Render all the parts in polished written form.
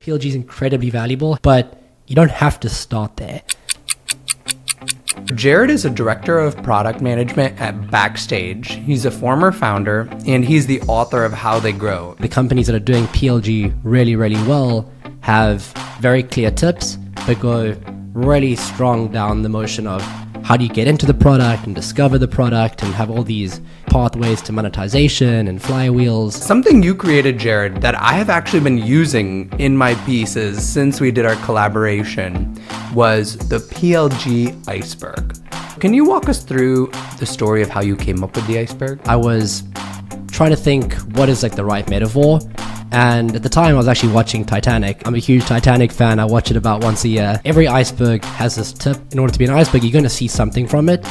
PLG is incredibly valuable, but you don't have to start there. Jaryd is a director of product management at Backstage. He's a former founder, and he's the author of How They Grow. The companies that are doing PLG really, really well have very clear tips, but go really strong down the motion of how do you get into the product and discover the product and have all these pathways to monetization and flywheels. Something you created, Jaryd, that I have actually been using in my pieces since we did our collaboration was the PLG Iceberg. Can you walk us through the story of how you came up with the iceberg? I was trying to think what is like the right metaphor. And at the time I was actually watching Titanic. I'm a huge Titanic fan. I watch it about once a year. Every iceberg has this tip. In order to be an iceberg, you're going to see something from it,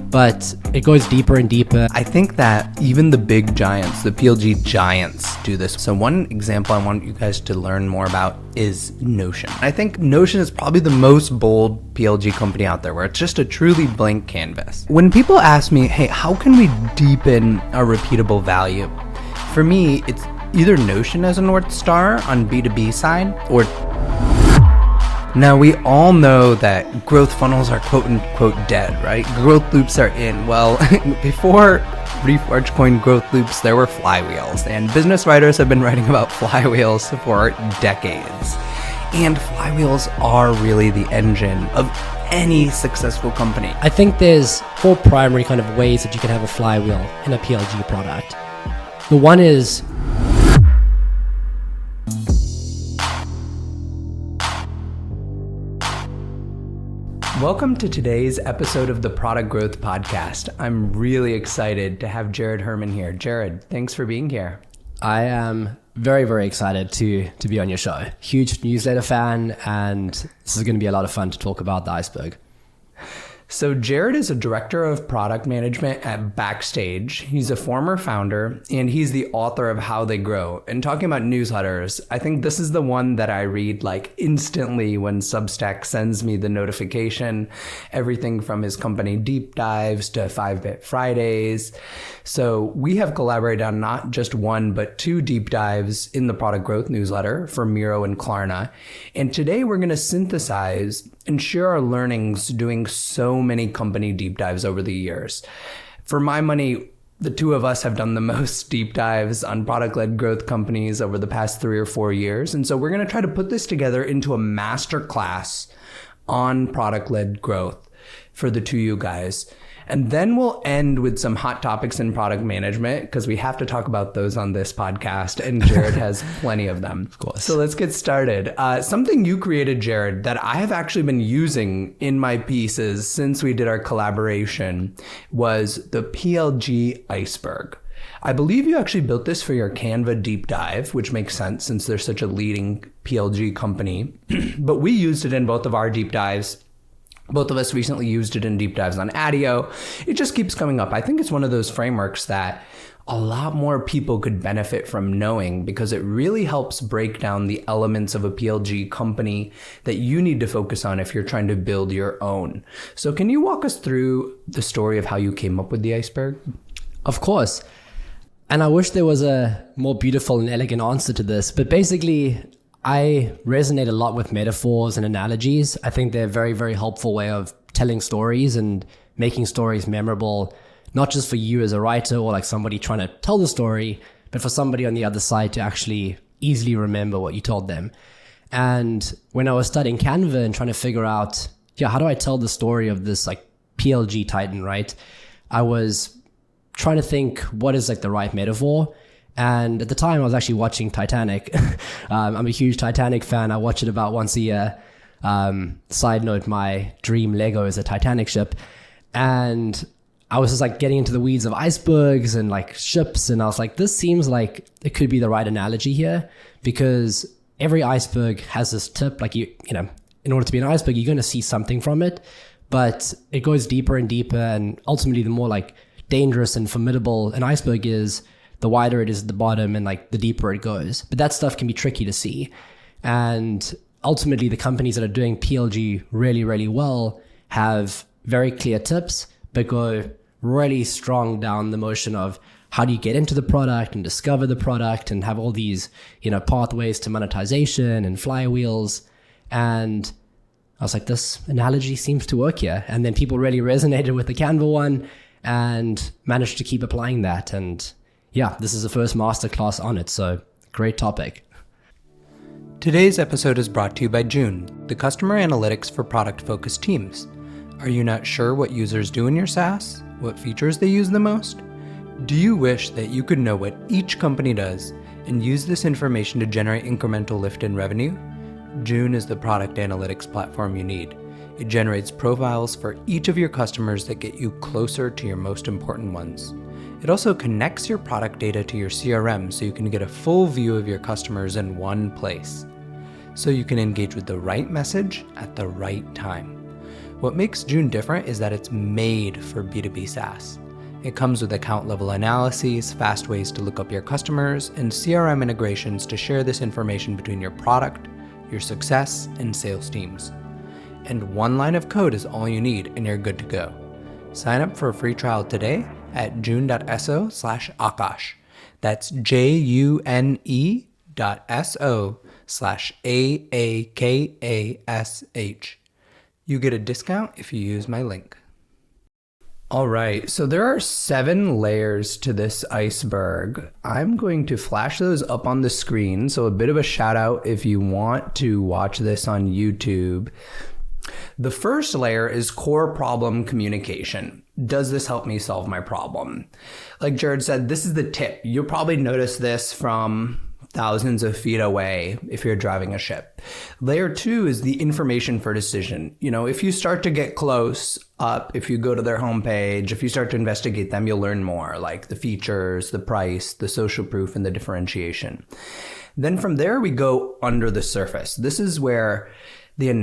but it goes deeper and deeper. I think that even the big giants, the PLG giants, do this. So one example I want you guys to learn more about is Notion. I think Notion is probably the most bold PLG company out there, where it's just a truly blank canvas. When people ask me, hey, how can we deepen our repeatable value? For me, it's either Notion as a North Star on B2B side, or now we all know that growth funnels are quote unquote dead, right? Growth loops are in. Well, before Reforge coined growth loops, there were flywheels, and business writers have been writing about flywheels for decades. And flywheels are really the engine of any successful company. I think there's 4 primary kind of ways that you can have a flywheel in a PLG product. The one is welcome to today's episode of the Product Growth Podcast. I'm really excited to have Jaryd Hermann here. Jaryd, thanks for being here. I am very, very excited to be on your show. Huge newsletter fan, and this is going to be a lot of fun to talk about the iceberg. So Jaryd is a director of product management at Backstage. He's a former founder, and he's the author of How They Grow. And talking about newsletters, I think this is the one that I read like instantly when Substack sends me the notification. Everything from his company deep dives to 5-Bit Fridays. So we have collaborated on not just one, but 2 deep dives in the product growth newsletter for Miro and Klarna. And today we're going to synthesize and share our learnings doing so many company deep dives over the years. For my money, the 2 of us have done the most deep dives on product-led growth companies over the past 3 or 4 years. And so we're going to try to put this together into a masterclass on product-led growth for the 2 of you guys. And then we'll end with some hot topics in product management, because we have to talk about those on this podcast, and Jaryd has plenty of them. Of course. So let's get started. Something you created, Jaryd, that I have actually been using in my pieces since we did our collaboration was the PLG Iceberg. I believe you actually built this for your Canva deep dive, which makes sense since they're such a leading PLG company. But we used it in both of our deep dives. Both of us recently used it in deep dives on ADIO. It just keeps coming up. I think it's one of those frameworks that a lot more people could benefit from knowing, because it really helps break down the elements of a PLG company that you need to focus on if you're trying to build your own. So can you walk us through the story of how you came up with the iceberg? Of course. And I wish there was a more beautiful and elegant answer to this, but basically I resonate a lot with metaphors and analogies. I think they're a very, very helpful way of telling stories and making stories memorable, not just for you as a writer or like somebody trying to tell the story, but for somebody on the other side to actually easily remember what you told them. And when I was studying Canva and trying to figure out, how do I tell the story of this like PLG titan, right? I was trying to think what is like the right metaphor. And at the time I was actually watching Titanic. I'm a huge Titanic fan. I watch it about once a year. Side note, my dream Lego is a Titanic ship. And I was just like getting into the weeds of icebergs and like ships. And I was like, this seems like it could be the right analogy here, because every iceberg has this tip. Like you know, in order to be an iceberg, you're going to see something from it, but it goes deeper and deeper. And ultimately the more like dangerous and formidable an iceberg is, the wider it is at the bottom and like the deeper it goes. But that stuff can be tricky to see. And ultimately the companies that are doing PLG really, really well have very clear tips, but go really strong down the motion of how do you get into the product and discover the product and have all these, pathways to monetization and flywheels. And I was like, this analogy seems to work here. And then people really resonated with the Canva one and managed to keep applying that. And yeah, this is the first masterclass on it. So great topic. Today's episode is brought to you by June, the customer analytics for product-focused teams. Are you not sure what users do in your SaaS? What features they use the most? Do you wish that you could know what each company does and use this information to generate incremental lift in revenue? June is the product analytics platform you need. It generates profiles for each of your customers that get you closer to your most important ones. It also connects your product data to your CRM so you can get a full view of your customers in one place, so you can engage with the right message at the right time. What makes June different is that it's made for B2B SaaS. It comes with account-level analyses, fast ways to look up your customers, and CRM integrations to share this information between your product, your success, and sales teams. And one line of code is all you need, and you're good to go. Sign up for a free trial today at june.so/Akash. That's june.so/AAKASH. You get a discount if you use my link. All right, so there are 7 layers to this iceberg. I'm going to flash those up on the screen. So a bit of a shout out if you want to watch this on YouTube. The first layer is core problem communication. Does this help me solve my problem? Like Jaryd said, this is the tip. You'll probably notice this from thousands of feet away if you're driving a ship. Layer 2 is the information for decision. If you start to get close up, if you go to their homepage, if you start to investigate them, you'll learn more, like the features, the price, the social proof, and the differentiation. Then from there, we go under the surface. This is where the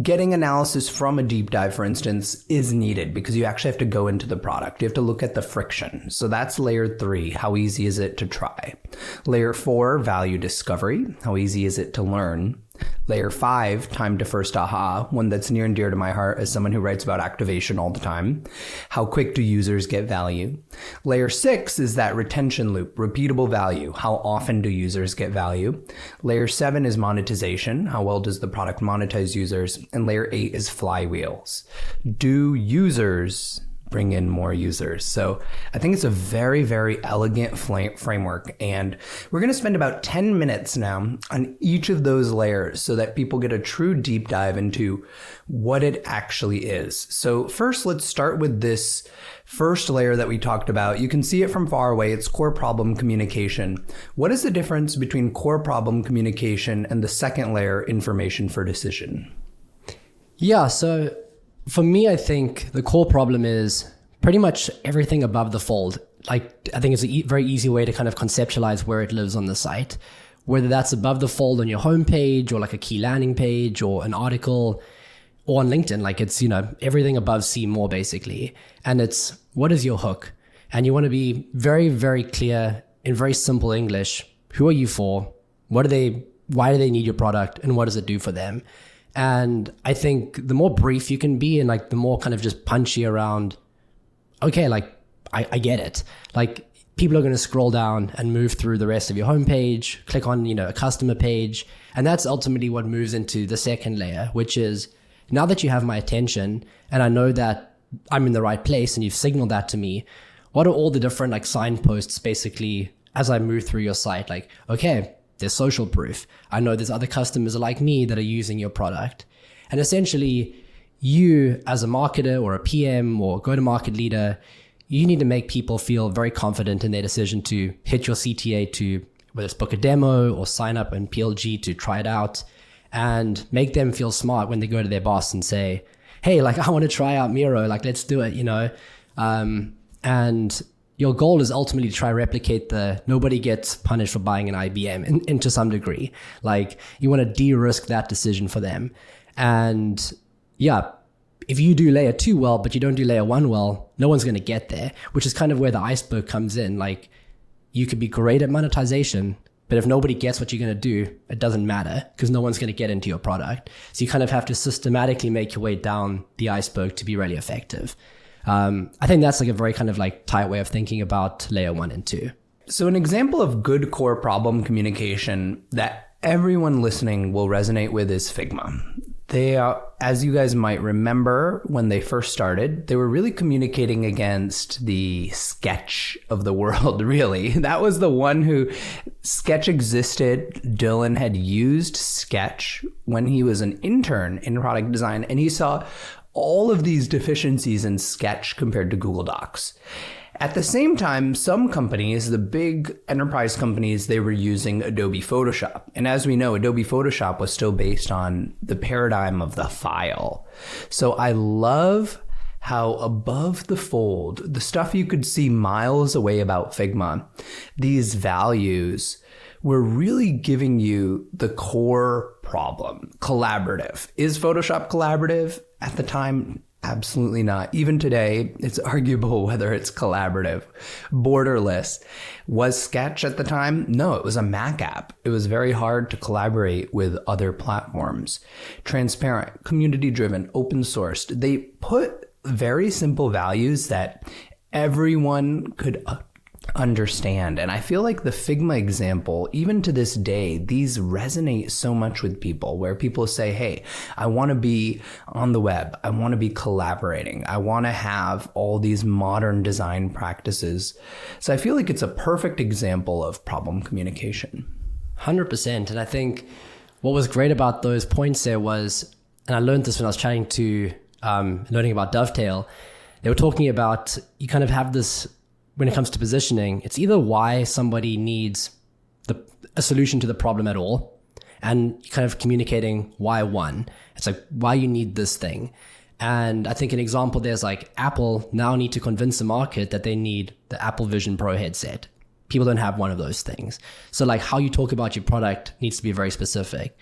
getting analysis from a deep dive, for instance, is needed because you actually have to go into the product. You have to look at the friction. So that's layer 3. How easy is it to try? Layer 4, value discovery. How easy is it to learn? Layer 5, time to first aha, one that's near and dear to my heart as someone who writes about activation all the time. How quick do users get value? Layer 6 is that retention loop, repeatable value. How often do users get value? Layer 7 is monetization. How well does the product monetize users? And layer 8 is flywheels. Do users bring in more users? So I think it's a very, very elegant framework. And we're going to spend about 10 minutes now on each of those layers so that people get a true deep dive into what it actually is. So first, let's start with this first layer that we talked about. You can see it from far away. It's core problem communication. What is the difference between core problem communication and the second layer, information for decision? Yeah, so for me, I think the core problem is pretty much everything above the fold. Like, I think it's a very easy way to kind of conceptualize where it lives on the site, whether that's above the fold on your homepage or like a key landing page or an article or on LinkedIn. Like it's, everything above see more basically. And it's, what is your hook? And you want to be very, very clear in very simple English. Who are you for? Why do they need your product? And what does it do for them? And I think the more brief you can be and like the more kind of just punchy around, okay, like I get it. Like people are going to scroll down and move through the rest of your homepage, click on, a customer page. And that's ultimately what moves into the second layer, which is now that you have my attention and I know that I'm in the right place and you've signaled that to me, what are all the different like signposts basically as I move through your site? Like, okay, there's social proof. I know there's other customers like me that are using your product. And essentially, you as a marketer or a PM or go-to-market leader, you need to make people feel very confident in their decision to hit your CTA to whether it's book a demo or sign up in PLG to try it out, and make them feel smart when they go to their boss and say, hey, like I want to try out Miro, like let's do it, and your goal is ultimately to try replicate the nobody gets punished for buying an IBM into some degree. Like you want to de-risk that decision for them. And yeah, if you do layer 2 well, but you don't do layer 1 well, no one's going to get there, which is kind of where the iceberg comes in. Like you could be great at monetization, but if nobody gets what you're going to do, it doesn't matter because no one's going to get into your product. So you kind of have to systematically make your way down the iceberg to be really effective. I think that's like a very kind of like tight way of thinking about layer 1 and 2. So an example of good core problem communication that everyone listening will resonate with is Figma. They are, as you guys might remember, when they first started, they were really communicating against the Sketch of the world, really. That was the one who Sketch existed. Dylan had used Sketch when he was an intern in product design, and he saw all of these deficiencies in Sketch compared to Google Docs. At the same time, some companies, the big enterprise companies, they were using Adobe Photoshop. And as we know, Adobe Photoshop was still based on the paradigm of the file. So I love how above the fold, the stuff you could see miles away about Figma, these values were really giving you the core problem. Collaborative. Is Photoshop collaborative? At the time, absolutely not. Even today, it's arguable whether it's collaborative. Borderless. Was Sketch at the time? No, it was a Mac app. It was very hard to collaborate with other platforms. Transparent, community-driven, open-sourced. They put very simple values that everyone could understand. And I feel like the Figma example, even to this day, these resonate so much with people, where people say, hey, I want to be on the web. I want to be collaborating. I want to have all these modern design practices. So I feel like it's a perfect example of problem communication. 100%. And I think what was great about those points there was, and I learned this when I was chatting to, learning about Dovetail, they were talking about, you kind of have this, when it comes to positioning, it's either why somebody needs a solution to the problem at all, and kind of communicating why one. It's like why you need this thing. And I think an example there's like Apple now need to convince the market that they need the Apple Vision Pro headset. People don't have one of those things. So like how you talk about your product needs to be very specific.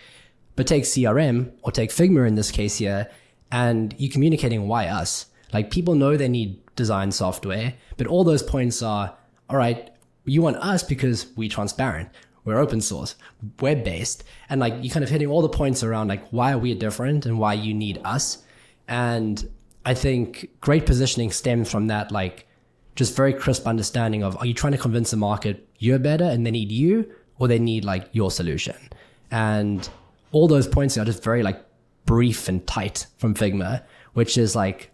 But take CRM or take Figma in this case here, and you're communicating why us. Like people know they need design software, but all those points are, all right, you want us because we're transparent, we're open source, web-based, and like you kind of hitting all the points around like why are we different and why you need us. And I think great positioning stems from that, like just very crisp understanding of, are you trying to convince the market you're better and they need you, or they need like your solution? And all those points are just very like brief and tight from Figma, which is like,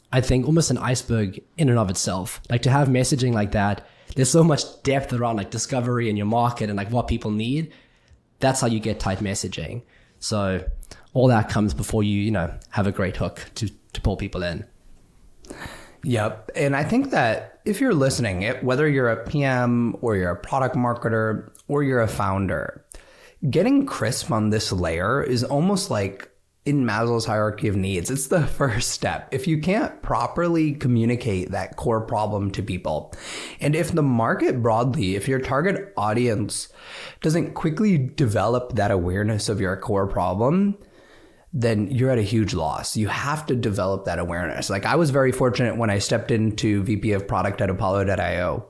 I think almost an iceberg in and of itself. Like to have messaging like that, there's so much depth around like discovery in your market and like what people need. That's how you get tight messaging. So all that comes before you have a great hook to pull people in. Yep. And I think that if you're listening, whether you're a PM or you're a product marketer or you're a founder, getting crisp on this layer is almost like in Maslow's hierarchy of needs. It's the first step. If you can't properly communicate that core problem to people, and if the market broadly, if your target audience doesn't quickly develop that awareness of your core problem, then you're at a huge loss. You have to develop that awareness. Like I was very fortunate when I stepped into VP of product at Apollo.io.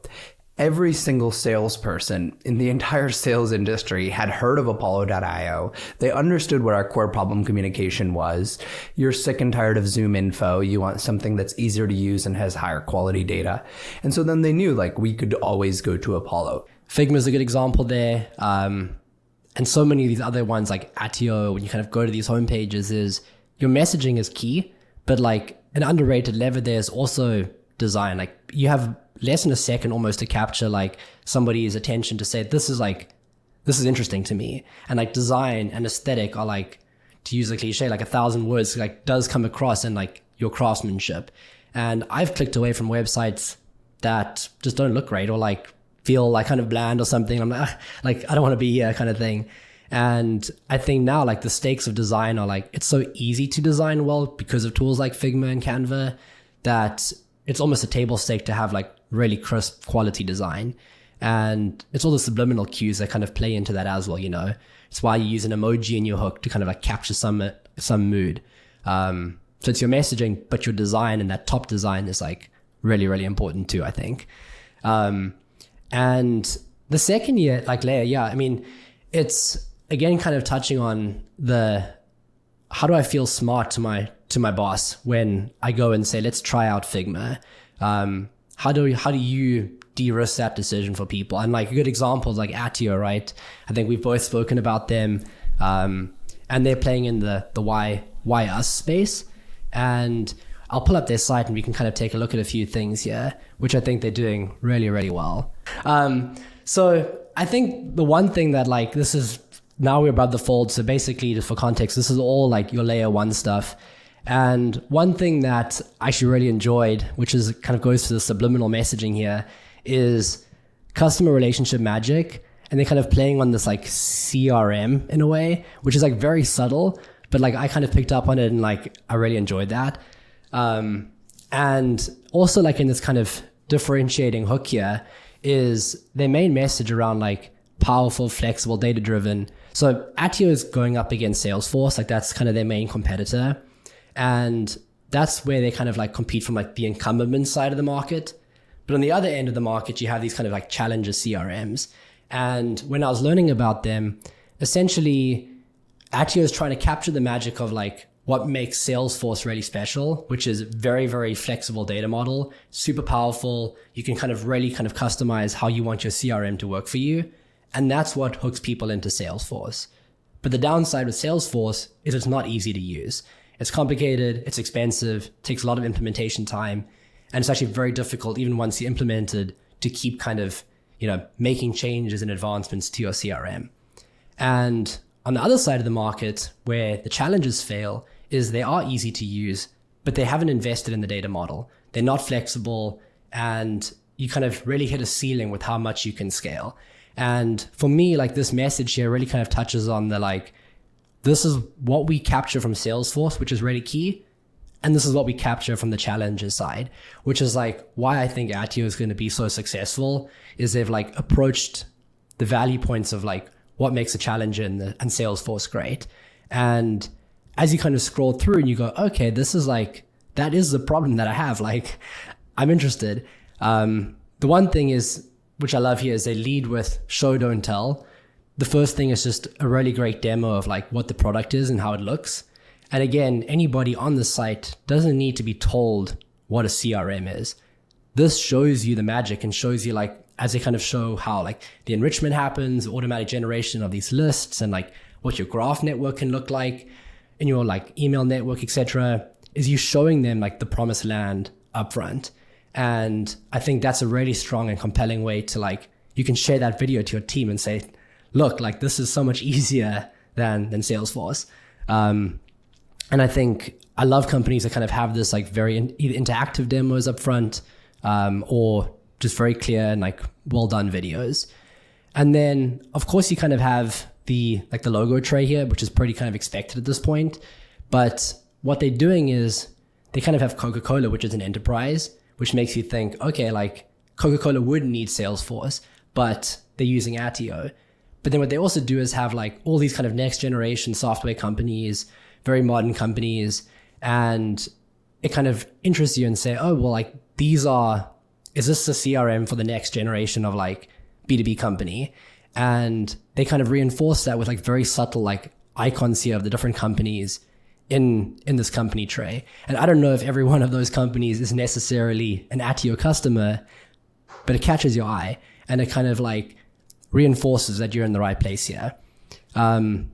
Every single salesperson in the entire sales industry had heard of Apollo.io. They understood what our core problem communication was. You're sick and tired of Zoom info. You want something that's easier to use and has higher quality data. And so then they knew like we could always go to Apollo. Figma is a good example there. And so many of these other ones like Attio, when you kind of go to these homepages, is your messaging is key, but like an underrated lever there is also design. Like you have less than a second almost to capture like somebody's attention to say, this is interesting to me. And like design and aesthetic are like, to use a cliche, like 1,000 words, like does come across in like your craftsmanship. And I've clicked away from websites that just don't look great or like feel like kind of bland or something. I'm like, I don't want to be here kind of thing. And I think now like the stakes of design are like, it's so easy to design well because of tools like Figma and Canva that it's almost a table stake to have like really crisp quality design. And it's all the subliminal cues that kind of play into that as well, It's why you use an emoji in your hook to kind of like capture some mood. So it's your messaging, but your design, and that top design is like really, really important too, I think. And the second year, like layer, yeah, I mean, it's again kind of touching on the how do I feel smart to my boss when I go and say, let's try out Figma? How do you de-risk that decision for people? And like a good example is like Attio, right? I think we've both spoken about them, and they're playing in the why us space. And I'll pull up their site and we can kind of take a look at a few things here, which I think they're doing really, really well. So I think the one thing that like, this is, now we're above the fold. So basically, just for context, this is all like your layer one stuff. And one thing that I actually really enjoyed, which is kind of goes to the subliminal messaging here, is customer relationship magic. And they're kind of playing on this like CRM in a way, which is like very subtle, but like I kind of picked up on it and like I really enjoyed that. And also like in this kind of differentiating hook here is their main message around like powerful, flexible, data-driven. So Attio is going up against Salesforce, like that's kind of their main competitor. And that's where they kind of like compete from like the incumbent side of the market. But on the other end of the market, you have these kind of like challenger CRMs. And when I was learning about them, essentially Attio is trying to capture the magic of like what makes Salesforce really special, which is very, very flexible data model, super powerful. You can kind of really kind of customize how you want your CRM to work for you. And that's what hooks people into Salesforce. But the downside with Salesforce is it's not easy to use. It's complicated, it's expensive, takes a lot of implementation time, and it's actually very difficult, even once you implement it, to keep kind of, making changes and advancements to your CRM. And on the other side of the market, where the challenges fail, is they are easy to use, but they haven't invested in the data model. They're not flexible, and you kind of really hit a ceiling with how much you can scale. And for me, like this message here really kind of touches on the like, this is what we capture from Salesforce, which is really key. And this is what we capture from the challenger side, which is like why I think Attio is going to be so successful is they've like approached the value points of like what makes a challenger and Salesforce great. And as you kind of scroll through and you go, okay, this is like, that is the problem that I have. Like, I'm interested. The one thing is, which I love here, is they lead with show, don't tell. The first thing is just a really great demo of like what the product is and how it looks. And again, anybody on the site doesn't need to be told what a CRM is. This shows you the magic and shows you like, as they kind of show how like the enrichment happens, automatic generation of these lists and like what your graph network can look like in your like email network, etc., is you showing them like the promised land upfront. And I think that's a really strong and compelling way to like, you can share that video to your team and say, look, like this is so much easier than Salesforce. And I think I love companies that kind of have this like very either interactive demos up front, or just very clear and like well done videos. And then of course you kind of have the logo tray here, which is pretty kind of expected at this point. But what they're doing is they kind of have Coca-Cola, which is an enterprise, which makes you think, okay, like Coca-Cola would need Salesforce, but they're using Attio. But then what they also do is have like all these kind of next generation software companies, very modern companies, and it kind of interests you and say, oh, well, like is this the CRM for the next generation of like B2B company? And they kind of reinforce that with like very subtle like icons here of the different companies in this company tray. And I don't know if every one of those companies is necessarily an Attio customer, but it catches your eye and it kind of like reinforces that you're in the right place here. And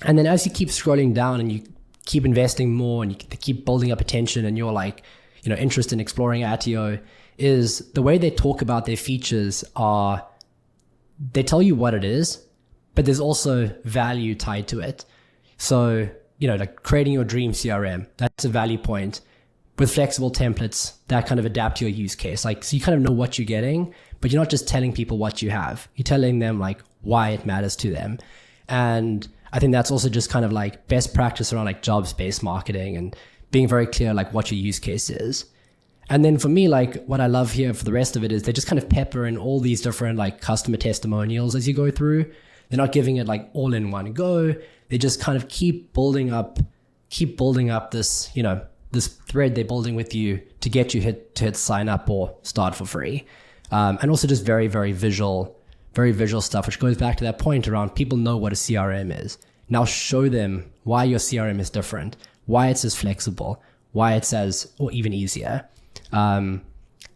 then as you keep scrolling down and you keep investing more and you keep building up attention and you're like, interest in exploring Attio, is the way they talk about their features are, they tell you what it is, but there's also value tied to it. So, like creating your dream CRM, that's a value point with flexible templates that kind of adapt to your use case. Like, so you kind of know what you're getting, but you're not just telling people what you have. You're telling them like why it matters to them. And I think that's also just kind of like best practice around like jobs-based marketing and being very clear like what your use case is. And then for me, like what I love here for the rest of it is they just kind of pepper in all these different like customer testimonials as you go through. They're not giving it like all in one go. They just kind of keep building up this, this thread they're building with you to get you to hit sign up or start for free. And also just very, very visual stuff, which goes back to that point around people know what a CRM is. Now show them why your CRM is different, why it's as flexible, why it's as, or even easier. And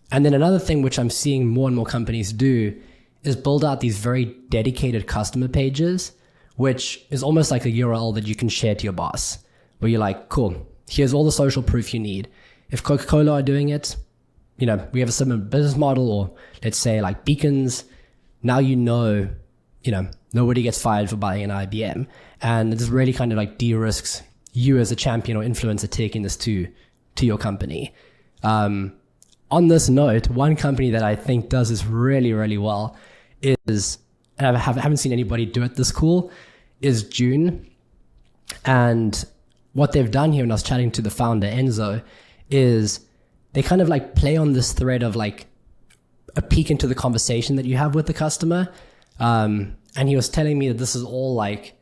then another thing which I'm seeing more and more companies do is build out these very dedicated customer pages, which is almost like a URL that you can share to your boss, where you're like, cool, here's all the social proof you need. If Coca-Cola are doing it, we have a similar business model, or let's say like beacons. Now nobody gets fired for buying an IBM. And this really kind of like de-risks you as a champion or influencer taking this to your company. On this note, one company that I think does this really, really well is, and I haven't seen anybody do it this cool, is June. And what they've done here, when I was chatting to the founder, Enzo, is they kind of like play on this thread of like a peek into the conversation that you have with the customer. And he was telling me that this is all like,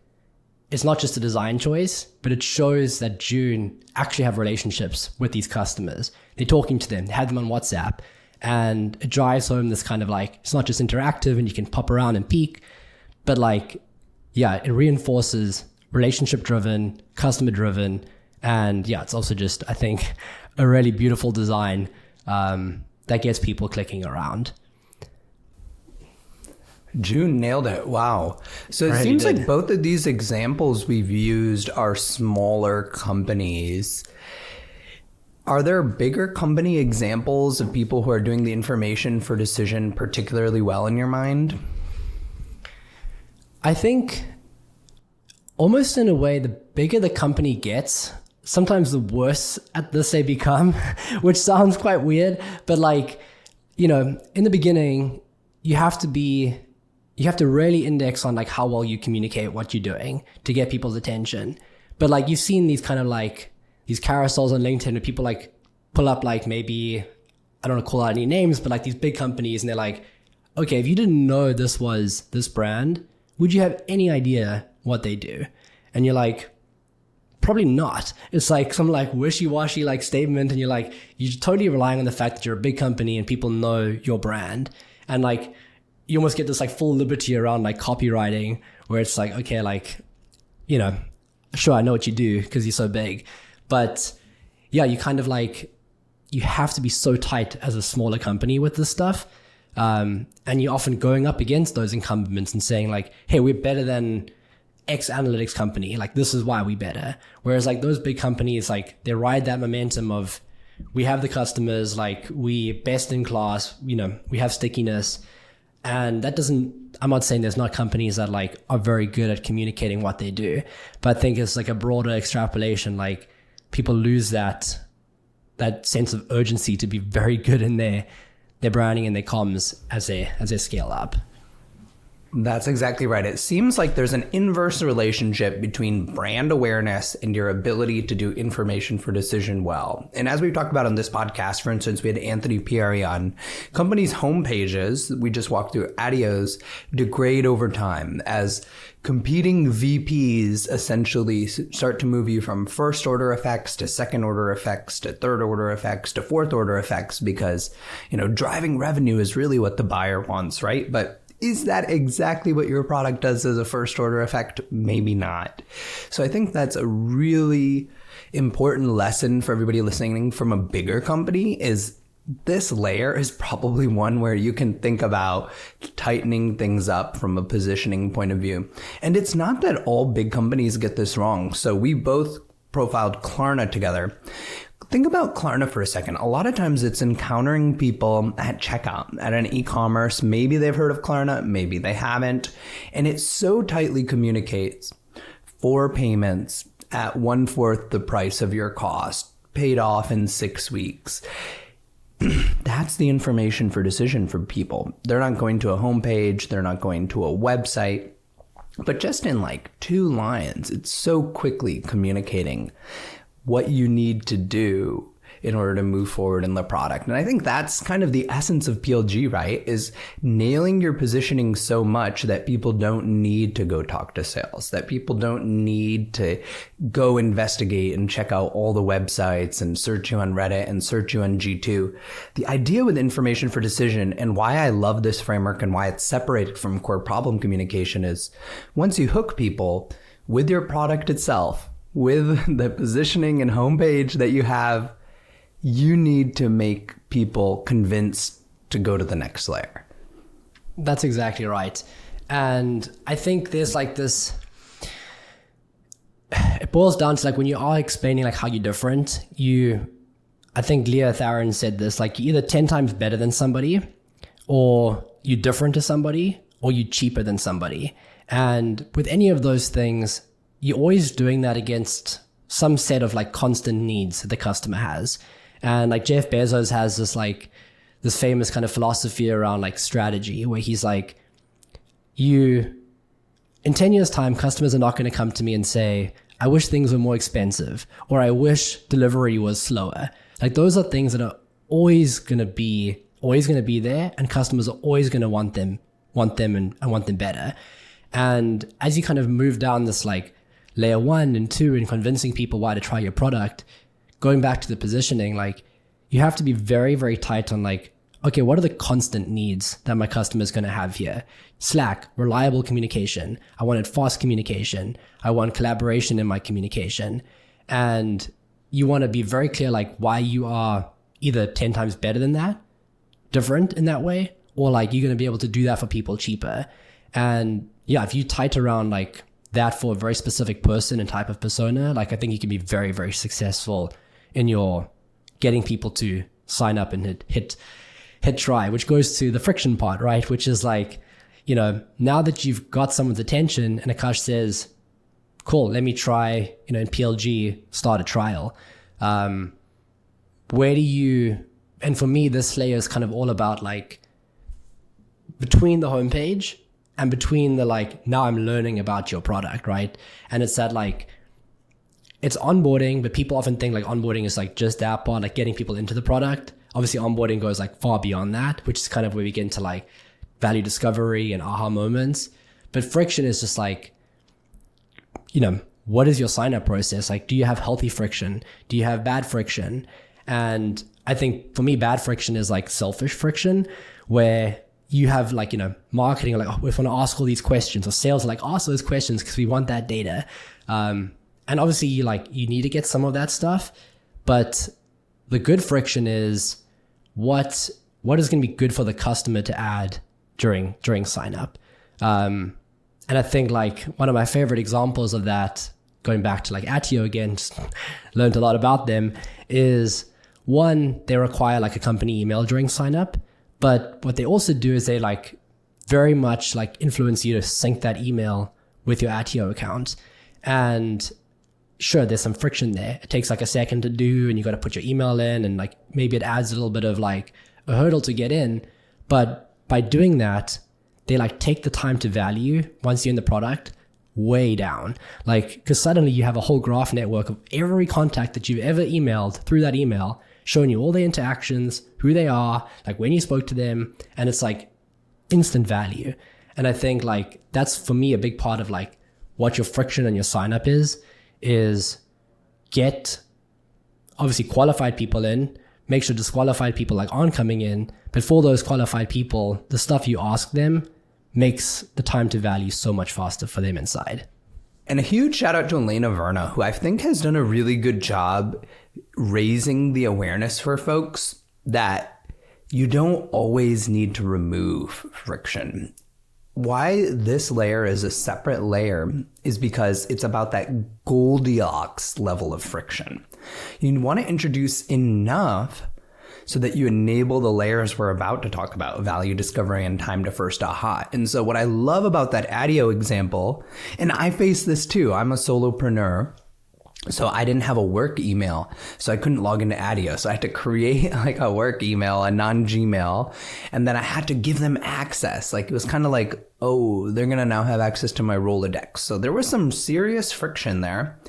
it's not just a design choice, but it shows that June actually have relationships with these customers. They're talking to them, they have them on WhatsApp, and it drives home this kind of like, it's not just interactive and you can pop around and peek, but like, yeah, it reinforces relationship driven, customer driven. And yeah, it's also just, I think, a really beautiful design that gets people clicking around. June nailed it. Wow. So it seems like both of these examples we've used are smaller companies. Are there bigger company examples of people who are doing the information for decision particularly well in your mind? I think almost in a way, the bigger the company gets, sometimes the worse at this they become, which sounds quite weird, but like, in the beginning, you have to really index on like how well you communicate what you're doing to get people's attention. But like you've seen these kind of like these carousels on LinkedIn where people like pull up like maybe, I don't want to call out any names, but like these big companies, and they're like, okay, if you didn't know this was this brand, would you have any idea what they do? And you're like, probably not. It's like some like wishy-washy like statement, and you're totally relying on the fact that you're a big company and people know your brand. And like, you almost get this like full liberty around like copywriting, where it's like, okay, like, sure, I know what you do because you're so big. But yeah, you kind of like, you have to be so tight as a smaller company with this stuff. And you're often going up against those incumbents and saying like, hey, we're better than X analytics company. Like, this is why we better. Whereas like those big companies, like they ride that momentum of, we have the customers, like we best in class, we have stickiness. And that doesn't, I'm not saying there's not companies that like are very good at communicating what they do, but I think it's like a broader extrapolation. Like people lose that sense of urgency to be very good in their branding and their comms as they scale up. That's exactly right. It seems like there's an inverse relationship between brand awareness and your ability to do information for decision well. And as we've talked about on this podcast, for instance, we had Anthony Pieri on. Companies' homepages, we just walked through Adios, degrade over time as competing VPs essentially start to move you from first order effects to second order effects to third order effects to fourth order effects, because, driving revenue is really what the buyer wants, right? But is that exactly what your product does as a first order effect? Maybe not. So I think that's a really important lesson for everybody listening from a bigger company, is this layer is probably one where you can think about tightening things up from a positioning point of view. And it's not that all big companies get this wrong. So we both profiled Klarna together. Think about Klarna for a second. A lot of times it's encountering people at checkout at an e-commerce. Maybe they've heard of Klarna, maybe they haven't. And it so tightly communicates 4 payments at 1/4 the price of your cost, paid off in 6 weeks. That's the information for decision for people. They're not going to a homepage. They're not going to a website. But just in like 2 lines, it's so quickly communicating what you need to do in order to move forward in the product. And I think that's kind of the essence of PLG, right? Is nailing your positioning so much that people don't need to go talk to sales, that people don't need to go investigate and check out all the websites and search you on Reddit and search you on G2. The idea with information for decision, and why I love this framework and why it's separated from core problem communication, is once you hook people, with your product itself, with the positioning and homepage that you have, you need to make people convinced to go to the next layer. That's exactly right. And I think there's like this, it boils down to like when you are explaining like how you're different, I think Leah Theron said this, like you're either 10 times better than somebody, or you're different to somebody, or you're cheaper than somebody. And with any of those things, you're always doing that against some set of like constant needs that the customer has. And like Jeff Bezos has this famous kind of philosophy around like strategy, where he's like, in 10 years time, customers are not going to come to me and say, I wish things were more expensive, or I wish delivery was slower. Like those are things that are always going to be there, and customers are always going to want them and want them better. And as you kind of move down this like layer 1 and 2 and convincing people why to try your product, going back to the positioning, like you have to be very, very tight on like, okay, what are the constant needs that my customer is going to have here? Slack, reliable communication. I wanted fast communication. I want collaboration in my communication. And you want to be very clear like why you are either 10 times better than that, different in that way, or like you're going to be able to do that for people cheaper. And yeah, if you tight around like that for a very specific person and type of persona, like I think you can be very, very successful in your getting people to sign up and hit try, which goes to the friction part, right? Which is like, now that you've got someone's attention and Akash says, cool, let me try, in PLG, start a trial. Where do you, and for me, this layer is kind of all about like between the homepage and between the like, now I'm learning about your product, right? And it's that like, it's onboarding, but people often think like onboarding is like just that part, like getting people into the product. Obviously onboarding goes like far beyond that, which is kind of where we get into like value discovery and aha moments. But friction is just like, what is your sign up process? Like, do you have healthy friction? Do you have bad friction? And I think for me, bad friction is like selfish friction, where you have like, marketing, like, oh, we want to ask all these questions, or sales are like, ask those questions because we want that data. And obviously you need to get some of that stuff, but the good friction is what is going to be good for the customer to add during sign up. And I think like one of my favorite examples of that, going back to like Attio again, just learned a lot about them, is one, they require like a company email during sign up, but what they also do is they like very much like influence you to sync that email with your Attio account. And sure, there's some friction there. It takes like a second to do, and you got to put your email in, and like maybe it adds a little bit of like a hurdle to get in. But by doing that, they like take the time to value once you're in the product way down. Like, because suddenly you have a whole graph network of every contact that you've ever emailed through that email, showing you all the interactions, who they are, like when you spoke to them, and it's like instant value. And I think like that's for me a big part of like what your friction and your sign up is get obviously qualified people in, make sure disqualified people like aren't coming in, but for those qualified people, the stuff you ask them makes the time to value so much faster for them inside. And a huge shout out to Elena Verna, who I think has done a really good job raising the awareness for folks that you don't always need to remove friction. Why this layer is a separate layer is because it's about that Goldilocks level of friction. You want to introduce enough so that you enable the layers we're about to talk about, value discovery and time to first aha. And so what I love about that Attio example, and I face this too, I'm a solopreneur, so I didn't have a work email, so I couldn't log into Attio. So I had to create like a work email, a non-Gmail, and then I had to give them access. Like it was kind of like, oh, they're going to now have access to my Rolodex. So there was some serious friction there,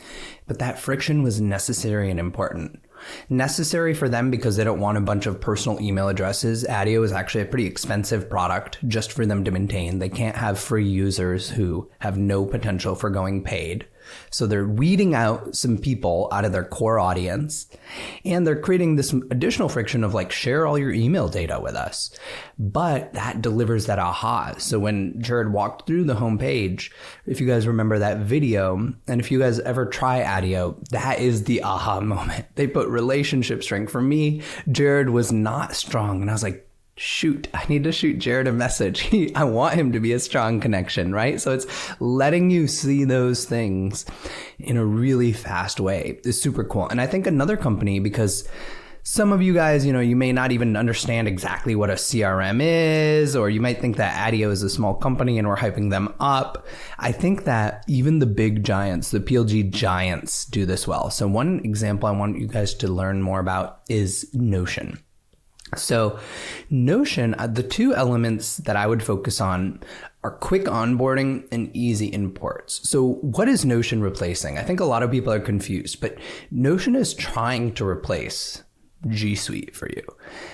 but that friction was necessary and important. Necessary for them because they don't want a bunch of personal email addresses. Attio is actually a pretty expensive product just for them to maintain. They can't have free users who have no potential for going paid. So they're weeding out some people out of their core audience, and they're creating this additional friction of like, share all your email data with us. But that delivers that aha. So when Jaryd walked through the homepage, if you guys remember that video, and if you guys ever try ADIO, that is the aha moment. They put relationship strength. For me, Jaryd was not strong, and I was like, shoot, I need to shoot Jaryd a message. I want him to be a strong connection, right? So it's letting you see those things in a really fast way is super cool. And I think another company, because some of you guys, you may not even understand exactly what a CRM is, or you might think that ADIO is a small company and we're hyping them up. I think that even the big giants, the PLG giants, do this well. So one example I want you guys to learn more about is Notion. So Notion, the two elements that I would focus on are quick onboarding and easy imports. So what is Notion replacing? I think a lot of people are confused, but Notion is trying to replace G Suite for you.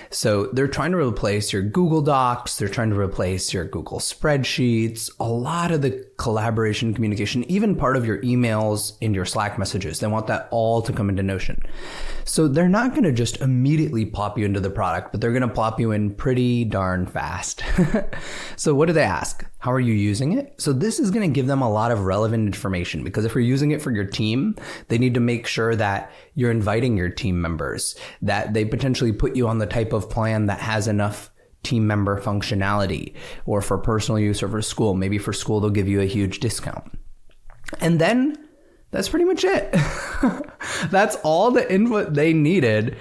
So they're trying to replace your Google Docs. They're trying to replace your Google spreadsheets, a lot of the collaboration communication, even part of your emails and your Slack messages. They want that all to come into Notion. So they're not going to just immediately plop you into the product, but they're going to plop you in pretty darn fast. So what do they ask? How are you using it? So this is going to give them a lot of relevant information, because if you're using it for your team, they need to make sure that you're inviting your team members, that they potentially put you on the type of plan that has enough team member functionality, or for personal use or for school. Maybe for school, they'll give you a huge discount. And then that's pretty much it. That's all the input they needed.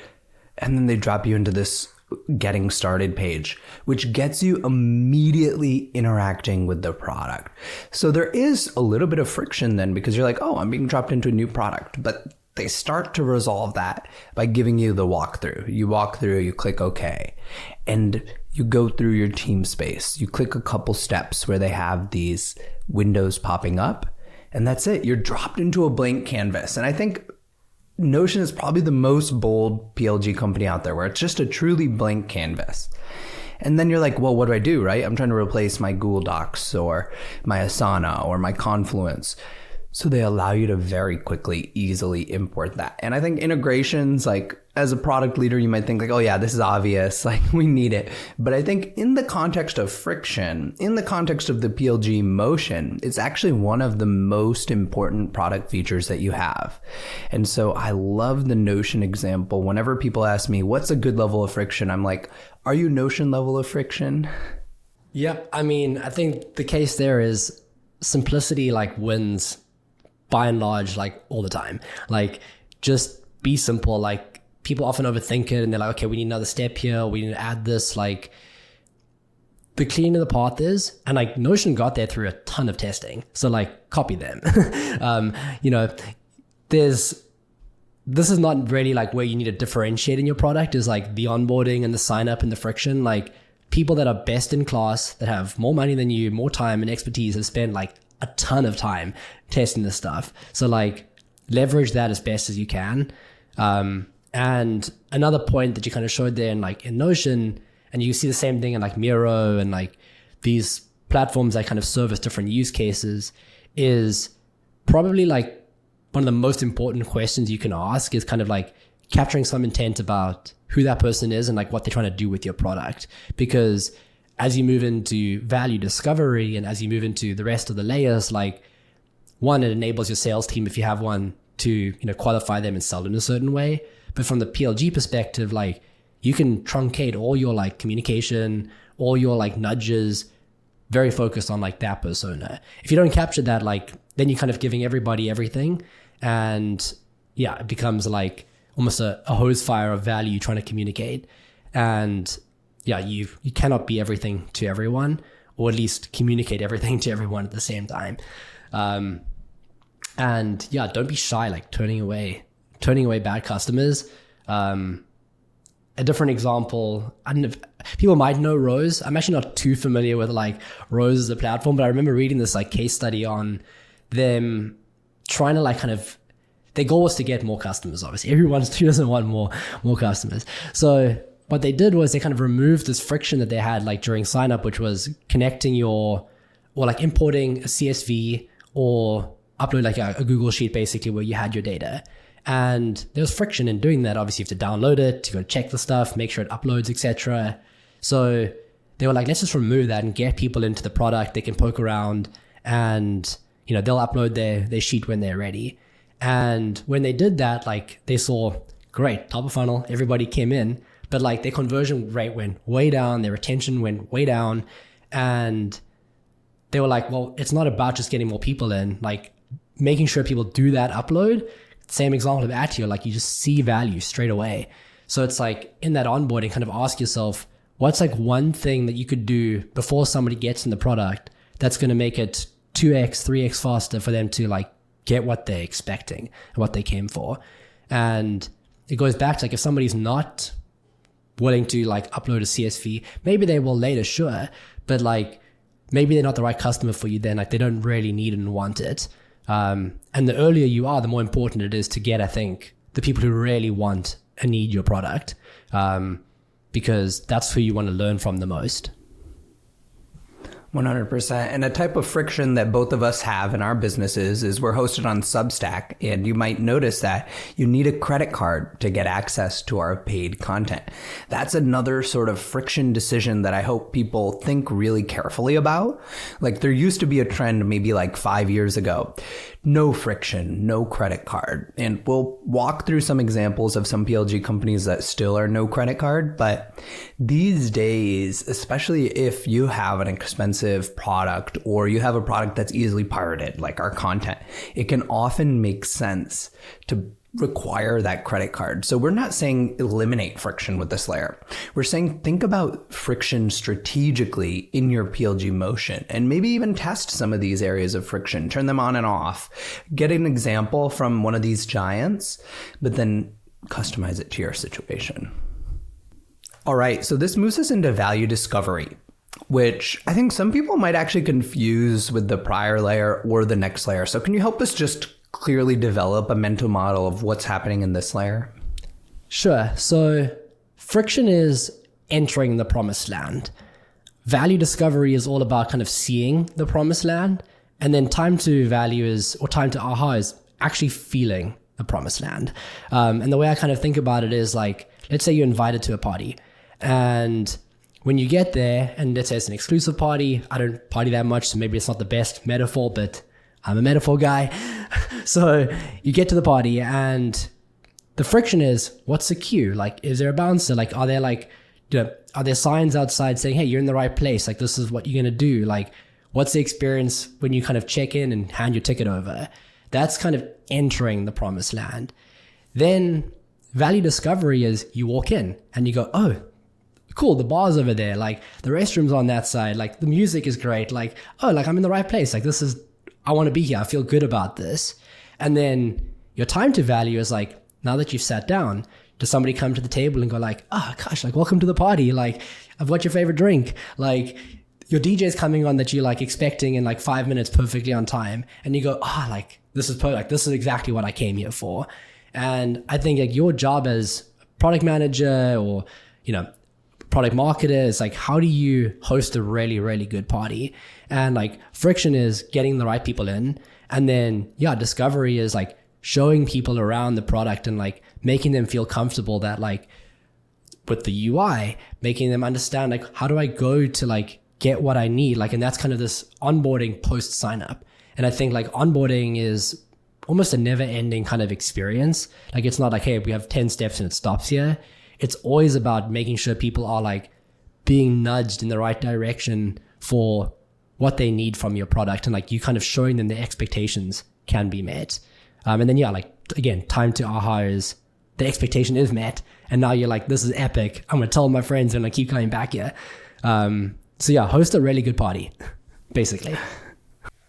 And then they drop you into this getting started page, which gets you immediately interacting with the product. So there is a little bit of friction then, because you're like, oh, I'm being dropped into a new product. But they start to resolve that by giving you the walkthrough. You walk through, you click OK, and you go through your team space. You click a couple steps where they have these windows popping up, and that's it. You're dropped into a blank canvas. And I think Notion is probably the most bold PLG company out there, where it's just a truly blank canvas. And then you're like, well, what do I do, right? I'm trying to replace my Google Docs or my Asana or my Confluence. So they allow you to very quickly, easily import that. And I think integrations, like as a product leader, you might think like, oh yeah, this is obvious, like we need it. But I think in the context of friction, in the context of the PLG motion, it's actually one of the most important product features that you have. And so I love the Notion example. Whenever people ask me, what's a good level of friction? I'm like, are you Notion level of friction? Yep. I mean, I think the case there is simplicity like wins by and large, like all the time. Like just be simple. Like people often overthink it and they're like, okay, we need another step here. We need to add this. Like the cleaner the path is, and like Notion got there through a ton of testing. So like copy them. This is not really like where you need to differentiate in your product, is like the onboarding and the sign up and the friction. Like people that are best in class, that have more money than you, more time and expertise, have spent like a ton of time testing this stuff. So like leverage that as best as you can. And another point that you kind of showed there in like in Notion, and you see the same thing in like Miro and like these platforms that kind of service different use cases, is probably like one of the most important questions you can ask is kind of like capturing some intent about who that person is and like what they're trying to do with your product. Because as you move into value discovery and as you move into the rest of the layers, like one, it enables your sales team, if you have one, to qualify them and sell in a certain way. But from the PLG perspective, like you can truncate all your like communication, all your like nudges, very focused on like that persona. If you don't capture that, like then you're kind of giving everybody everything, and yeah, it becomes like almost a hose fire of value trying to communicate. And yeah, you cannot be everything to everyone, or at least communicate everything to everyone at the same time. And yeah, don't be shy, like turning away bad customers. A different example, I don't know if people might know Rose. I'm actually not too familiar with like Rose as a platform, but I remember reading this like case study on them trying to like kind of, their goal was to get more customers. Obviously, who doesn't want more customers? So what they did was they kind of removed this friction that they had like during sign up, which was connecting or like importing a CSV or upload like a Google sheet basically where you had your data. And there was friction in doing that. Obviously, you have to download it, to go check the stuff, make sure it uploads, etc. So they were like, let's just remove that and get people into the product. They can poke around and, you know, they'll upload their sheet when they're ready. And when they did that, like they saw, great, top of funnel, everybody came in, but like their conversion rate went way down, their retention went way down. And they were like, well, it's not about just getting more people in, like making sure people do that upload. Same example of Attio, like you just see value straight away. So it's like in that onboarding, kind of ask yourself, what's like one thing that you could do before somebody gets in the product that's going to make it 2x, 3x faster for them to like get what they're expecting and what they came for. And it goes back to like, if somebody's not willing to like upload a CSV, maybe they will later, sure. But like, maybe they're not the right customer for you then, like they don't really need and want it. And the earlier you are, the more important it is to get, I think, the people who really want and need your product, because that's who you want to learn from the most. 100%. And a type of friction that both of us have in our businesses is we're hosted on Substack. And you might notice that you need a credit card to get access to our paid content. That's another sort of friction decision that I hope people think really carefully about. Like there used to be a trend maybe like 5 years ago, no friction, no credit card. And we'll walk through some examples of some PLG companies that still are no credit card. But these days, especially if you have an expensive product or you have a product that's easily pirated, like our content, it can often make sense to require that credit card. So we're not saying eliminate friction with this layer. We're saying think about friction strategically in your PLG motion and maybe even test some of these areas of friction, turn them on and off, get an example from one of these giants, but then customize it to your situation. All right, so this moves us into value discovery, which I think some people might actually confuse with the prior layer or the next layer. So can you help us just clearly develop a mental model of what's happening in this layer? Sure. So friction is entering the promised land. Value discovery is all about kind of seeing the promised land. And then time to value is, or time to aha is actually feeling the promised land. And the way I kind of think about it is like, let's say you're invited to a party and when you get there, and let's say it's an exclusive party, I don't party that much, so maybe it's not the best metaphor, but I'm a metaphor guy. So you get to the party and the friction is, what's the queue? Like, is there a bouncer? Like, are there like, you know, are there signs outside saying, hey, you're in the right place? Like, this is what you're going to do. Like, what's the experience when you kind of check in and hand your ticket over? That's kind of entering the promised land. Then value discovery is you walk in and you go, oh, cool, the bar's over there, like the restroom's on that side, like the music is great, like, oh, like I'm in the right place, like this is, I want to be here, I feel good about this. And then your time to value is like, now that you've sat down, does somebody come to the table and go like, oh gosh, like welcome to the party, like what's your favorite drink, like your DJ's coming on that you're like expecting in like 5 minutes perfectly on time, and you go, ah, like this is perfect, this is exactly what I came here for. And I think like your job as a product manager or, you know, product marketer is like, how do you host a really, really good party? And like friction is getting the right people in. And then, yeah, discovery is like showing people around the product and like making them feel comfortable that like with the UI, making them understand like, how do I go to like get what I need? Like, and that's kind of this onboarding post sign up. And I think like onboarding is almost a never ending kind of experience. Like, it's not like, hey, we have 10 steps and it stops here. It's always about making sure people are like being nudged in the right direction for what they need from your product. And like you kind of showing them the expectations can be met. And then, yeah, like again, time to aha is the expectation is met. And now you're like, this is epic. I'm going to tell my friends and I keep coming back here. So yeah, host a really good party, basically.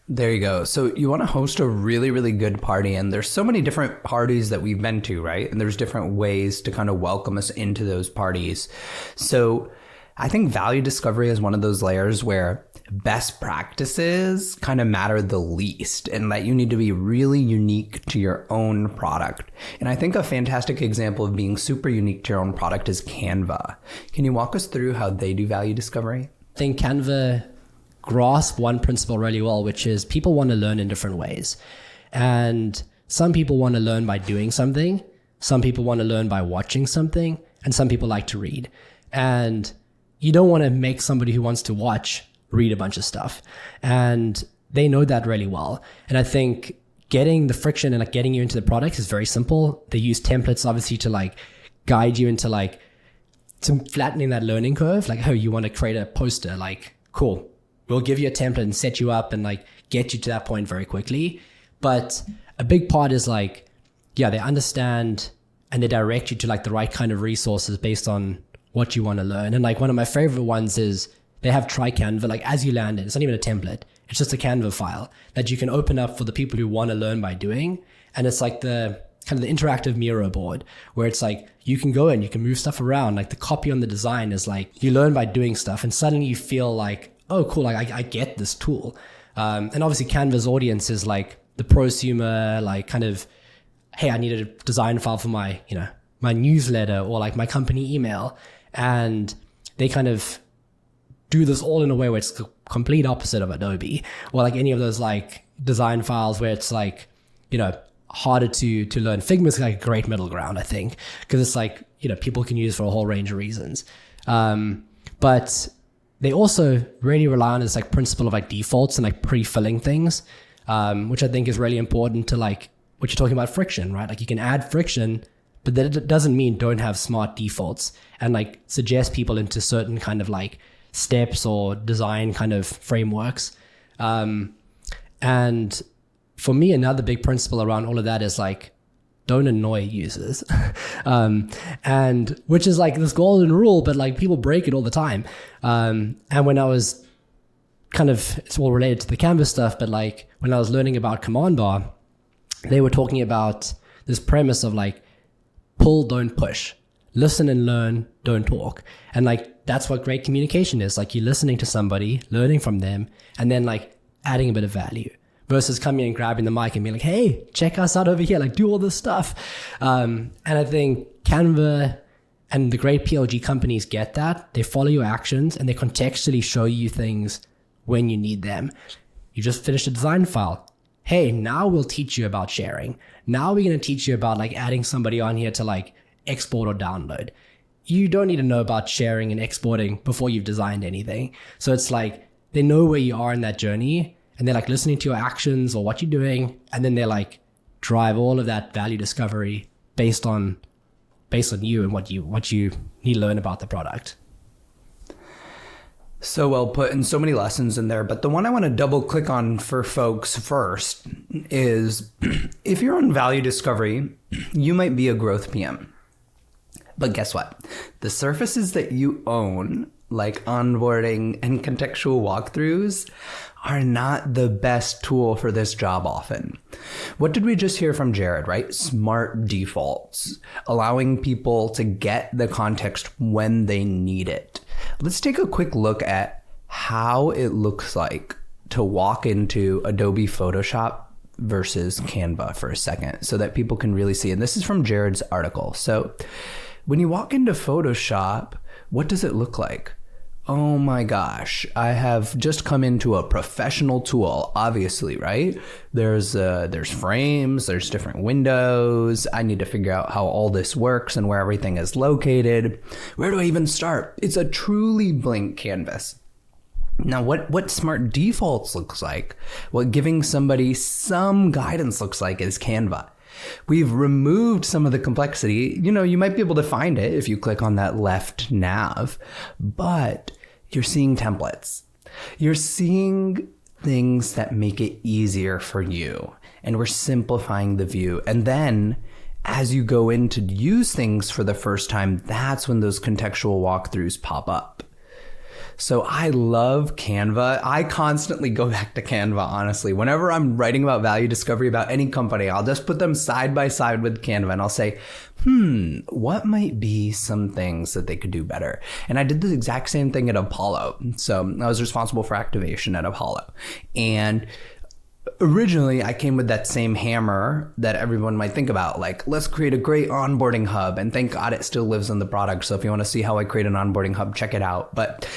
There you go. So you want to host a really, really good party. And there's so many different parties that we've been to, right? And there's different ways to kind of welcome us into those parties. So I think value discovery is one of those layers where best practices kind of matter the least, and that you need to be really unique to your own product. And I think a fantastic example of being super unique to your own product is Canva. Can you walk us through how they do value discovery? I think Canva grasp one principle really well, which is people want to learn in different ways. And some people want to learn by doing something. Some people want to learn by watching something. And some people like to read. And you don't want to make somebody who wants to watch read a bunch of stuff. And they know that really well. And I think getting the friction and like getting you into the product is very simple. They use templates obviously to like guide you into like to flattening that learning curve. Like, oh, you want to create a poster, like, cool. We'll give you a template and set you up and like get you to that point very quickly. But a big part is like, yeah, they understand and they direct you to like the right kind of resources based on what you want to learn. And like one of my favorite ones is they have try Canva, like as you land it, it's not even a template. It's just a Canva file that you can open up for the people who want to learn by doing. And it's like the kind of the interactive Miro board where it's like you can go and you can move stuff around. Like the copy on the design is like you learn by doing stuff and suddenly you feel like, oh, cool, like I get this tool. And obviously Canva's audience is like the prosumer, like kind of, hey, I need a design file for my, you know, my newsletter or like my company email. And they kind of do this all in a way where it's the complete opposite of Adobe or like any of those like design files where it's like, you know, harder to learn. Figma's like a great middle ground, I think, because it's like, you know, people can use for a whole range of reasons. But they also really rely on this like principle of like defaults and like pre-filling things, which I think is really important to like what you're talking about friction, right? Like you can add friction, but that doesn't mean don't have smart defaults and like suggest people into certain kind of like steps or design kind of frameworks. And for me, another big principle around all of that is like, don't annoy users. And which is like this golden rule, but like people break it all the time. And when I was kind of, it's all related to the Canvas stuff, but like when I was learning about Command Bar, they were talking about this premise of like, pull, don't push. Listen and learn, don't talk. And like, that's what great communication is. Like you're listening to somebody, learning from them, and then like adding a bit of value versus coming and grabbing the mic and being like, hey, check us out over here. Like do all this stuff. And I think Canva and the great PLG companies get that. They follow your actions and they contextually show you things when you need them. You just finished a design file. Hey, now we'll teach you about sharing. Now we're going to teach you about like adding somebody on here to like export or download. You don't need to know about sharing and exporting before you've designed anything. So it's like they know where you are in that journey and they're like listening to your actions or what you're doing. And then they're like drive all of that value discovery based on you and what you need to learn about the product. So well put, and so many lessons in there. But the one I want to double click on for folks first is if you're on value discovery, you might be a growth PM. But guess what? The surfaces that you own, like onboarding and contextual walkthroughs, are not the best tool for this job often. What did we just hear from Jaryd, right? Smart defaults, allowing people to get the context when they need it. Let's take a quick look at how it looks like to walk into Adobe Photoshop versus Canva for a second so that people can really see. And this is from Jaryd's article. So when you walk into Photoshop, what does it look like? Oh my gosh, I have just come into a professional tool, obviously, right? There's frames, there's different windows. I need to figure out how all this works and where everything is located. Where do I even start? It's a truly blank canvas. Now, what smart defaults looks like, what giving somebody some guidance looks like is Canva. We've removed some of the complexity. You know, you might be able to find it if you click on that left nav, but you're seeing templates. You're seeing things that make it easier for you. And we're simplifying the view. And then as you go in to use things for the first time, that's when those contextual walkthroughs pop up. So I love Canva. I constantly go back to Canva, honestly. Whenever I'm writing about value discovery about any company, I'll just put them side by side with Canva and I'll say, what might be some things that they could do better? And I did the exact same thing at Apollo. So I was responsible for activation at Apollo. And originally, I came with that same hammer that everyone might think about, like, let's create a great onboarding hub. And thank God it still lives in the product. So if you want to see how I create an onboarding hub, check it out. But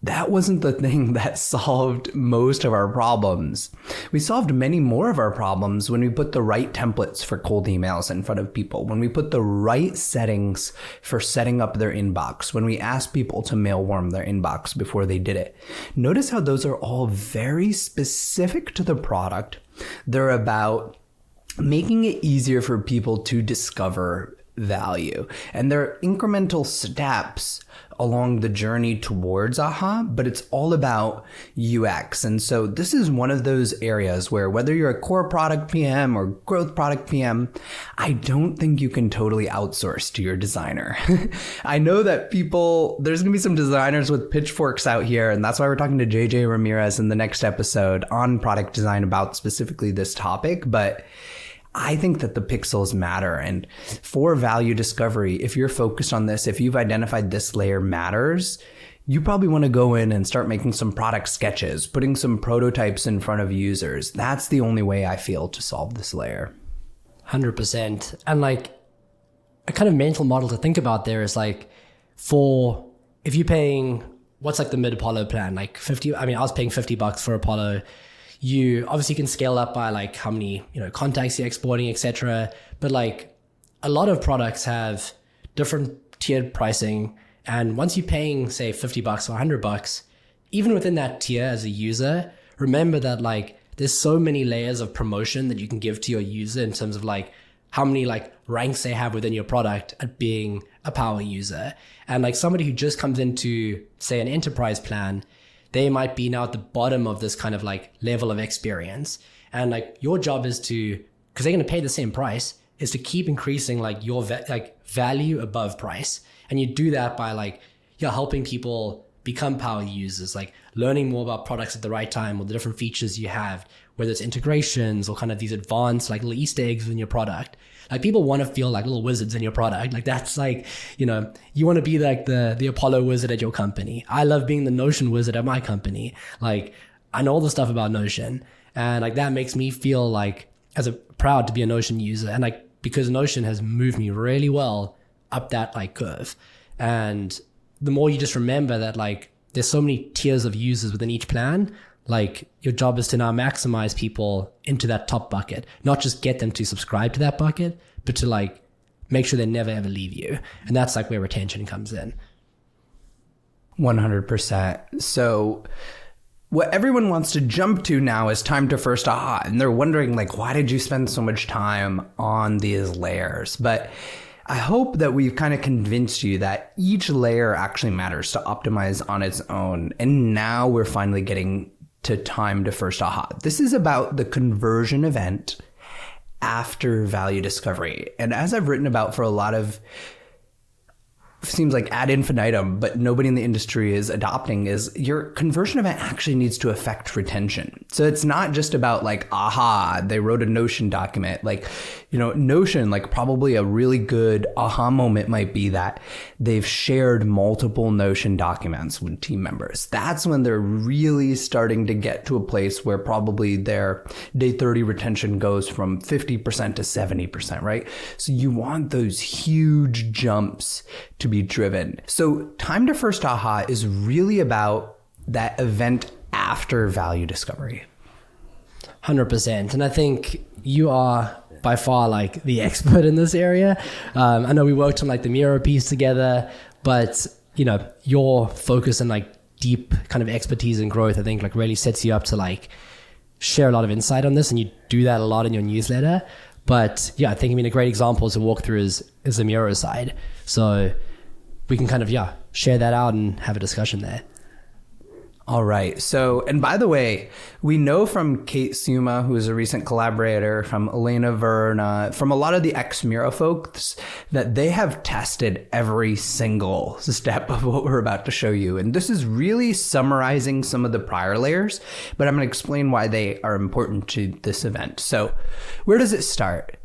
that wasn't the thing that solved most of our problems. We solved many more of our problems when we put the right templates for cold emails in front of people, when we put the right settings for setting up their inbox, when we asked people to mail warm their inbox before they did it. Notice how those are all very specific to the product. They're about making it easier for people to discover value. And they're incremental steps along the journey towards AHA, but it's all about UX. And so this is one of those areas where whether you're a core product PM or growth product PM, I don't think you can totally outsource to your designer. I know that there's going to be some designers with pitchforks out here, and that's why we're talking to JJ Ramirez in the next episode on product design about specifically this topic. But I think that the pixels matter. And for value discovery, if you're focused on this, if you've identified this layer matters, you probably want to go in and start making some product sketches, putting some prototypes in front of users. That's the only way I feel to solve this layer. 100%. And like a kind of mental model to think about there is like, if you're paying, what's like the mid Apollo plan? Like I was paying $50 for Apollo. You obviously can scale up by like how many, contacts you're exporting, etc. But like a lot of products have different tiered pricing. And once you're paying, say, $50 or $100, even within that tier as a user, remember that like there's so many layers of promotion that you can give to your user in terms of like how many like ranks they have within your product at being a power user. And like somebody who just comes into, say, an enterprise plan, they might be now at the bottom of this kind of like level of experience. And like your job is to, because they're going to pay the same price, is to keep increasing like your value above price. And you do that by like, helping people become power users, like learning more about products at the right time or the different features you have, whether it's integrations or kind of these advanced like little Easter eggs in your product. Like people want to feel like little wizards in your product. Like that's like, you want to be like the Apollo wizard at your company. I love being the Notion wizard at my company. Like I know all the stuff about Notion, and like that makes me feel like proud to be a Notion user. And like, because Notion has moved me really well up that like curve. And the more you just remember that like there's so many tiers of users within each plan, like your job is to now maximize people into that top bucket, not just get them to subscribe to that bucket, but to like make sure they never ever leave you. And that's like where retention comes in. 100%. So what everyone wants to jump to now is time to first AHA. And they're wondering like, why did you spend so much time on these layers? But I hope that we've kind of convinced you that each layer actually matters to optimize on its own. And now we're finally getting to time to first AHA. This is about the conversion event after value discovery. And as I've written about for a lot of, seems like ad infinitum, but nobody in the industry is adopting, is your conversion event actually needs to affect retention. So it's not just about like, AHA, they wrote a Notion document. Like, Notion, like probably a really good AHA moment might be that they've shared multiple Notion documents with team members. That's when they're really starting to get to a place where probably their day 30 retention goes from 50% to 70%, right? So you want those huge jumps to be driven. So time to first AHA is really about that event after value discovery. 100%. And I think you are by far like the expert in this area. I know we worked on like the Miro piece together, but your focus and like deep kind of expertise and growth, I think like really sets you up to like share a lot of insight on this, and you do that a lot in your newsletter. But I think a great example to walk through is the Miro side. So we can kind of, share that out and have a discussion there. All right. So, and by the way, we know from Kate Suma, who is a recent collaborator, from Elena Verna, from a lot of the ex-Miro folks, that they have tested every single step of what we're about to show you. And this is really summarizing some of the prior layers, but I'm going to explain why they are important to this event. So where does it start?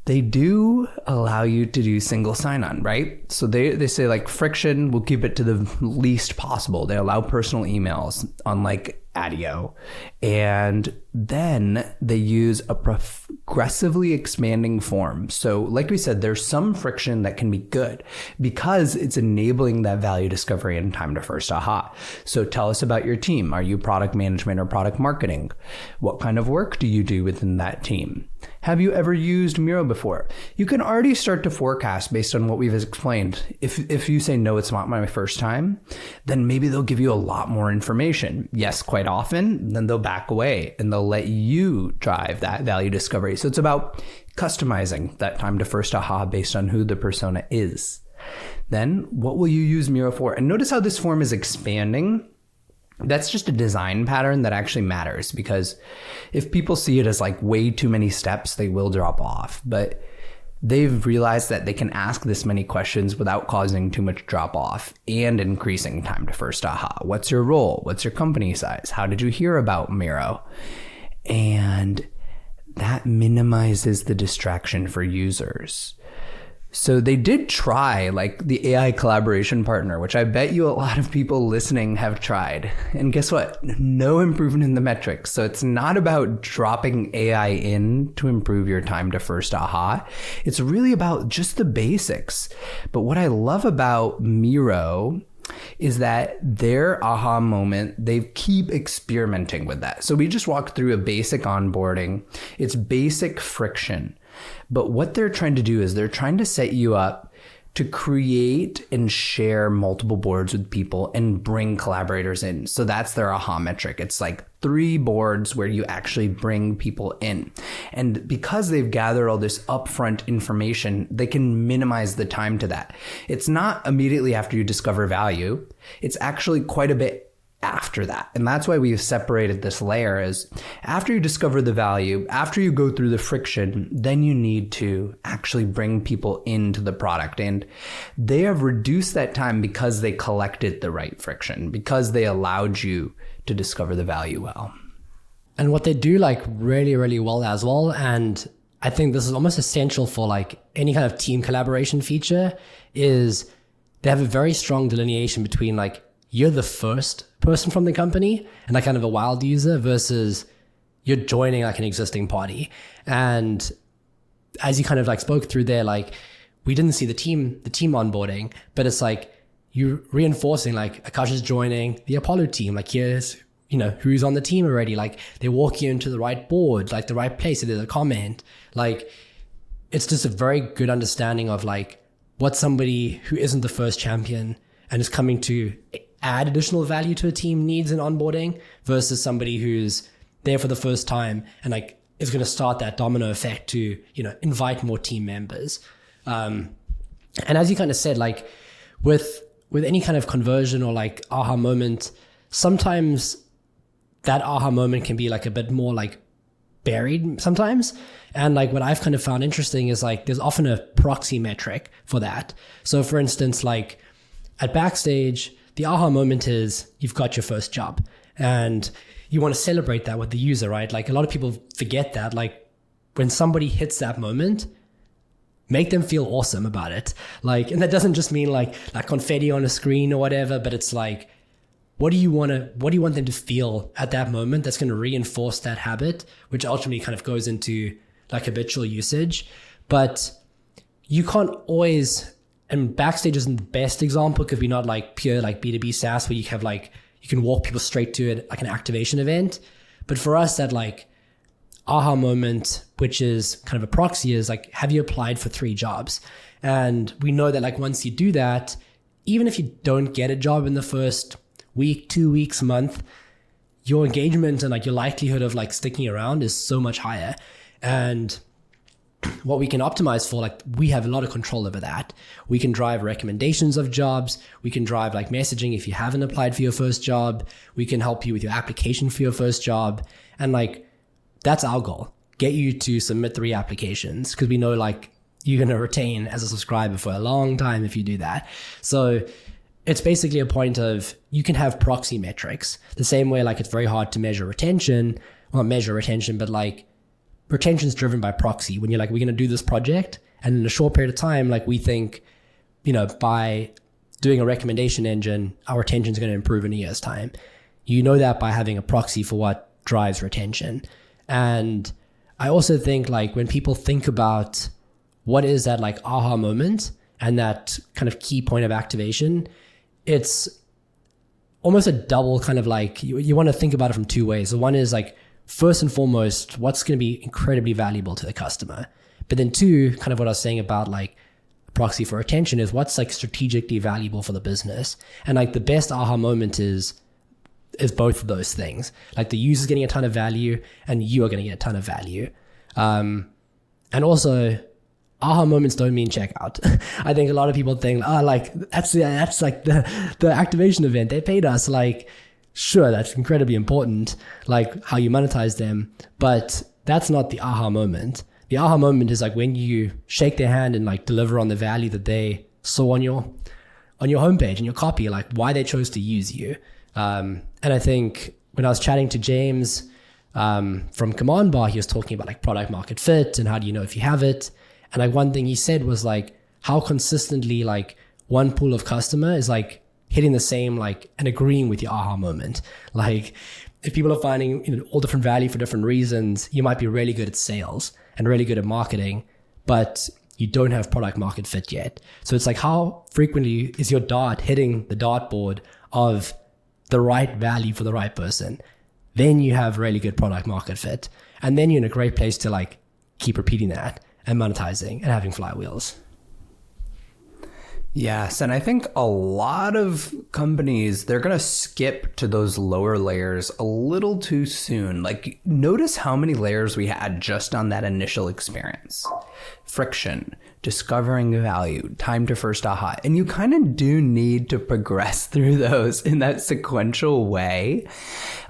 They do allow you to do single sign-on, right? So they say like friction, we'll keep it to the least possible. They allow personal emails, unlike ADIO. And then they use a progressively expanding form. So like we said, there's some friction that can be good because it's enabling that value discovery and time to first aha. So tell us about your team. Are you product management or product marketing? What kind of work do you do within that team? Have you ever used Miro before? You can already start to forecast based on what we've explained. If you say, no, it's not my first time, then maybe they'll give you a lot more information. Yes, quite often, then they'll back away and they'll let you drive that value discovery. So it's about customizing that time to first aha based on who the persona is. Then what will you use Miro for? And notice how this form is expanding. That's just a design pattern that actually matters, because if people see it as like way too many steps, they will drop off. But they've realized that they can ask this many questions without causing too much drop off and increasing time to first aha. What's your role? What's your company size? How did you hear about Miro? And that minimizes the distraction for users. So they did try like the AI collaboration partner, which I bet you a lot of people listening have tried. And guess what? No improvement in the metrics. So it's not about dropping AI in to improve your time to first aha. It's really about just the basics. But what I love about Miro is that their aha moment, they keep experimenting with that. So we just walked through a basic onboarding. It's basic friction. But what they're trying to do is they're trying to set you up to create and share multiple boards with people and bring collaborators in. So that's their aha metric. It's like 3 boards where you actually bring people in. And because they've gathered all this upfront information, they can minimize the time to that. It's not immediately after you discover value. It's actually quite a bit after that. And that's why we've separated this layer as after you discover the value, after you go through the friction, then you need to actually bring people into the product. And they have reduced that time because they collected the right friction, because they allowed you to discover the value well. And what they do like really, really well as well, and I think this is almost essential for like any kind of team collaboration feature, is they have a very strong delineation between like you're the first person from the company and like kind of a wild user versus you're joining like an existing party. And as you kind of like spoke through there, like we didn't see the team onboarding, but it's like you're reinforcing like Akash is joining the Apollo team. Like here's, you know, who's on the team already. Like they walk you into the right board, like the right place. If there's a comment, like it's just a very good understanding of like what somebody who isn't the first champion and is coming to add additional value to a team needs in onboarding versus somebody who's there for the first time and like is going to start that domino effect to, you know, invite more team members. And as you kind of said, like with any kind of conversion or like aha moment, sometimes that aha moment can be like a bit more like buried sometimes. And like what I've kind of found interesting is like there's often a proxy metric for that. So for instance, like at Backstage, the aha moment is you've got your first job and you want to celebrate that with the user, right? Like a lot of people forget that, like when somebody hits that moment, make them feel awesome about it. Like, and that doesn't just mean like confetti on a screen or whatever, but it's like, what do you want them to feel at that moment that's going to reinforce that habit, which ultimately kind of goes into like habitual usage. But you can't always, and Backstage isn't the best example because we're not like pure like B2B SaaS where you have like, you can walk people straight to it like an activation event. But for us, that like aha moment, which is kind of a proxy, is like, have you applied for 3 jobs? And we know that like once you do that, even if you don't get a job in the first week, 2 weeks, month, your engagement and like your likelihood of like sticking around is so much higher. And what we can optimize for, like we have a lot of control over that. We can drive recommendations of jobs. We can drive like messaging if you haven't applied for your first job. We can help you with your application for your first job. And like, that's our goal. Get you to submit 3 applications because we know like you're going to retain as a subscriber for a long time if you do that. So it's basically a point of you can have proxy metrics the same way like it's very hard to measure retention. Well, not measure retention, but like retention is driven by proxy. When you're like, we're going to do this project and in a short period of time, like we think, you know, by doing a recommendation engine, our retention is going to improve in a year's time. You know that by having a proxy for what drives retention. And I also think like when people think about what is that like aha moment and that kind of key point of activation, it's almost a double kind of like, you want to think about it from two ways. The one is like, first and foremost, what's going to be incredibly valuable to the customer. But then two, kind of what I was saying about like a proxy for retention is what's like strategically valuable for the business. And like the best aha moment is both of those things. Like the user's getting a ton of value and you are going to get a ton of value. And also aha moments don't mean checkout. I think a lot of people think, like that's like the activation event. They paid us. Like, sure, that's incredibly important, like how you monetize them, but that's not the aha moment. The aha moment is like when you shake their hand and like deliver on the value that they saw on your homepage and your copy, like why they chose to use you. And I think when I was chatting to James from Command Bar, he was talking about like product market fit and how do you know if you have it. And like one thing he said was like how consistently like one pool of customer is like hitting the same like and agreeing with your aha moment. Like if people are finding all different value for different reasons, you might be really good at sales and really good at marketing, but you don't have product market fit yet. So it's like how frequently is your dart hitting the dartboard of the right value for the right person? Then you have really good product market fit. And then you're in a great place to like keep repeating that and monetizing and having flywheels. Yes, and I think a lot of companies, they're going to skip to those lower layers a little too soon. Like, notice how many layers we had just on that initial experience. Friction, discovering value, time to first aha. And you kind of do need to progress through those in that sequential way.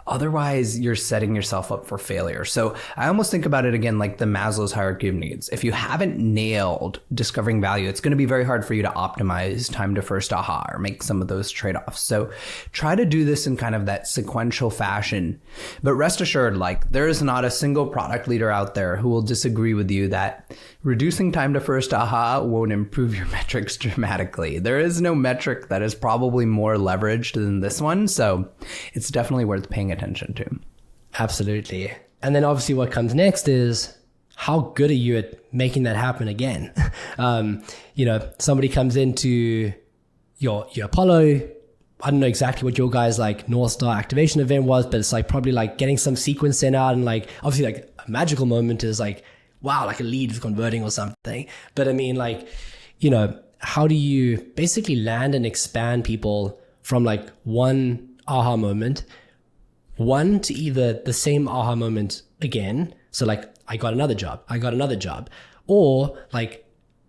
Otherwise, you're setting yourself up for failure. So I almost think about it again like the Maslow's hierarchy of needs. If you haven't nailed discovering value, it's going to be very hard for you to optimize time to first aha or make some of those trade-offs. So try to do this in kind of that sequential fashion. But rest assured, like there is not a single product leader out there who will disagree with you that reducing time to first aha won't improve your metrics dramatically. There is no metric that is probably more leveraged than this one. So it's definitely worth paying attention to. Absolutely. And then obviously what comes next is how good are you at making that happen again? Somebody comes into your Apollo. I don't know exactly what your guys like North Star activation event was, but it's like probably like getting some sequence sent out and like obviously like a magical moment is like, wow, like a lead is converting or something. But I mean like, how do you basically land and expand people from like one aha moment, one to either the same aha moment again. So like I got another job, or like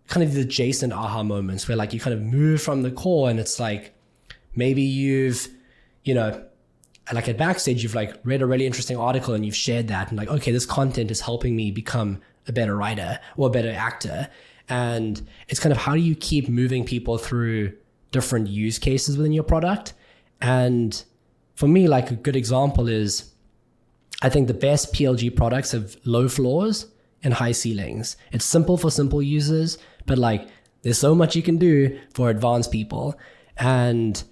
kind of the adjacent aha moments where like you kind of move from the core and it's like, maybe you've, like at Backstage, you've like read a really interesting article and you've shared that and like, okay, this content is helping me become a better writer or a better actor. And it's kind of how do you keep moving people through different use cases within your product? And for me, like a good example is I think the best PLG products have low floors and high ceilings. It's simple for simple users, but like there's so much you can do for advanced people. And,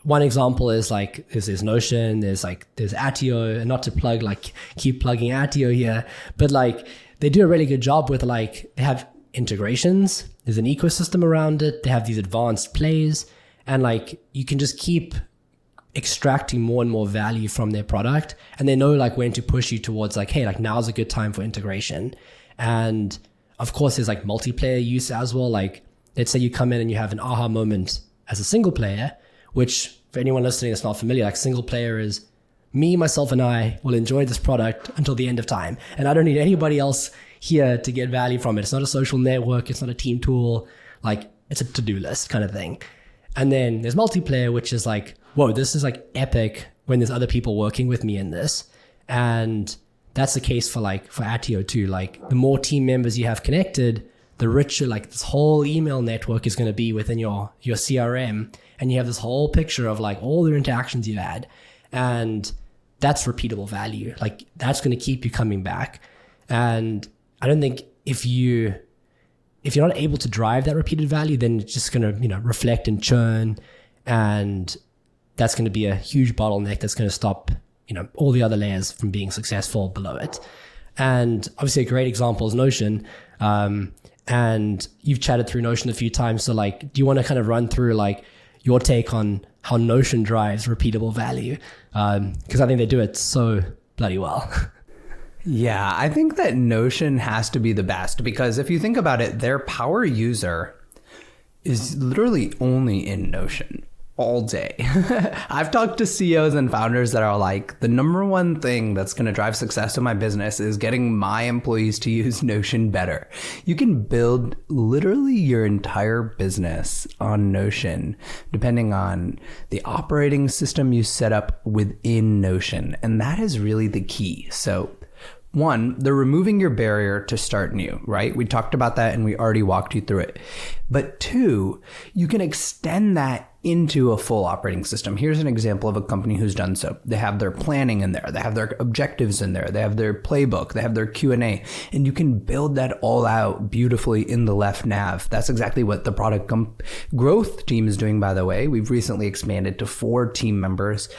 one example is like there's Notion, there's Attio, and not to plug like keep plugging Attio here, but like they do a really good job with like they have integrations, there's an ecosystem around it, they have these advanced plays, and like you can just keep extracting more and more value from their product, and they know like when to push you towards like, hey, like now's a good time for integration. And of course there's like multiplayer use as well. Like let's say you come in and you have an aha moment as a single player, which for anyone listening that's not familiar, like single player is me, myself, and I will enjoy this product until the end of time. And I don't need anybody else here to get value from it. It's not a social network. It's not a team tool. Like it's a to-do list kind of thing. And then there's multiplayer, which is like, whoa, this is like epic when there's other people working with me in this. And that's the case for Attio too. Like the more team members you have connected, the richer like this whole email network is going to be within your CRM. And you have this whole picture of like all the interactions you've had. And that's repeatable value. Like that's going to keep you coming back. And I don't think if you're not able to drive that repeated value, then it's just going to, reflect and churn. And that's going to be a huge bottleneck that's going to stop, all the other layers from being successful below it. And obviously a great example is Notion. And you've chatted through Notion a few times. So like, do you want to kind of run through like your take on how Notion drives repeatable value? Because I think they do it so bloody well. Yeah, I think that Notion has to be the best because if you think about it, their power user is literally only in Notion all day. I've talked to CEOs and founders that are like, the number one thing that's going to drive success in my business is getting my employees to use Notion better. You can build literally your entire business on Notion, depending on the operating system you set up within Notion. And that is really the key. So one, they're removing your barrier to start new, right? We talked about that and we already walked you through it. But two, you can extend that into a full operating system. Here's an example of a company who's done so. They have their planning in there. They have their objectives in there. They have their playbook. They have their Q&A. And you can build that all out beautifully in the left nav. That's exactly what the product growth team is doing, by the way. We've recently expanded to 4 team members.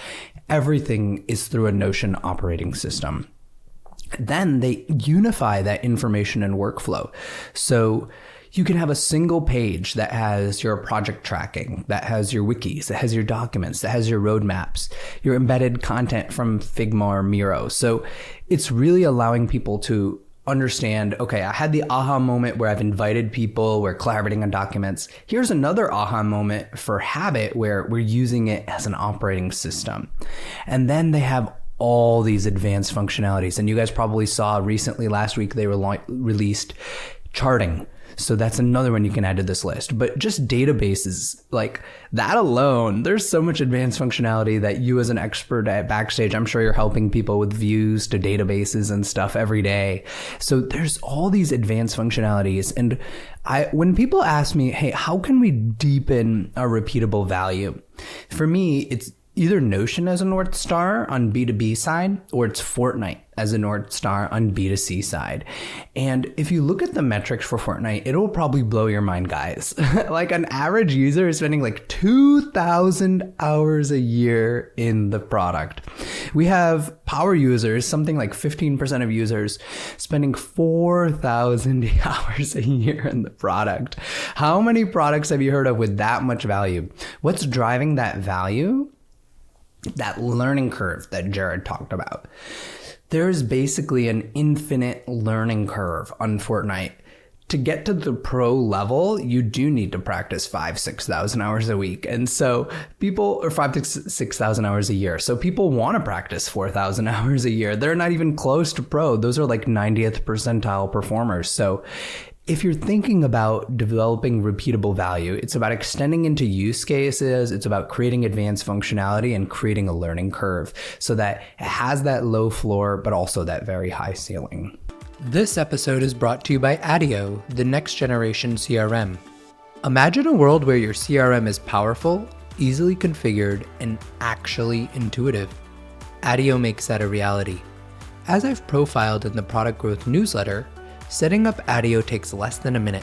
Everything is through a Notion operating system. Then they unify that information and workflow. So you can have a single page that has your project tracking, that has your wikis, that has your documents, that has your roadmaps, your embedded content from Figma or Miro. So it's really allowing people to understand, okay, I had the aha moment where I've invited people, we're collaborating on documents. Here's another aha moment for Habit where we're using it as an operating system. And then they have all these advanced functionalities. And you guys probably saw recently, last week, they released charting. So that's another one you can add to this list. But just databases, like that alone, there's so much advanced functionality that you as an expert at Backstage, I'm sure you're helping people with views to databases and stuff every day. So there's all these advanced functionalities. And when people ask me, hey, how can we deepen our repeatable value? For me, it's either Notion as a North Star on B2B side, or it's Fortnite as a North Star on B2C side. And if you look at the metrics for Fortnite, it will probably blow your mind, guys. Like an average user is spending like 2,000 hours a year in the product. We have power users, something like 15% of users spending 4,000 hours a year in the product. How many products have you heard of with that much value? What's driving that value? That learning curve that Jaryd talked about. There's basically an infinite learning curve on Fortnite. To get to the pro level, you do need to practice 5,000-6,000 hours a week. And so people, or 5,000-6,000 hours a year. So people want to practice 4,000 hours a year. They're not even close to pro. Those are like 90th percentile performers. So if you're thinking about developing repeatable value, it's about extending into use cases. It's about creating advanced functionality and creating a learning curve so that it has that low floor, but also that very high ceiling. This episode is brought to you by Addio, the next generation CRM. Imagine a world where your CRM is powerful, easily configured, and actually intuitive. Addio makes that a reality. As I've profiled in the Product Growth newsletter, setting up Addio takes less than a minute,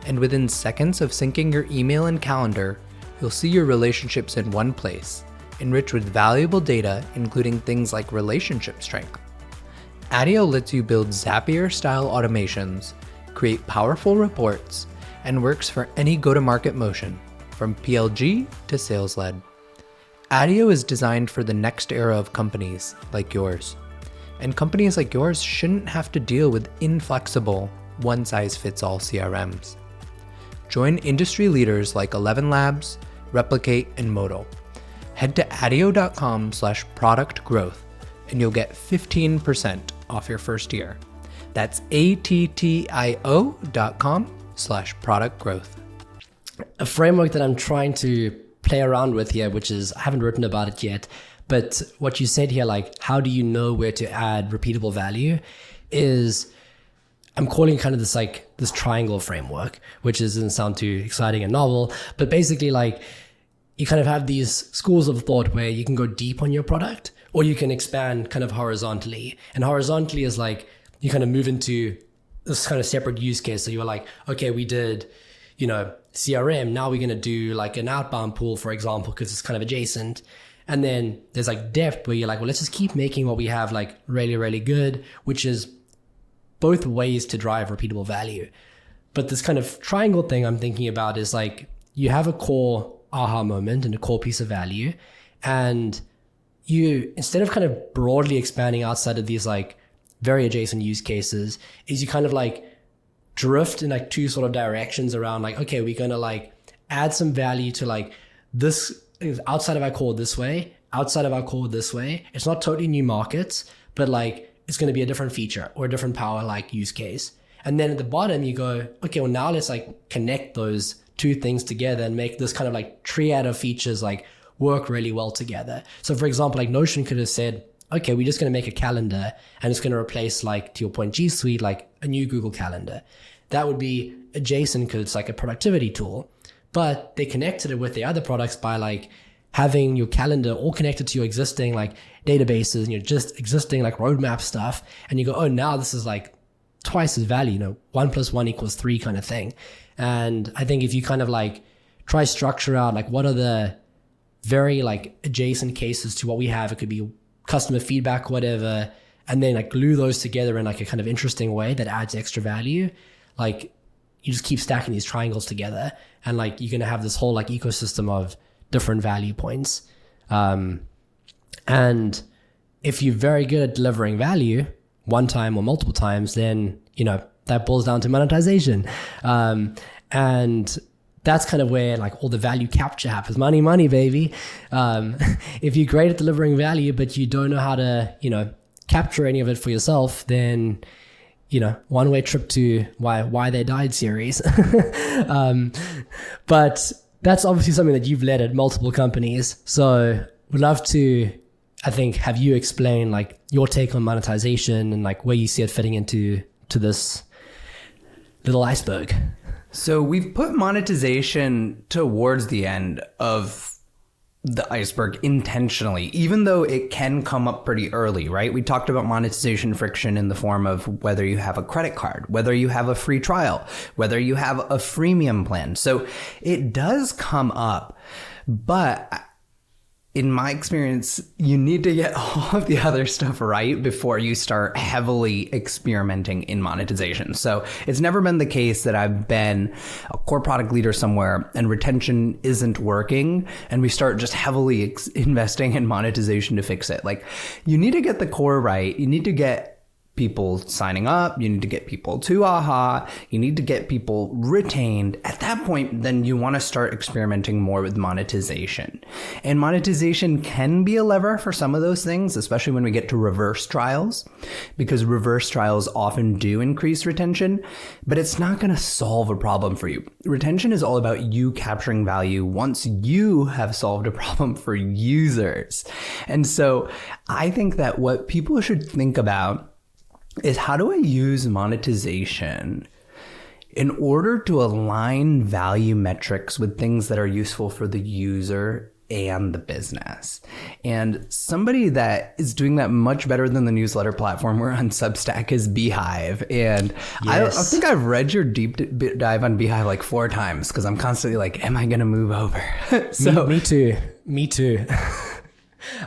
and within seconds of syncing your email and calendar, you'll see your relationships in one place, enriched with valuable data, including things like relationship strength. Addio lets you build Zapier-style automations, create powerful reports, and works for any go-to-market motion, from PLG to sales-led. Addio is designed for the next era of companies like yours. And companies like yours shouldn't have to deal with inflexible, one-size-fits-all CRMs. Join industry leaders like 11 Labs, Replicate, and Modal. Head to addio.com/productgrowth and you'll get 15% off your first year. That's attio.com/productgrowth. A framework that I'm trying to play around with here, which is, I haven't written about it yet, but what you said here, like, how do you know where to add repeatable value, is I'm calling kind of this like this triangle framework, which doesn't sound too exciting and novel, but basically like you kind of have these schools of thought where you can go deep on your product or you can expand kind of horizontally. And horizontally is like you kind of move into this kind of separate use case. So you're like, okay, we did, CRM. Now we're going to do like an outbound pool, for example, because it's kind of adjacent. And then there's like depth where you're like, well, let's just keep making what we have like really, really good, which is both ways to drive repeatable value. But this kind of triangle thing I'm thinking about is like, you have a core aha moment and a core piece of value. And you, instead of kind of broadly expanding outside of these like very adjacent use cases, is you kind of like drift in like two sort of directions around like, okay, we're going to like add some value to like this is outside of our core this way, outside of our core this way. It's not totally new markets, but like it's going to be a different feature or a different power like use case. And then at the bottom you go, okay, well now let's like connect those two things together and make this kind of like triad of features like work really well together. So for example, like Notion could have said, okay, we're just going to make a calendar and it's going to replace, like to your point, G Suite, like a new Google Calendar. That would be adjacent because it's like a productivity tool, but they connected it with the other products by like having your calendar all connected to your existing like databases and your just existing like roadmap stuff. And you go, oh, now this is like twice as value, 1 + 1 = 3 kind of thing. And I think if you kind of like try structure out like what are the very like adjacent cases to what we have, it could be customer feedback, whatever, and then like glue those together in like a kind of interesting way that adds extra value. Like you just keep stacking these triangles together and like you're going to have this whole like ecosystem of different value points. And if you're very good at delivering value one time or multiple times, then, that boils down to monetization. And that's kind of where like all the value capture happens. Money, baby. If you're great at delivering value, but you don't know how to, capture any of it for yourself, then, one-way trip to why they died series. But that's obviously something that you've led at multiple companies. So would love to, I think, have you explain like your take on monetization and like where you see it fitting into this little iceberg. So we've put monetization towards the end of the iceberg intentionally, even though it can come up pretty early, right? We talked about monetization friction in the form of whether you have a credit card, whether you have a free trial, whether you have a freemium plan. So it does come up, but in my experience, you need to get all of the other stuff right before you start heavily experimenting in monetization. So it's never been the case that I've been a core product leader somewhere and retention isn't working and we start just heavily investing in monetization to fix it. Like you need to get the core right. You need to get people signing up, you need to get people to AHA, you need to get people retained. At that point, then you want to start experimenting more with monetization. And monetization can be a lever for some of those things, especially when we get to reverse trials, because reverse trials often do increase retention, but it's not going to solve a problem for you. Retention is all about you capturing value once you have solved a problem for users. And so I think that what people should think about is how do I use monetization in order to align value metrics with things that are useful for the user and the business. And somebody that is doing that much better than the newsletter platform we're on, Substack, is Beehive. And yes. I think I've read your deep dive on Beehive like 4 times because I'm constantly like, am I going to move over? So me too.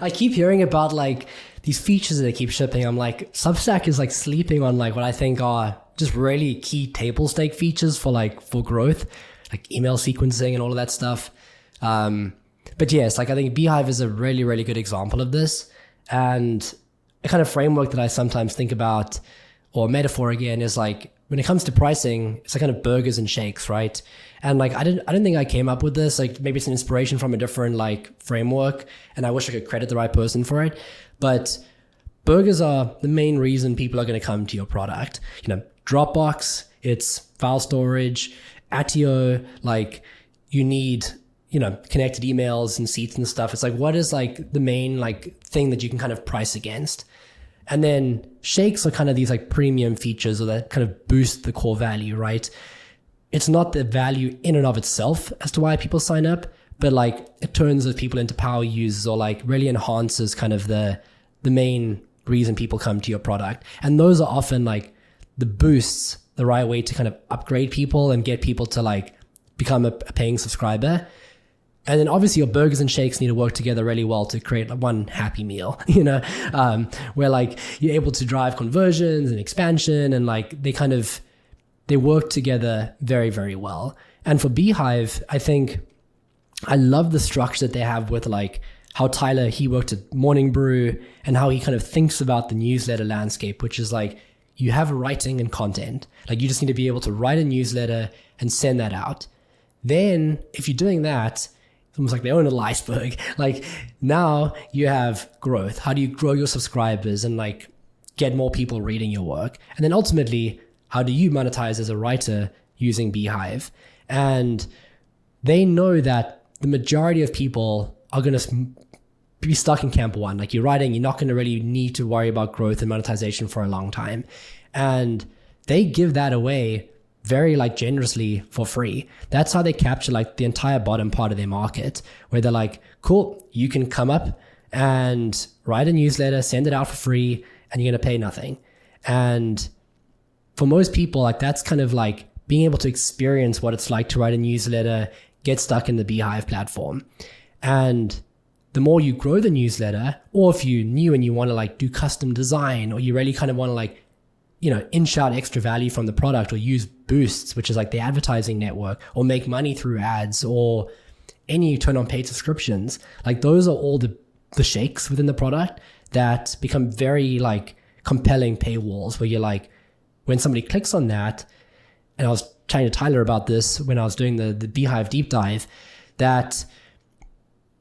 I keep hearing about like these features that they keep shipping. I'm like, Substack is like sleeping on like what I think are just really key table stake features for growth, like email sequencing and all of that stuff. But yes, like I think Beehive is a really, really good example of this. And a kind of framework that I sometimes think about, or metaphor again, is like when it comes to pricing, it's like kind of burgers and shakes, right? And like I don't think I came up with this. Like maybe it's an inspiration from a different like framework, and I wish I could credit the right person for it. But burgers are the main reason people are going to come to your product. Dropbox, it's file storage. Attio, like you need, connected emails and seats and stuff. It's like, what is like the main like thing that you can kind of price against? And then shakes are kind of these like premium features or that kind of boost the core value, right? It's not the value in and of itself as to why people sign up, but like it turns those people into power users or like really enhances kind of the main reason people come to your product. And those are often like the boosts, the right way to kind of upgrade people and get people to like become a paying subscriber. And then obviously your burgers and shakes need to work together really well to create like one happy meal, where like you're able to drive conversions and expansion, and like they work together very, very well. And for Beehive, I think I love the structure that they have with like how Tyler, he worked at Morning Brew, and how he kind of thinks about the newsletter landscape, which is like you have writing and content. Like you just need to be able to write a newsletter and send that out. Then if you're doing that, it's almost like they own a little iceberg. Like now you have growth. How do you grow your subscribers and like get more people reading your work? And then ultimately, how do you monetize as a writer using Beehive? And they know that the majority of people are going to be stuck in camp one. Like you're writing, you're not going to really need to worry about growth and monetization for a long time. And they give that away very like generously for free. That's how they capture like the entire bottom part of their market, where they're like, cool, you can come up and write a newsletter, send it out for free, and you're going to pay nothing. And for most people, like that's kind of like being able to experience what it's like to write a newsletter, get stuck in the Beehive platform. And the more you grow the newsletter, or if you're new and you want to like do custom design, or you really kind of want to like, inch out extra value from the product, or use boosts, which is like the advertising network, or make money through ads, or any turn on paid subscriptions, like those are all the shakes within the product that become very like compelling paywalls, where you're like, when somebody clicks on that, and I was chatting to Tyler about this when I was doing the Beehive deep dive, that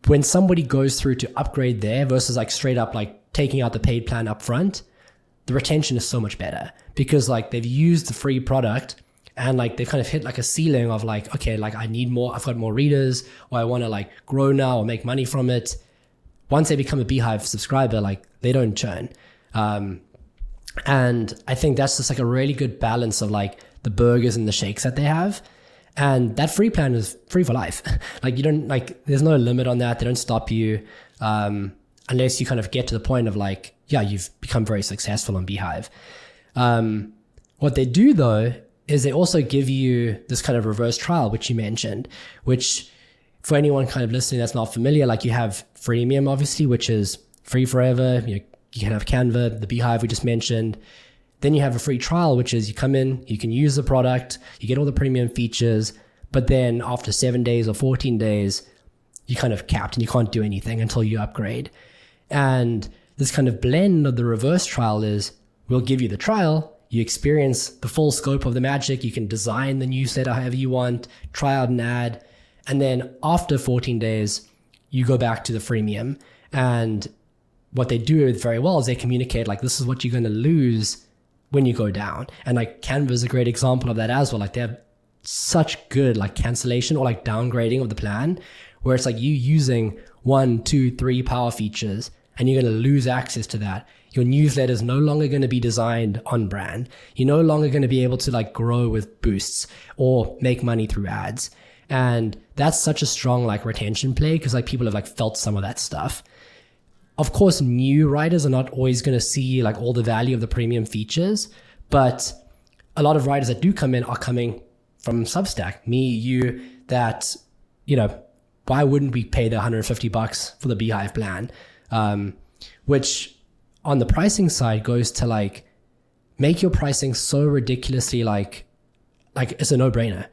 when somebody goes through to upgrade there versus like straight up like taking out the paid plan up front, the retention is so much better, because like they've used the free product and like they've kind of hit like a ceiling of like, okay, like I need more, I've got more readers, or I want to like grow now or make money from it. Once they become a Beehive subscriber, like they don't churn. And I think that's just like a really good balance of like the burgers and the shakes that they have. And that free plan is free for life. Like you don't like, there's no limit on that. They don't stop you. Unless you kind of get to the point of like, yeah, you've become very successful on Beehive. What they do though, is they also give you this kind of reverse trial, which you mentioned, which for anyone kind of listening that's not familiar, like you have freemium, obviously, which is free forever. You can have Canva, the Beehive we just mentioned. Then you have a free trial, which is you come in, you can use the product, you get all the premium features, but then after 7 days or 14 days, you kind of capped and you can't do anything until you upgrade. And this kind of blend of the reverse trial is, we'll give you the trial, you experience the full scope of the magic, you can design the newsletter however you want, try out an ad, and then after 14 days, you go back to the freemium. And what they do very well is they communicate like, this is what you're going to lose when you go down. And like Canva is a great example of that as well. Like they have such good like cancellation or like downgrading of the plan, where it's like you using 1, 2, 3 power features and you're going to lose access to that. Your newsletter is no longer going to be designed on brand. You're no longer going to be able to like grow with boosts or make money through ads. And that's such a strong like retention play, because like people have like felt some of that stuff. Of course, new writers are not always going to see like all the value of the premium features, but a lot of writers that do come in are coming from Substack, me, you, that, why wouldn't we pay the $150 for the Beehive plan? Which on the pricing side goes to like, make your pricing so ridiculously like it's a no-brainer.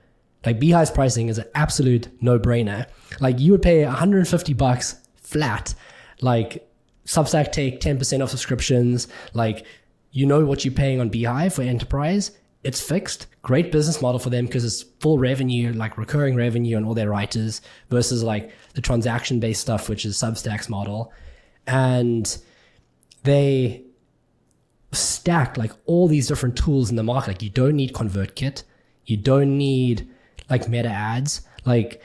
Like Beehive's pricing is an absolute no-brainer. Like you would pay $150 flat, like Substack take 10% off subscriptions. Like, what you're paying on Beehive for enterprise, it's fixed. Great business model for them because it's full revenue, like recurring revenue on all their writers, versus like the transaction-based stuff, which is Substack's model. And they stack like all these different tools in the market. Like you don't need ConvertKit. You don't need like meta ads. Like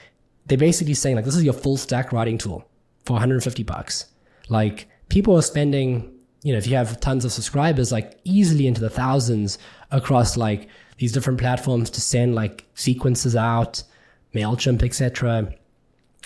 they're basically saying like, this is your full stack writing tool for $150. Like people are spending, if you have tons of subscribers, like easily into the thousands across like these different platforms to send like sequences out, MailChimp, etc.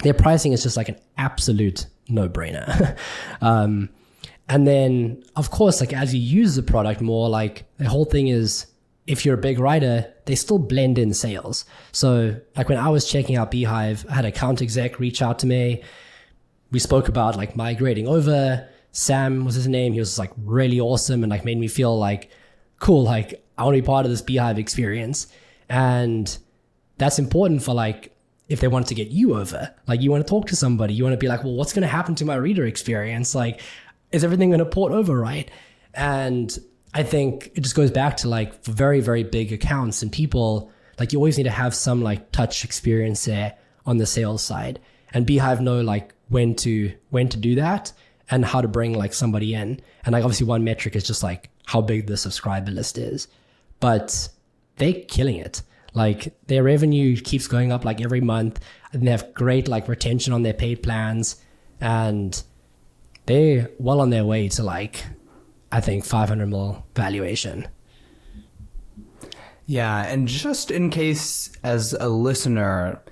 Their pricing is just like an absolute no-brainer. And then of course, like as you use the product more, like the whole thing is if you're a big writer, they still blend in sales. So like when I was checking out Beehive, I had an account exec reach out to me. We spoke about like migrating over. Sam was his name. He was like really awesome and like made me feel like, cool, like I want to be part of this Beehive experience. And that's important for like, if they want to get you over, like you want to talk to somebody, you want to be like, well, what's going to happen to my reader experience? Like, is everything going to port over right? And I think it just goes back to like very, very big accounts and people, like you always need to have some like touch experience there on the sales side, and Beehive know like when to do that and how to bring like somebody in. And like obviously one metric is just like how big the subscriber list is, but they're killing it. Like their revenue keeps going up like every month, and they have great like retention on their paid plans, and they're well on their way to like, I think 500 mil valuation. Yeah, and just in case as a listener,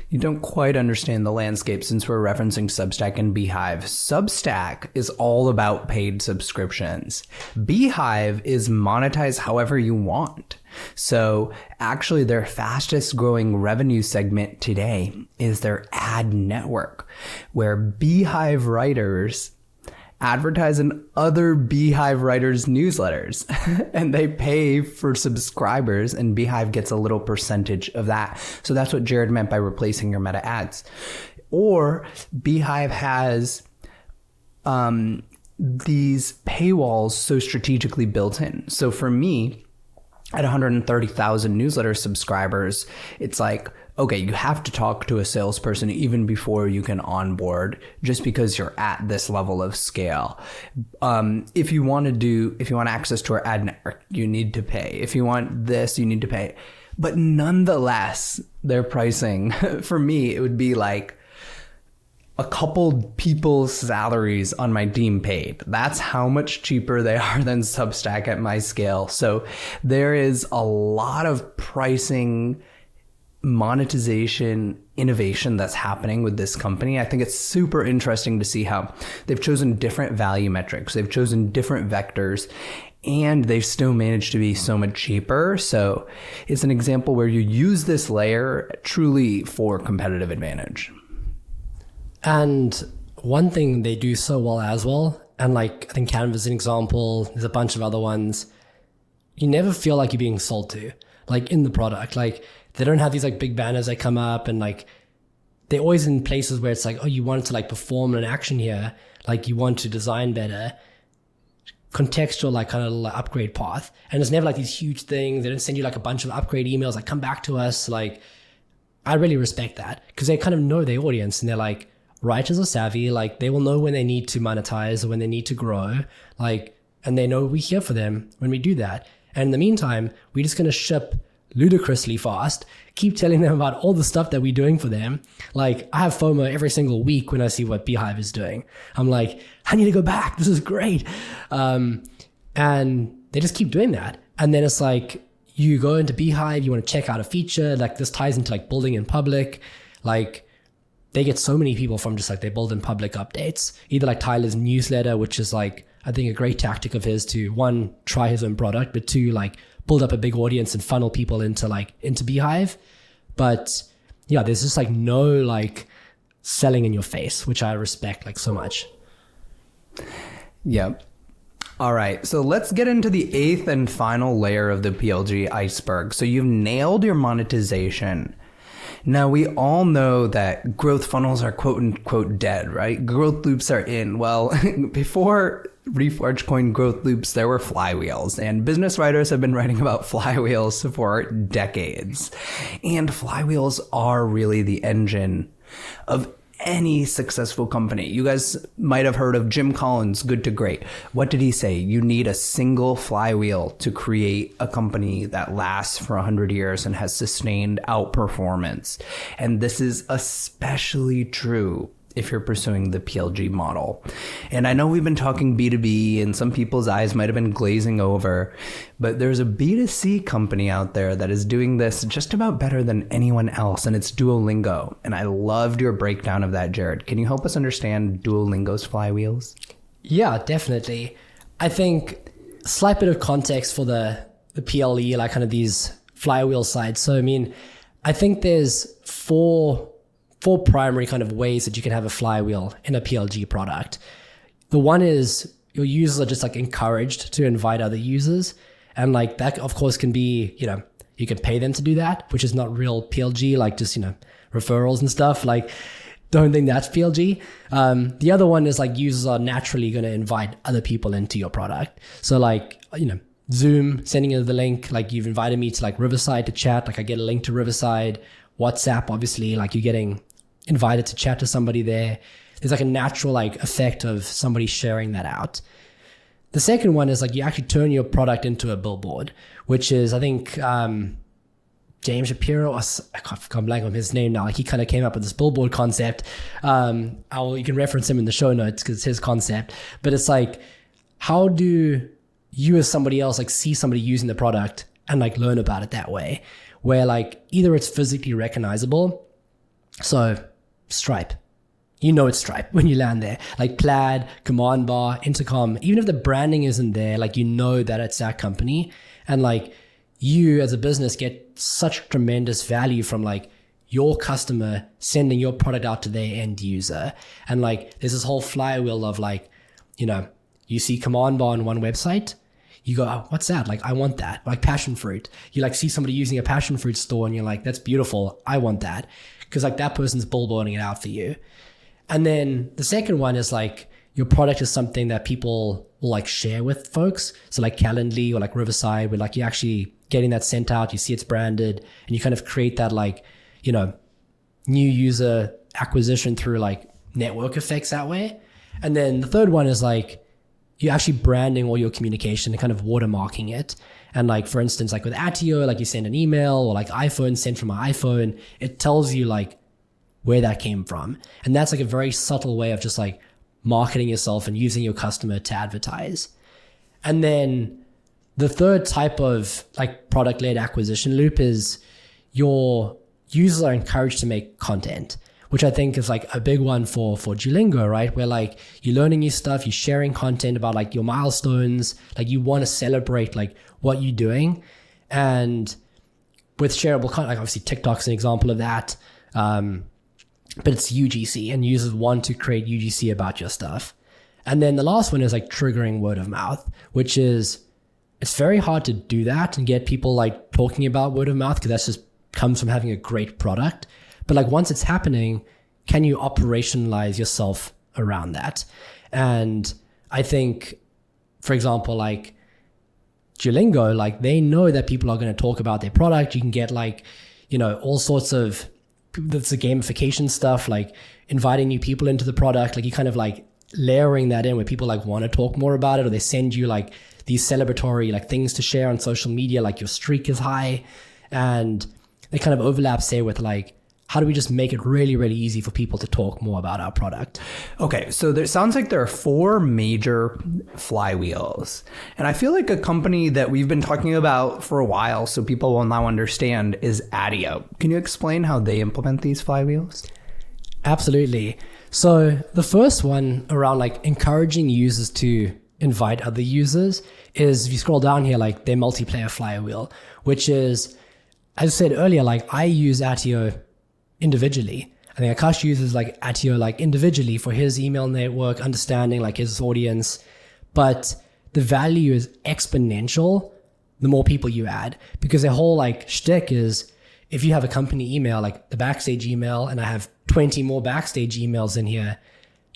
you don't quite understand the landscape since we're referencing Substack and Beehive. Substack is all about paid subscriptions. Beehive is monetize however you want. So actually their fastest growing revenue segment today is their ad network, where Beehive writers advertise in other Beehive writers' newsletters and they pay for subscribers, and Beehive gets a little percentage of that. So that's what Jaryd meant by replacing your meta ads. Or Beehive has these paywalls so strategically built in. So for me, at 130,000 newsletter subscribers, it's like, okay, you have to talk to a salesperson even before you can onboard, just because you're at this level of scale. If you want access to our ad network, you need to pay. If you want this, you need to pay. But nonetheless, their pricing, for me, it would be like a couple people's salaries on my team paid. That's how much cheaper they are than Substack at my scale. So there is a lot of pricing, monetization, innovation that's happening with this company. I think it's super interesting to see how they've chosen different value metrics. They've chosen different vectors, and they've still managed to be so much cheaper. So it's an example where you use this layer truly for competitive advantage. And one thing they do so well as well, and like I think Canva is an example, there's a bunch of other ones, you never feel like you're being sold to, like in the product. Like they don't have these like big banners that come up, and like they're always in places where it's like, oh, you want to like perform an action here, like you want to design better, contextual like kind of like upgrade path. And it's never like these huge things. They don't send you like a bunch of upgrade emails like come back to us. Like I really respect that, because they kind of know their audience, and they're like, writers are savvy, like they will know when they need to monetize or when they need to grow, like, and they know we're here for them when we do that. And in the meantime, we're just going to ship ludicrously fast, keep telling them about all the stuff that we're doing for them. Like I have FOMO every single week when I see what Beehive is doing. I'm like, I need to go back. This is great. And they just keep doing that. And then it's like, you go into Beehive, you want to check out a feature, like this ties into like building in public. Like they get so many people from just like they build in public updates, either like Tyler's newsletter, which is like, I think a great tactic of his to one, try his own product, but two, like build up a big audience and funnel people into Beehive. But yeah, there's just like no like selling in your face, which I respect like so much. Yep. All right, so let's get into the eighth and final layer of the PLG iceberg. So you've nailed your monetization. Now, we all know that growth funnels are quote unquote dead, right? Growth loops are in. Well, before Reforge coined growth loops, there were flywheels, and business writers have been writing about flywheels for decades. And flywheels are really the engine of any successful company. You guys might have heard of Jim Collins' Good to Great. What did he say? You need a single flywheel to create a company that lasts for 100 years and has sustained outperformance. And this is especially true if you're pursuing the PLG model. And I know we've been talking B2B and some people's eyes might have been glazing over, but there's a B2C company out there that is doing this just about better than anyone else, and it's Duolingo. And I loved your breakdown of that, Jaryd. Can you help us understand Duolingo's flywheels? Yeah, definitely. I think a slight bit of context for the the PLE, like kind of these flywheel sites. So, I mean, I think there's four primary kind of ways that you can have a flywheel in a PLG product. The one is your users are just like encouraged to invite other users. And like that, of course, can be, you can pay them to do that, which is not real PLG, like just, referrals and stuff. Like, don't think that's PLG. The other one is like users are naturally going to invite other people into your product. So like, Zoom, sending you the link, like you've invited me to like Riverside to chat, like I get a link to Riverside. WhatsApp, obviously, like you're getting invited to chat to somebody there. There's like a natural like effect of somebody sharing that out. The second one is like you actually turn your product into a billboard, which is, I think, James Shapiro, I can't blank on his name now. Like he kind of came up with this billboard concept. You can reference him in the show notes because it's his concept. But it's like, how do you as somebody else like see somebody using the product and like learn about it that way? Where like either it's physically recognizable. So Stripe, it's Stripe when you land there. Like Plaid, Command Bar, Intercom, even if the branding isn't there, like that it's that company. And like you as a business get such tremendous value from like your customer sending your product out to their end user. And like there's this whole flywheel of like, you see Command Bar on one website, you go, oh, what's that? Like, I want that. Like passion fruit. You like see somebody using a passion fruit store and you're like, that's beautiful. I want that. Because like that person's billboarding it out for you. And then the second one is like your product is something that people will like share with folks. So like Calendly or like Riverside, where like you're actually getting that sent out, you see it's branded, and you kind of create that like, new user acquisition through like network effects that way. And then the third one is like you're actually branding all your communication and kind of watermarking it. And like, for instance, like with Attio, like you send an email or like iPhone sent from my iPhone, it tells you like where that came from. And that's like a very subtle way of just like marketing yourself and using your customer to advertise. And then the third type of like product-led acquisition loop is your users are encouraged to make content, which I think is like a big one for Duolingo, right? Where like you're learning new stuff, you're sharing content about like your milestones, like you want to celebrate like what you're doing. And with shareable content, like obviously TikTok's an example of that. But it's UGC and users want to create UGC about your stuff. And then the last one is like triggering word of mouth, which is, it's very hard to do that and get people like talking about word of mouth because that's just comes from having a great product. But like once it's happening, can you operationalize yourself around that? And I think, for example, like Duolingo, like they know that people are going to talk about their product. You can get like, all sorts of, that's the gamification stuff, like inviting new people into the product. Like you kind of like layering that in where people like want to talk more about it, or they send you like these celebratory like things to share on social media, like your streak is high. And they kind of overlap, say, with like, how do we just make it really, really easy for people to talk more about our product? Okay, so there sounds like there are 4 major flywheels. And I feel like a company that we've been talking about for a while, so people will now understand, is Attio. Can you explain how they implement these flywheels? Absolutely. So the first one around like encouraging users to invite other users is, if you scroll down here, like their multiplayer flywheel, which is, as I said earlier, like I use Attio individually. I think Akash uses like Attio like individually for his email network, understanding like his audience, but the value is exponential the more people you add, because their whole like shtick is, if you have a company email like the Backstage email and I have 20 more Backstage emails in here,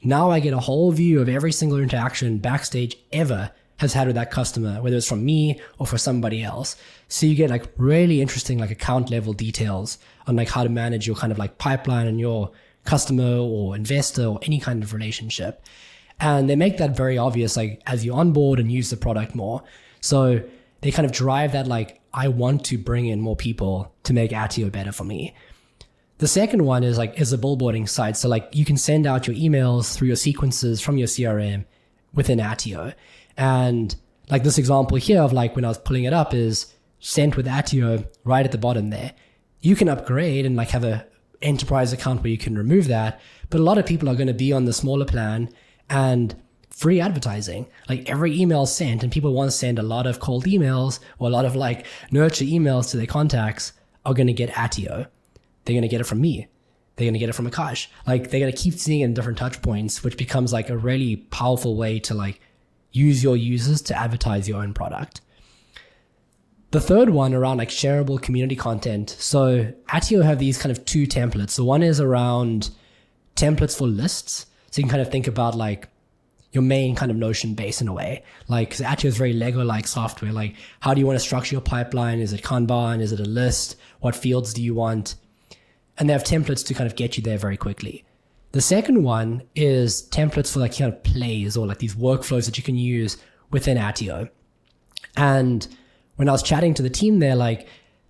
now I get a whole view of every single interaction Backstage ever has had with that customer, whether it's from me or for somebody else. So you get like really interesting like account level details on like how to manage your kind of like pipeline and your customer or investor or any kind of relationship. And they make that very obvious like as you onboard and use the product more. So they kind of drive that like, I want to bring in more people to make Attio better for me. The second one is like, is a billboarding site. So like you can send out your emails through your sequences from your CRM within Attio. And like this example here of like when I was pulling it up is sent with Attio right at the bottom there. You can upgrade and like have a enterprise account where you can remove that. But a lot of people are going to be on the smaller plan, and free advertising. Like every email sent, and people want to send a lot of cold emails or a lot of like nurture emails to their contacts, are going to get Attio. They're going to get it from me. They're going to get it from Akash. Like they're going to keep seeing it in different touch points, which becomes like a really powerful way to like use your users to advertise your own product. The third one around like shareable community content. So Attio have these kind of two templates. So one is around templates for lists. So you can kind of think about like your main kind of Notion base in a way. Like, cause Attio is very Lego-like software. Like, how do you want to structure your pipeline? Is it Kanban? Is it a list? What fields do you want? And they have templates to kind of get you there very quickly. The second one is templates for like kind of plays or like these workflows that you can use within Attio. And when I was chatting to the team there, like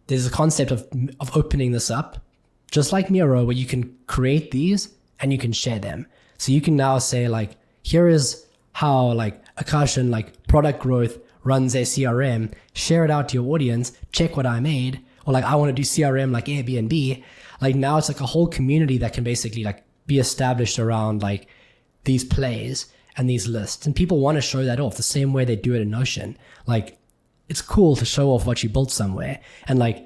there's a concept of opening this up, just like Miro, where you can create these and you can share them. So you can now say like, here is how like Akash and like product growth runs their CRM, share it out to your audience, check what I made, or like I want to do CRM like Airbnb. Like now it's like a whole community that can basically like be established around like these plays and these lists. And people want to show that off the same way they do it in Notion. Like it's cool to show off what you built somewhere. And like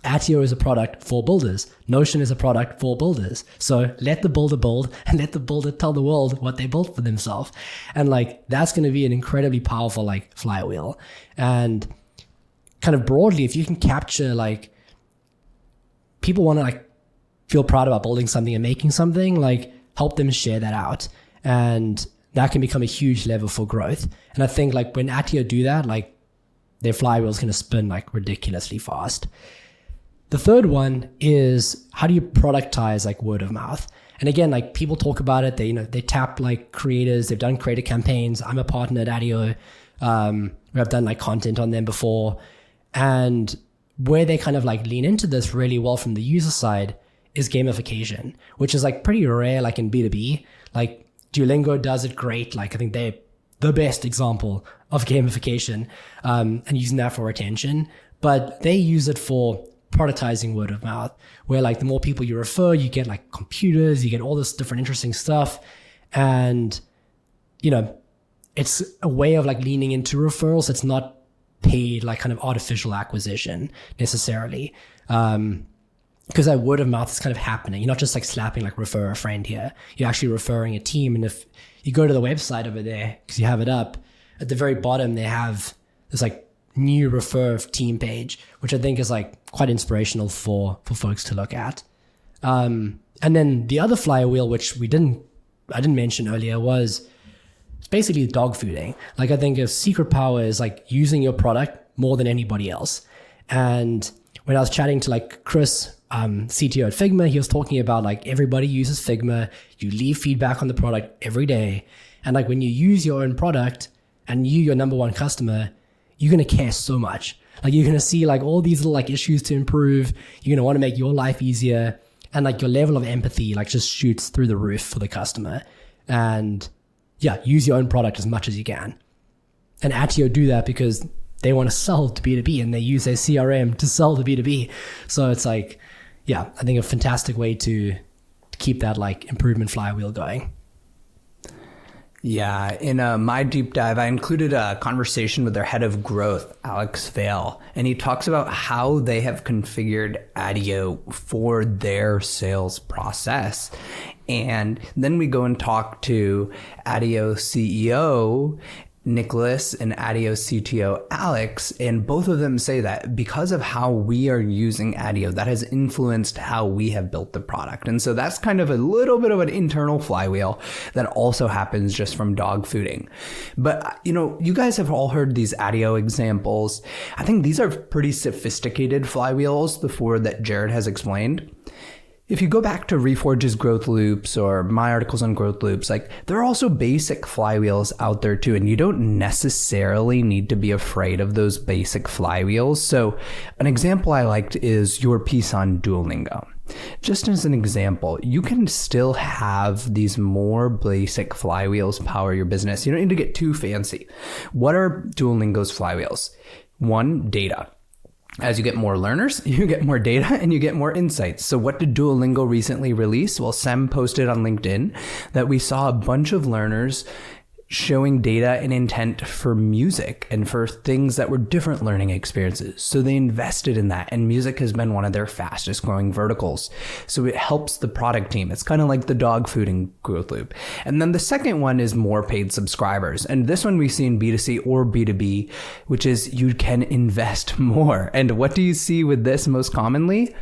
Attio is a product for builders. Notion is a product for builders. So let the builder build and let the builder tell the world what they built for themselves. And like, that's going to be an incredibly powerful like flywheel. And kind of broadly, if you can capture like people want to like feel proud about building something and making something, like help them share that out. And that can become a huge lever for growth. And I think like when Attio do that, like their flywheel is going to spin like ridiculously fast. The third one is how do you productize like word of mouth? And again, like people talk about it. They, you know, they tap like creators. They've done creator campaigns. I'm a partner at Attio. We have done like content on them before. And where they kind of like lean into this really well from the user side is gamification, which is like pretty rare, like in B2B. Like Duolingo does it great. Like I think they're the best example of gamification, and using that for retention, but they use it for productizing word of mouth, where like the more people you refer, you get like computers, you get all this different interesting stuff. And, you know, it's a way of like leaning into referrals. It's not paid like kind of artificial acquisition necessarily. Because that word of mouth is kind of happening. You're not just like slapping like refer a friend here. You're actually referring a team. And if you go to the website over there, because you have it up, at the very bottom, they have this like new refer team page, which I think is like quite inspirational for folks to look at. And then the other flywheel, which I didn't mention earlier, was basically dog fooding. Like I think a secret power is like using your product more than anybody else. And when I was chatting to like Chris, CTO at Figma, he was talking about like everybody uses Figma. You leave feedback on the product every day. And like when you use your own product and your number one customer, you're going to care so much. Like you're going to see like all these little like issues to improve. You're going to want to make your life easier. And like your level of empathy like just shoots through the roof for the customer. And yeah, use your own product as much as you can. And Attio do that because they want to sell to B2B and they use their CRM to sell to B2B. So it's like, yeah, I think a fantastic way to keep that like improvement flywheel going. Yeah, in my deep dive, I included a conversation with their head of growth, Alex Vale, and he talks about how they have configured Attio for their sales process. And then we go and talk to Attio CEO, Nicholas, and Attio CTO Alex, and both of them say that because of how we are using Attio, that has influenced how we have built the product. And so that's kind of a little bit of an internal flywheel that also happens just from dog fooding. But, you know, you guys have all heard these Attio examples. I think these are pretty sophisticated flywheels, the four that Jaryd has explained. If you go back to Reforge's growth loops or my articles on growth loops, like there are also basic flywheels out there too, and you don't necessarily need to be afraid of those basic flywheels. So an example I liked is your piece on Duolingo. Just as an example, you can still have these more basic flywheels power your business. You don't need to get too fancy. What are Duolingo's flywheels? One, data. As you get more learners, you get more data and you get more insights. So what did Duolingo recently release? Well, Sem posted on LinkedIn that we saw a bunch of learners showing data and intent for music and for things that were different learning experiences. So they invested in that, and music has been one of their fastest growing verticals. So it helps the product team. It's kind of like the dog food and growth loop. And then the second one is more paid subscribers. And this one we see in B2C or B2B, which is you can invest more. And what do you see with this most commonly?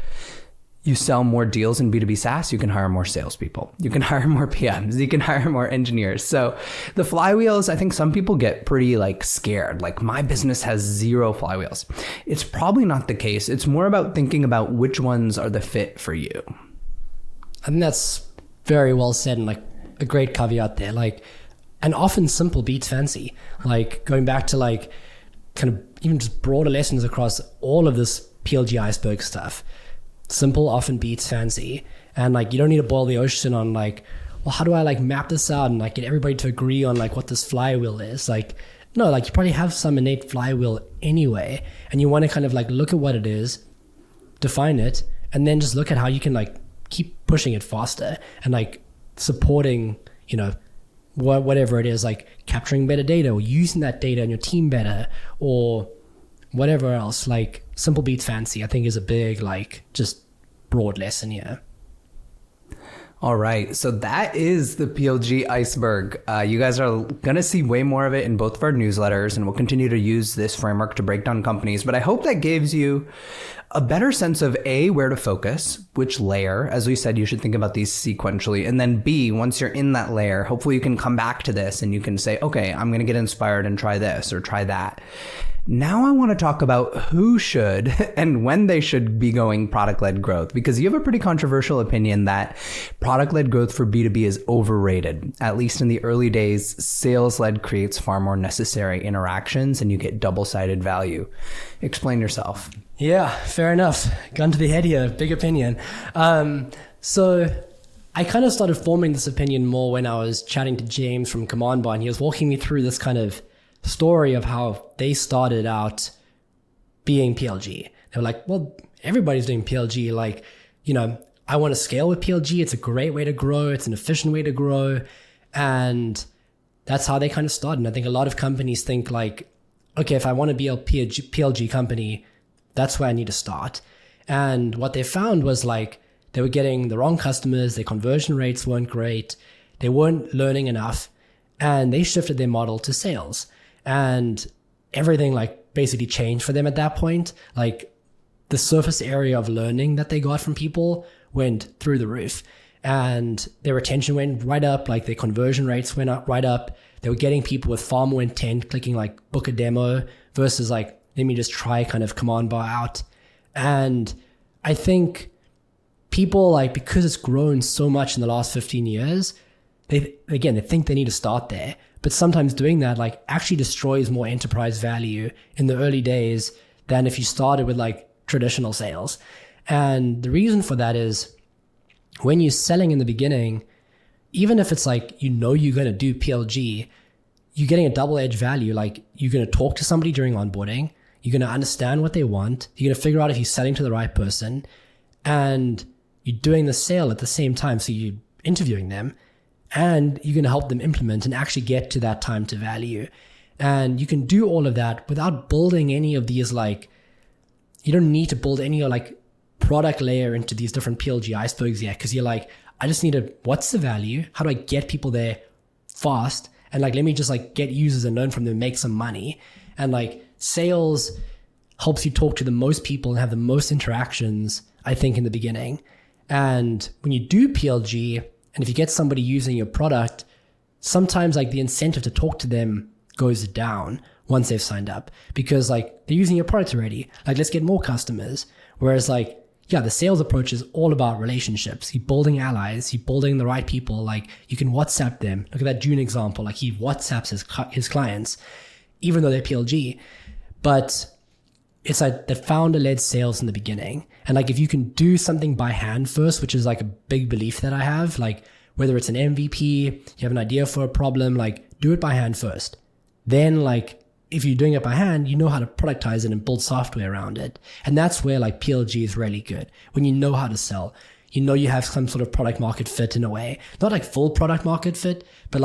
You sell more deals in B2B SaaS, you can hire more salespeople. You can hire more PMs. You can hire more engineers. So the flywheels, I think some people get pretty scared. Like, my business has 0 flywheels. It's probably not the case. It's more about thinking about which ones are the fit for you. I think that's very well said, and a great caveat there. And often simple beats fancy. Going back to kind of even just broader lessons across all of this PLG iceberg stuff. Simple often beats fancy, and you don't need to boil the ocean on well, how do I map this out and get everybody to agree on what this flywheel is. No, you probably have some innate flywheel anyway, and you want to kind of look at what it is, define it, and then just look at how you can keep pushing it faster and supporting whatever it is, capturing better data or using that data in your team better or whatever else. Simple beats fancy, I think, is a big just broad lesson here. All right, so that is the PLG iceberg. You guys are going to see way more of it in both of our newsletters, and we'll continue to use this framework to break down companies. But I hope that gives you a better sense of A, where to focus, which layer. As we said, you should think about these sequentially. And then B, once you're in that layer, hopefully you can come back to this and you can say, okay, I'm going to get inspired and try this or try that. Now I want to talk about who should and when they should be going product-led growth, because you have a pretty controversial opinion that product-led growth for B2B is overrated. At least in the early days, sales-led creates far more necessary interactions and you get double-sided value. Explain yourself. Yeah, fair enough. Gun to the head here, big opinion. So I kind of started forming this opinion more when I was chatting to James from Command Bar, and he was walking me through this kind of story of how they started out being PLG. They were like, well, everybody's doing PLG. I want to scale with PLG. It's a great way to grow. It's an efficient way to grow. And that's how they kind of started. And I think a lot of companies think okay, if I want to be a PLG company, that's where I need to start. And what they found was they were getting the wrong customers. Their conversion rates weren't great. They weren't learning enough. And they shifted their model to sales. And everything basically changed for them at that point. The surface area of learning that they got from people went through the roof, and their retention went right up. Their conversion rates went up right up. They were getting people with far more intent clicking book a demo versus let me just try kind of command bar out. And I think people because it's grown so much in the last 15 years, they think they need to start there. But sometimes doing that actually destroys more enterprise value in the early days than if you started with traditional sales. And the reason for that is when you're selling in the beginning, even if it's you're going to do PLG, you're getting a double-edged value. You're going to talk to somebody during onboarding. You're going to understand what they want. You're going to figure out if you're selling to the right person. And you're doing the sale at the same time. So you're interviewing them. And you're going to help them implement and actually get to that time to value. And you can do all of that without building any of these, you don't need to build any product layer into these different PLG icebergs yet. Cause you're I just need what's the value? How do I get people there fast? And let me just get users and learn from them, make some money. And sales helps you talk to the most people and have the most interactions, I think, in the beginning. And when you do PLG, and if you get somebody using your product, sometimes the incentive to talk to them goes down once they've signed up because they're using your product already. Let's get more customers. Whereas the sales approach is all about relationships. You're building allies. You're building the right people. You can WhatsApp them. Look at that June example. He WhatsApps his clients, even though they're PLG. But it's the founder-led sales in the beginning. And if you can do something by hand first, which is a big belief that I have, whether it's an MVP, you have an idea for a problem, do it by hand first. Then if you're doing it by hand, you know how to productize it and build software around it. And that's where PLG is really good. When you know how to sell, you have some sort of product market fit in a way, not full product market fit, but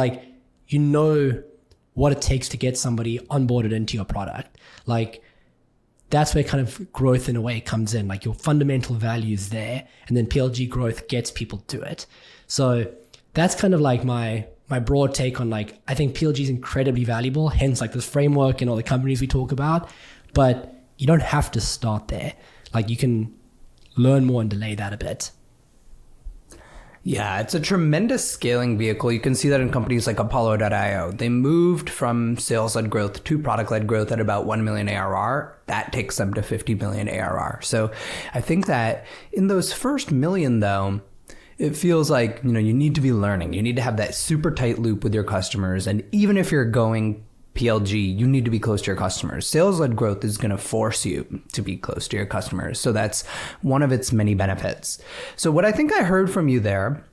what it takes to get somebody onboarded into your product. Like, that's where kind of growth in a way comes in. Like, your fundamental value is there, and then PLG growth gets people to it. So that's kind of like my broad take on, like, I think PLG is incredibly valuable, hence like this framework and all the companies we talk about, but you don't have to start there. Like, you can learn more and delay that a bit. Yeah, it's a tremendous scaling vehicle. You can see that in companies like Apollo.io. They moved from sales-led growth to product-led growth at about 1 million ARR. That takes them to 50 million ARR. So I think that in those first million, though, it feels like, you need to be learning. You need to have that super tight loop with your customers. And even if you're going PLG, you need to be close to your customers. Sales-led growth is going to force you to be close to your customers. So that's one of its many benefits. So what I think I heard from you there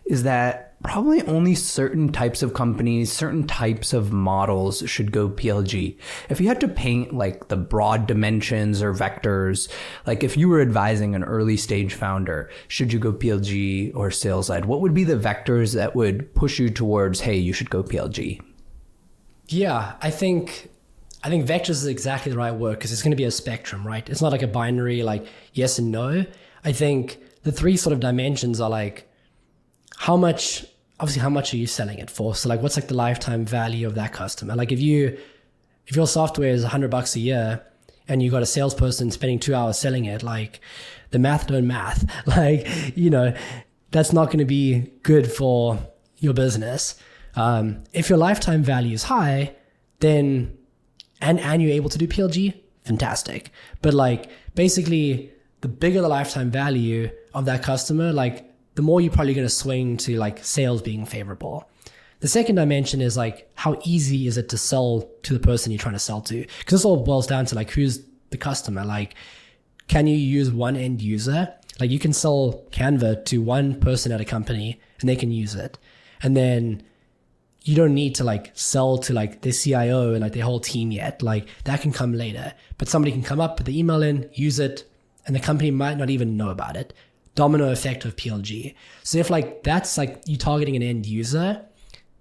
is that probably only certain types of companies, certain types of models should go PLG. If you had to paint like the broad dimensions or vectors, like if you were advising an early stage founder, should you go PLG or sales-led? What would be the vectors that would push you towards, hey, you should go PLG? Yeah, I think vectors is exactly the right word, because it's going to be a spectrum, right? It's not like a binary, like yes and no. I think the three sort of dimensions are like, how much are you selling it for? So like, what's like the lifetime value of that customer? Like if your software is $100 a year and you got a salesperson spending 2 hours selling it, like the math don't math. Like, that's not going to be good for your business. If your lifetime value is high, then, and you're able to do PLG, fantastic. But like, basically the bigger the lifetime value of that customer, like the more you're probably going to swing to like sales being favorable. The second dimension is like, how easy is it to sell to the person you're trying to sell to? Because this all boils down to like, who's the customer? Like, can you use one end user? Like you can sell Canva to one person at a company and they can use it. And then you don't need to like sell to like the CIO and like their whole team yet. Like that can come later, but somebody can come up, put the email in, use it, and the company might not even know about it. Domino effect of PLG. So if like that's like you targeting an end user,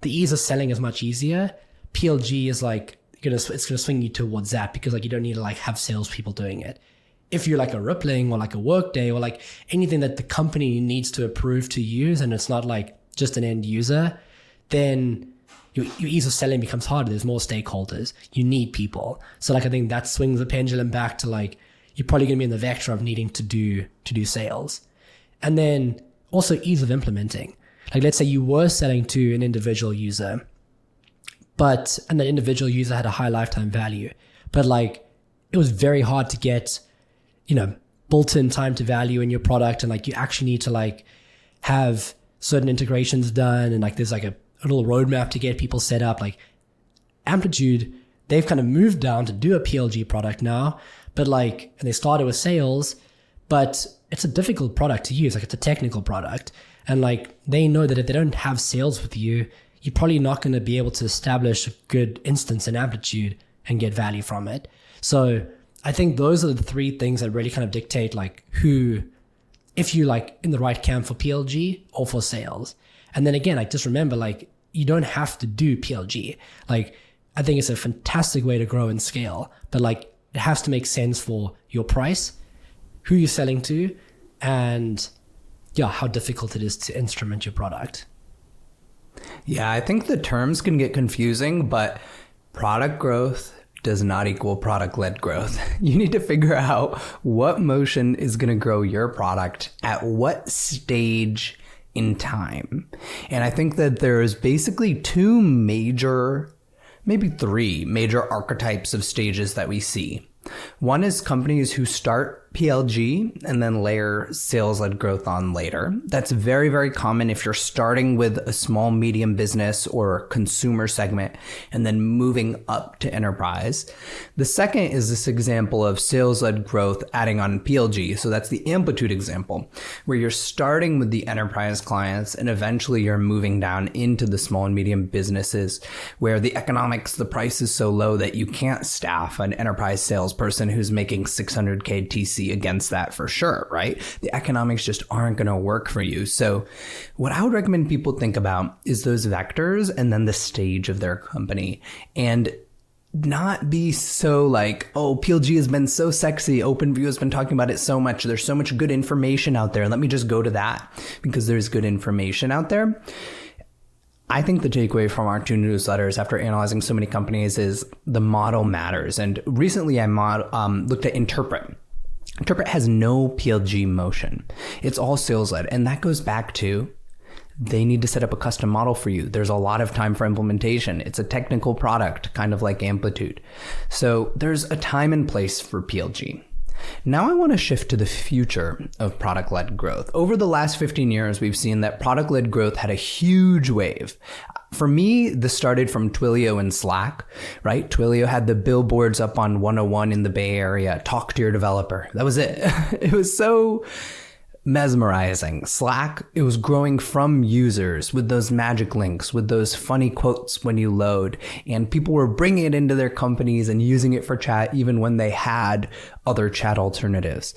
the ease of selling is much easier. PLG is like it's gonna swing you towards that, because like you don't need to like have salespeople doing it. If you're like a Rippling or like a Workday or like anything that the company needs to approve to use, and it's not like just an end user, then your ease of selling becomes harder. There's more stakeholders. You need people. So like I think that swings the pendulum back to like you're probably going to be in the vector of needing to do sales. And then also ease of implementing. Like let's say you were selling to an individual user, and that individual user had a high lifetime value, but like it was very hard to get, built-in time to value in your product, and like you actually need to like have certain integrations done, and like there's like a little roadmap to get people set up. Like Amplitude, they've kind of moved down to do a PLG product now, but like, and they started with sales, but it's a difficult product to use. Like it's a technical product, and like they know that if they don't have sales with you, you're probably not going to be able to establish a good instance in Amplitude and get value from it. So I think those are the three things that really kind of dictate like if you like in the right camp for PLG or for sales. And then again, like just remember, like you don't have to do PLG. Like I think it's a fantastic way to grow and scale, but like it has to make sense for your price, who you're selling to, and how difficult it is to instrument your product. Yeah, I think the terms can get confusing, but product growth does not equal product-led growth. You need to figure out what motion is going to grow your product at what stage in time. And I think that there's basically maybe three major archetypes of stages that we see. One is companies who start PLG and then layer sales-led growth on later. That's very, very common if you're starting with a small, medium business or consumer segment and then moving up to enterprise. The second is this example of sales-led growth adding on PLG. So that's the Amplitude example, where you're starting with the enterprise clients and eventually you're moving down into the small and medium businesses where the economics, the price is so low that you can't staff an enterprise salesperson who's making $600K TC latency against that for sure, right? The economics just aren't going to work for you. So what I would recommend people think about is those vectors and then the stage of their company, and not be so like, oh, PLG has been so sexy. OpenView has been talking about it so much. There's so much good information out there. Let me just go to that because there's good information out there. I think the takeaway from our 2 newsletters after analyzing so many companies is the model matters. And recently I looked at Interpret. Interpret has no PLG motion. It's all sales led. And that goes back to they need to set up a custom model for you. There's a lot of time for implementation. It's a technical product, kind of like Amplitude. So there's a time and place for PLG. Now I want to shift to the future of product-led growth. Over the last 15 years, we've seen that product-led growth had a huge wave. For me, this started from Twilio and Slack, right? Twilio had the billboards up on 101 in the Bay Area, talk to your developer. That was it. It was so mesmerizing. Slack, it was growing from users with those magic links, with those funny quotes when you load, and people were bringing it into their companies and using it for chat even when they had other chat alternatives.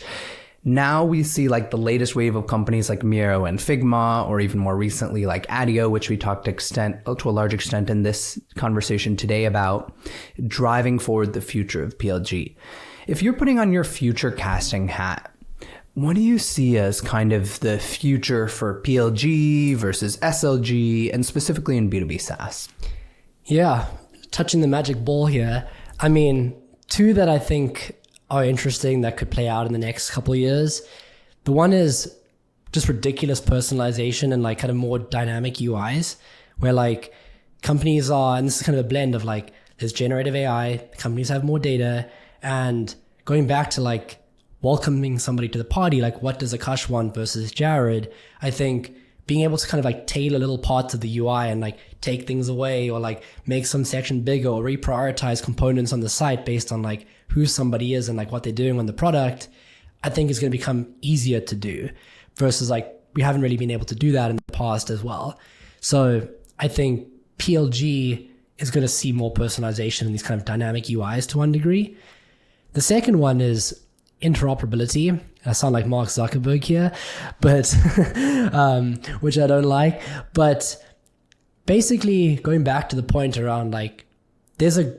Now we see like the latest wave of companies like Miro and Figma, or even more recently like Adio, which we talked to a large extent in this conversation today about, driving forward the future of PLG. If you're putting on your future casting hat, what do you see as kind of the future for PLG versus SLG, and specifically in B2B SaaS? Yeah, touching the magic ball here. I mean, 2 that I think are interesting that could play out in the next couple of years. The one is just ridiculous personalization and like kind of more dynamic UIs, where like companies are, and this is kind of a blend of like, there's generative AI, companies have more data, and going back to like welcoming somebody to the party, like what does Akash want versus Jaryd? I think being able to kind of like tailor little parts of the UI and like take things away, or like make some section bigger, or reprioritize components on the site based on like who somebody is and like what they're doing on the product, I think is going to become easier to do versus like we haven't really been able to do that in the past as well. So I think PLG is going to see more personalization in these kind of dynamic UIs to one degree. The second one is interoperability. I sound like Mark Zuckerberg here, but which I don't like. But basically, going back to the point around like, there's a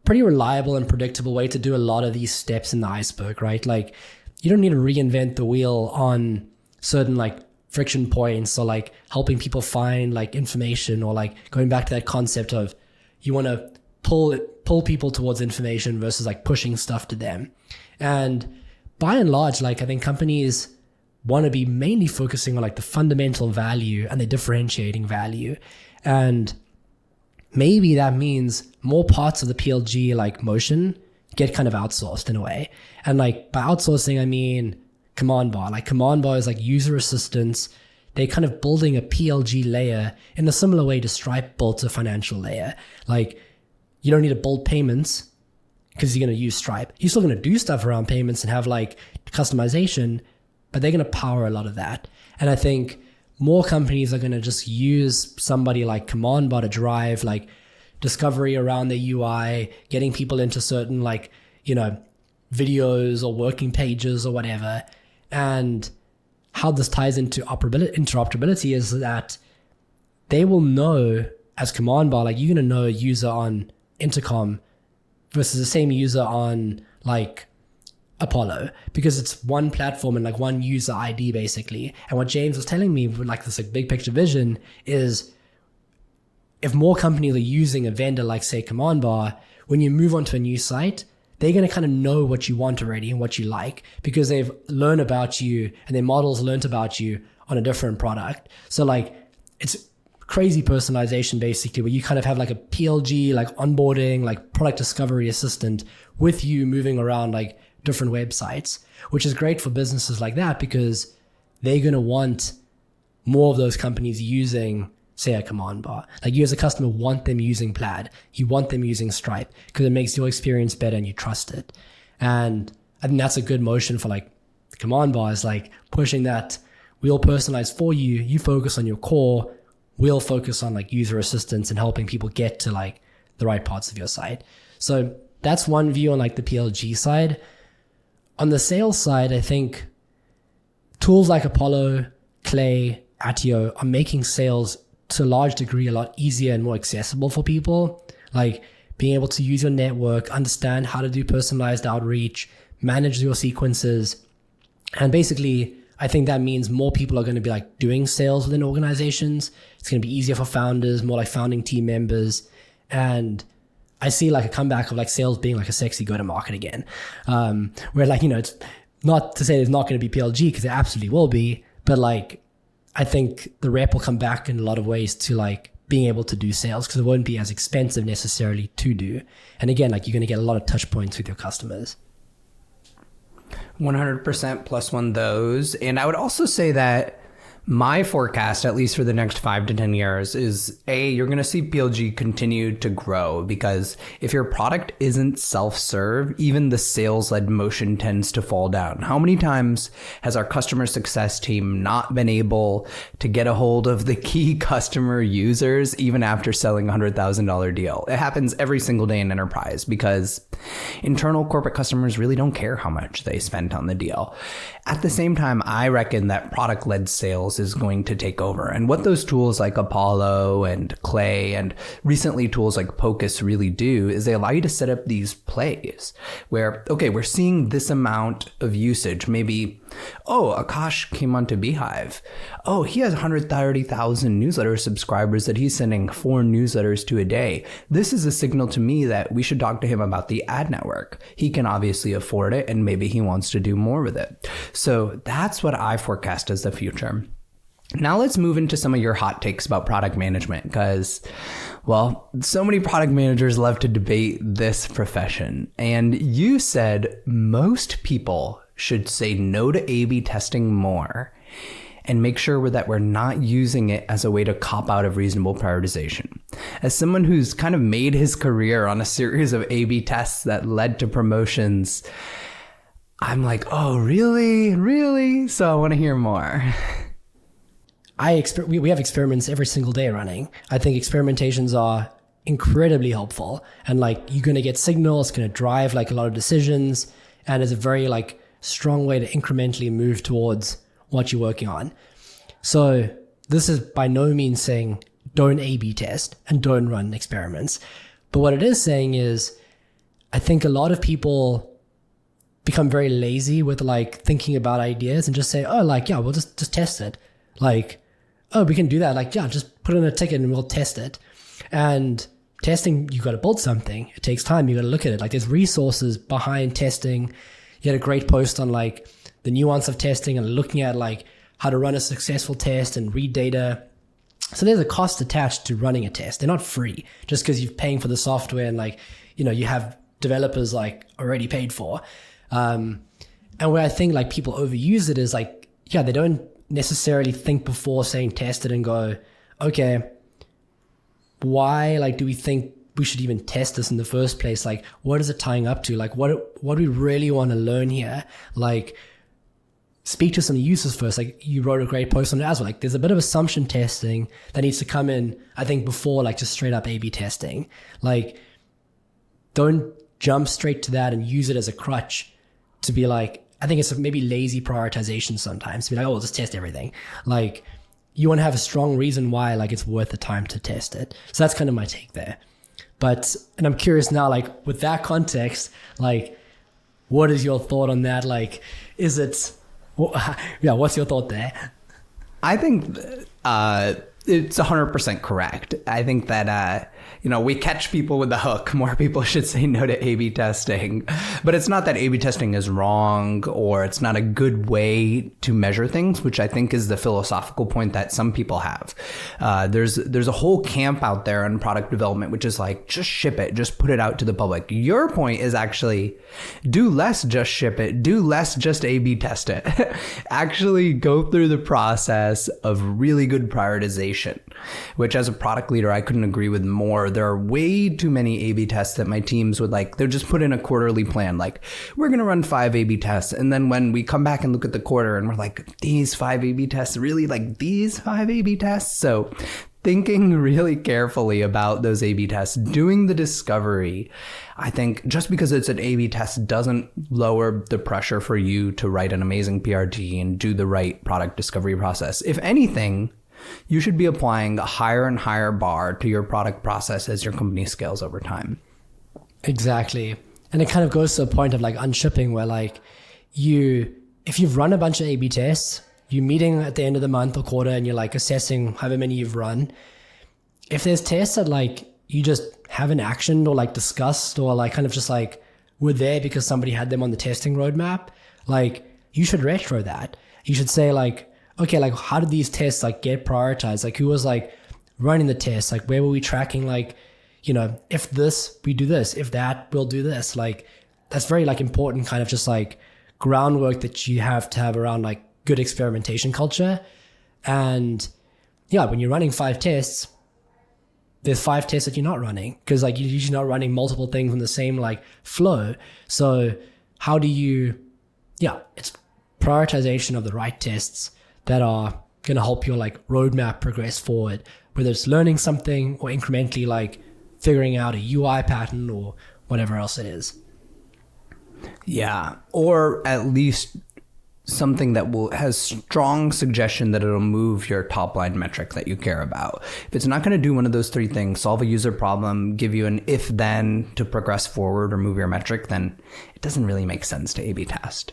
pretty reliable and predictable way to do a lot of these steps in the iceberg, right? Like, you don't need to reinvent the wheel on certain like friction points, or like helping people find like information, or like going back to that concept of you want to pull people towards information versus like pushing stuff to them. And by and large, like I think companies want to be mainly focusing on like the fundamental value and the differentiating value. And maybe that means more parts of the PLG like motion get kind of outsourced in a way. And like by outsourcing, I mean command bar. Like command bar is like user assistance. They're kind of building a PLG layer in a similar way to Stripe built a financial layer. Like you don't need to build payments because you're going to use Stripe. You're still going to do stuff around payments and have like customization, but they're going to power a lot of that. And I think more companies are going to just use somebody like command bar to drive like discovery around their UI, getting people into certain like, you know, videos or working pages or whatever. And how this ties into interoperability is that they will know as command bar, like you're going to know a user on Intercom versus the same user on like Apollo, because it's one platform and like one user ID basically. And what James was telling me with like this like big picture vision is, if more companies are using a vendor like say command bar, when you move onto a new site, they're going to kind of know what you want already and what you like, because they've learned about you and their models learned about you on a different product. So like it's crazy personalization basically, where you kind of have like a PLG, like onboarding, like product discovery assistant with you moving around like different websites, which is great for businesses like that, because they're going to want more of those companies using, say, a command bar. Like you as a customer want them using Plaid. You want them using Stripe because it makes your experience better and you trust it. And I think that's a good motion for like the command bar, is like pushing that we'll personalize for you. You focus on your core. We'll focus on like user assistance and helping people get to like the right parts of your site. So that's one view on like the PLG side. On the sales side, I think tools like Apollo, Clay, Attio are making sales to a large degree a lot easier and more accessible for people. Like being able to use your network, understand how to do personalized outreach, manage your sequences. And basically, I think that means more people are going to be like doing sales within organizations. It's going to be easier for founders, more like founding team members. And I see like a comeback of like sales being like a sexy go-to-market again. Where like, it's not to say there's not going to be PLG, because there absolutely will be, but like, I think the rep will come back in a lot of ways to like being able to do sales, because it won't be as expensive necessarily to do. And again, like you're going to get a lot of touch points with your customers. 100% plus one those. And I would also say that my forecast, at least for the next 5 to 10 years, is you're going to see PLG continue to grow, because if your product isn't self-serve, even the sales-led motion tends to fall down. How many times has our customer success team not been able to get a hold of the key customer users even after selling a $100,000 deal? It happens every single day in enterprise, because internal corporate customers really don't care how much they spent on the deal. At the same time, I reckon that product-led sales is going to take over. And what those tools like Apollo and Clay and recently tools like Pocus really do is they allow you to set up these plays where, okay, we're seeing this amount of usage. Maybe, Akash came onto Beehive. He has 130,000 newsletter subscribers that he's sending 4 newsletters to a day. This is a signal to me that we should talk to him about the ad network. He can obviously afford it, and maybe he wants to do more with it. So that's what I forecast as the future. Now let's move into some of your hot takes about product management, because, well, so many product managers love to debate this profession. And you said most people should say no to A/B testing more and make sure that we're not using it as a way to cop out of reasonable prioritization. As someone who's kind of made his career on a series of A/B tests that led to promotions, I'm like, oh, really? Really? So I want to hear more. We have experiments every single day running. I think experimentations are incredibly helpful, and like you're going to get signals, it's going to drive like a lot of decisions, and it's a very like strong way to incrementally move towards what you're working on. So this is by no means saying don't A/B test and don't run experiments. But what it is saying is, I think a lot of people become very lazy with like thinking about ideas and just say, we'll just test it. Like, we can do that. Like, just put in a ticket and we'll test it. And testing, you got to build something. It takes time. You got to look at it. Like there's resources behind testing. You had a great post on like the nuance of testing and looking at like how to run a successful test and read data. So there's a cost attached to running a test. They're not free just because you're paying for the software and like, you have developers like already paid for. And where I think like people overuse it is like, they don't necessarily think before saying test it and go, okay, why like do we think we should even test this in the first place? Like, what is it tying up to? Like, what do we really want to learn here? Like, speak to some users first. Like, you wrote a great post on it as well. Like, there's a bit of assumption testing that needs to come in, I think, before like just straight up A/B testing. Like, don't jump straight to that and use it as a crutch to be like, I think it's maybe lazy prioritization sometimes to be like, we'll just test everything. Like, you want to have a strong reason why like it's worth the time to test it. So that's kind of my take there. And I'm curious now, like with that context, like what is your thought on that? Like, is it, what's your thought there? I think it's 100% correct. I think that, we catch people with the hook. More people should say no to A/B testing. But it's not that A/B testing is wrong or it's not a good way to measure things, which I think is the philosophical point that some people have. There's a whole camp out there in product development, which is like, just ship it, just put it out to the public. Your point is actually do less, just ship it, do less, just A/B test it. Actually go through the process of really good prioritization, which as a product leader, I couldn't agree with more. There are way too many A/B tests that my teams would like. They'll just put in a quarterly plan. Like, we're going to run 5 A/B tests. And then when we come back and look at the quarter and we're like, these 5 A/B tests, really like these 5 A/B tests? So thinking really carefully about those A/B tests, doing the discovery. I think just because it's an A/B test doesn't lower the pressure for you to write an amazing PRT and do the right product discovery process. If anything, you should be applying a higher and higher bar to your product process as your company scales over time. Exactly. And it kind of goes to a point of like unshipping where like if you've run a bunch of A/B tests, you're meeting at the end of the month or quarter and you're like assessing however many you've run. If there's tests that like you just haven't actioned or like discussed or like kind of just like were there because somebody had them on the testing roadmap, like you should retro that. You should say like, okay, like how did these tests like get prioritized? Like who was like running the tests? Like where were we tracking? Like, you know, if this, we do this. If that, we'll do this. Like that's very like important kind of just like groundwork that you have to have around like good experimentation culture. And yeah, when you're running 5 tests, there's 5 tests that you're not running because like you're usually not running multiple things in the same like flow. So how do you, it's prioritization of the right tests that are going to help your like roadmap progress forward, whether it's learning something or incrementally like figuring out a UI pattern or whatever else it is. Yeah, or at least something that has strong suggestion that it'll move your top line metric that you care about. If it's not going to do one of those 3 things, solve a user problem, give you an if then to progress forward or move your metric, then it doesn't really make sense to A/B test.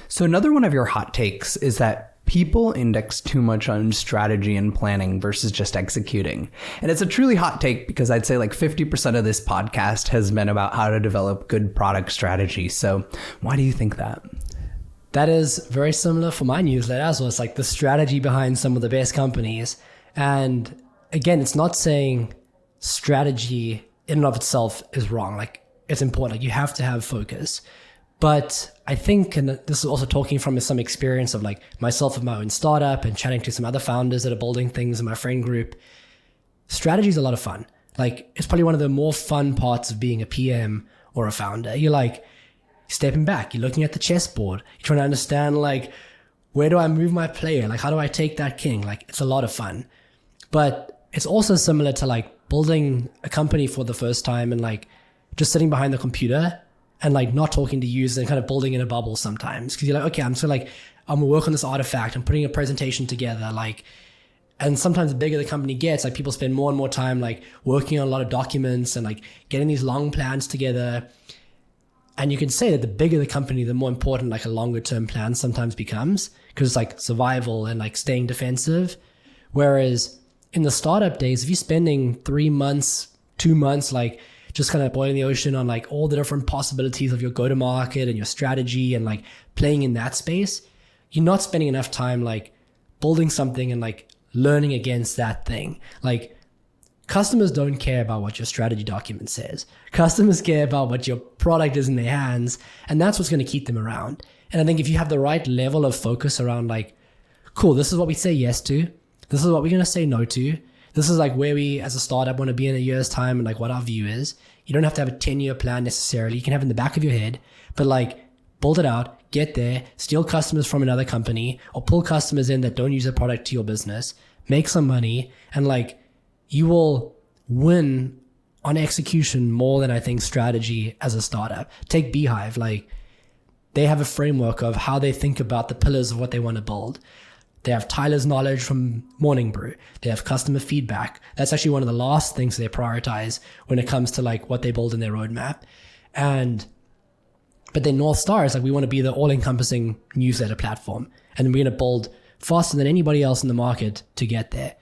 So another one of your hot takes is that people index too much on strategy and planning versus just executing. And it's a truly hot take because I'd say like 50% of this podcast has been about how to develop good product strategy. So why do you think that? That is very similar for my newsletter as well. It's like the strategy behind some of the best companies. And again, it's not saying strategy in and of itself is wrong. Like it's important. Like you have to have focus. But I think, and this is also talking from some experience of like myself with my own startup and chatting to some other founders that are building things in my friend group, strategy is a lot of fun. Like it's probably one of the more fun parts of being a PM or a founder. You're like stepping back, you're looking at the chessboard, you're trying to understand like, where do I move my player? Like, how do I take that king? Like, it's a lot of fun. But it's also similar to like building a company for the first time and like just sitting behind the computer and like not talking to users and kind of building in a bubble sometimes. Cause you're like, okay, I'm gonna work on this artifact. I'm putting a presentation together. Like, and sometimes the bigger the company gets, like people spend more and more time like working on a lot of documents and like getting these long plans together. And you can say that the bigger the company, the more important like a longer term plan sometimes becomes because it's like survival and like staying defensive. Whereas in the startup days, if you're spending 3 months, 2 months, like just kind of boiling the ocean on like all the different possibilities of your go-to-market and your strategy and like playing in that space, you're not spending enough time like building something and like learning against that thing. Like customers don't care about what your strategy document says. Customers care about what your product is in their hands, and that's what's going to keep them around. And I think if you have the right level of focus around like, cool, this is what we say yes to, this is what we're going to say no to, this is like where we as a startup want to be in a year's time and like what our view is. You don't have to have a 10-year plan necessarily. You can have it in the back of your head, but like build it out, get there, steal customers from another company or pull customers in that don't use a product to your business, make some money, and like you will win on execution more than I think strategy as a startup. Take Beehive, like they have a framework of how they think about the pillars of what they want to build. They have Tyler's knowledge from Morning Brew. They have customer feedback. That's actually one of the last things they prioritize when it comes to like what they build in their roadmap. But their North Star is like, we want to be the all-encompassing newsletter platform. And we're going to build faster than anybody else in the market to get there.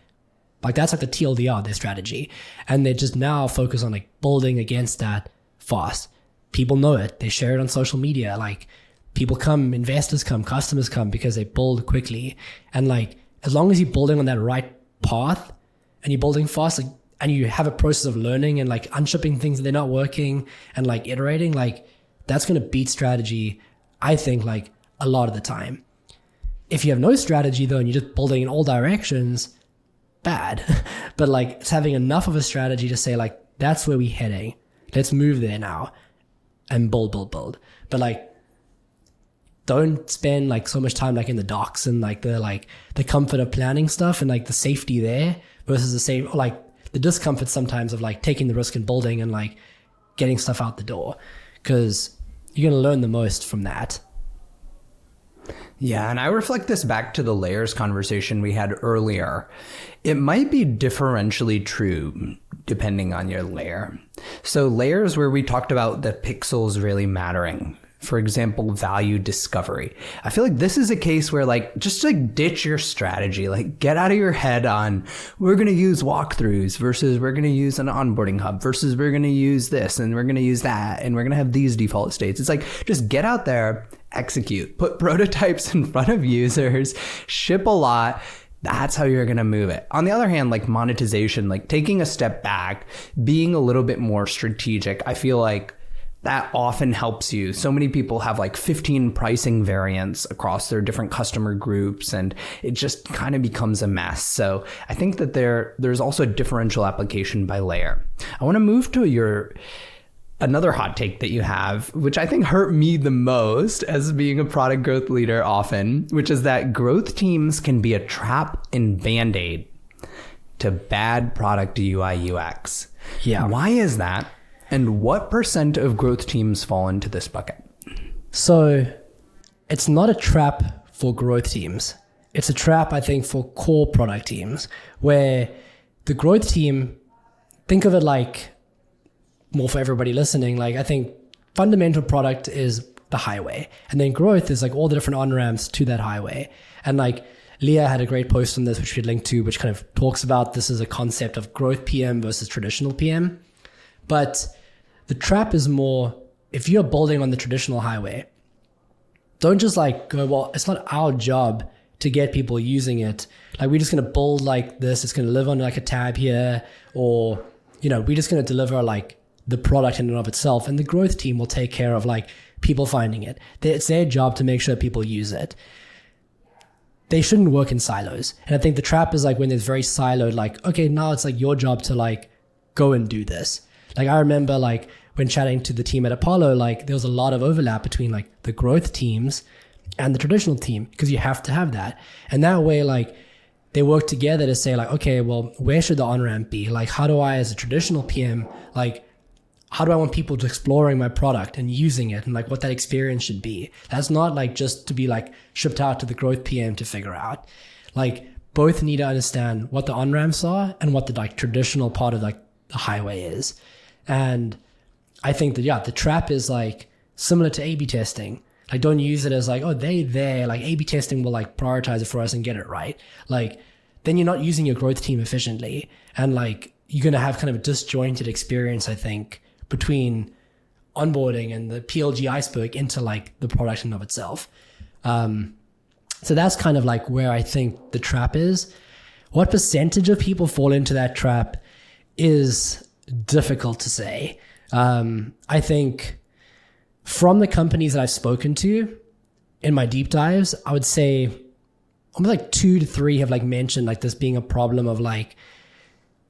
Like that's like the TLDR, their strategy. And they just now focus on like building against that fast. People know it. They share it on social media. Like people come, investors come, customers come because they build quickly. And like, as long as you're building on that right path and you're building fast, like, and you have a process of learning and like unshipping things that they're not working and like iterating, like that's going to beat strategy, I think, like a lot of the time. If you have no strategy though, and you're just building in all directions, bad. But like it's having enough of a strategy to say like, that's where we're heading. Let's move there now and build. But like, don't spend like so much time like in the docs and like the comfort of planning stuff and like the safety there versus the same, like the discomfort sometimes of like taking the risk and building and like getting stuff out the door, because you're going to learn the most from that. Yeah, and I reflect this back to the layers conversation we had earlier. It might be differentially true depending on your layer. So layers where we talked about the pixels really mattering. For example, value discovery. I feel like this is a case where like, just like ditch your strategy, like get out of your head on we're going to use walkthroughs versus we're going to use an onboarding hub versus we're going to use this and we're going to use that and we're going to have these default states. It's like, just get out there, execute, put prototypes in front of users, ship a lot. That's how you're going to move it. On the other hand, like monetization, like taking a step back, being a little bit more strategic, I feel like that often helps you. So many people have like 15 pricing variants across their different customer groups, and it just kind of becomes a mess. So I think that there's also a differential application by layer. I want to move to another hot take that you have, which I think hurt me the most as being a product growth leader often, which is that growth teams can be a trap and band-aid to bad product UI UX. Yeah. Why is that? And what % of growth teams fall into this bucket? So it's not a trap for growth teams. It's a trap, I think, for core product teams, where the growth team, think of it like, more for everybody listening, like I think fundamental product is the highway, and then growth is like all the different on-ramps to that highway. And like Leah had a great post on this, which we'd link to, which kind of talks about this as a concept of growth PM versus traditional PM. But the trap is more, if you're building on the traditional highway, don't just like go, well, it's not our job to get people using it. Like we're just going to build like this. It's going to live on like a tab here, or, you know, we're just going to deliver like the product in and of itself. And the growth team will take care of like people finding it. It's their job to make sure people use it. They shouldn't work in silos. And I think the trap is like when it's very siloed, like, okay, now it's like your job to like go and do this. Like I remember like when chatting to the team at Apollo, like there was a lot of overlap between like the growth teams and the traditional team, because you have to have that. And that way, like they work together to say like, okay, well, where should the on-ramp be? Like, how do I, as a traditional PM, like, how do I want people to exploring my product and using it, and like what that experience should be? That's not like just to be like shipped out to the growth PM to figure out. Like both need to understand what the on-ramps are and what the like traditional part of like the highway is. And I think that, yeah, the trap is like similar to A/B testing. Like don't use it as like, oh, like A/B testing will like prioritize it for us and get it right. Like then you're not using your growth team efficiently. And like you're going to have kind of a disjointed experience, I think, between onboarding and the PLG Iceberg into like the product in of itself. So that's kind of like where I think the trap is. What percentage of people fall into that trap is difficult to say. I think from the companies that I've spoken to in my deep dives, I would say almost like 2 to 3 have like mentioned like this being a problem of like,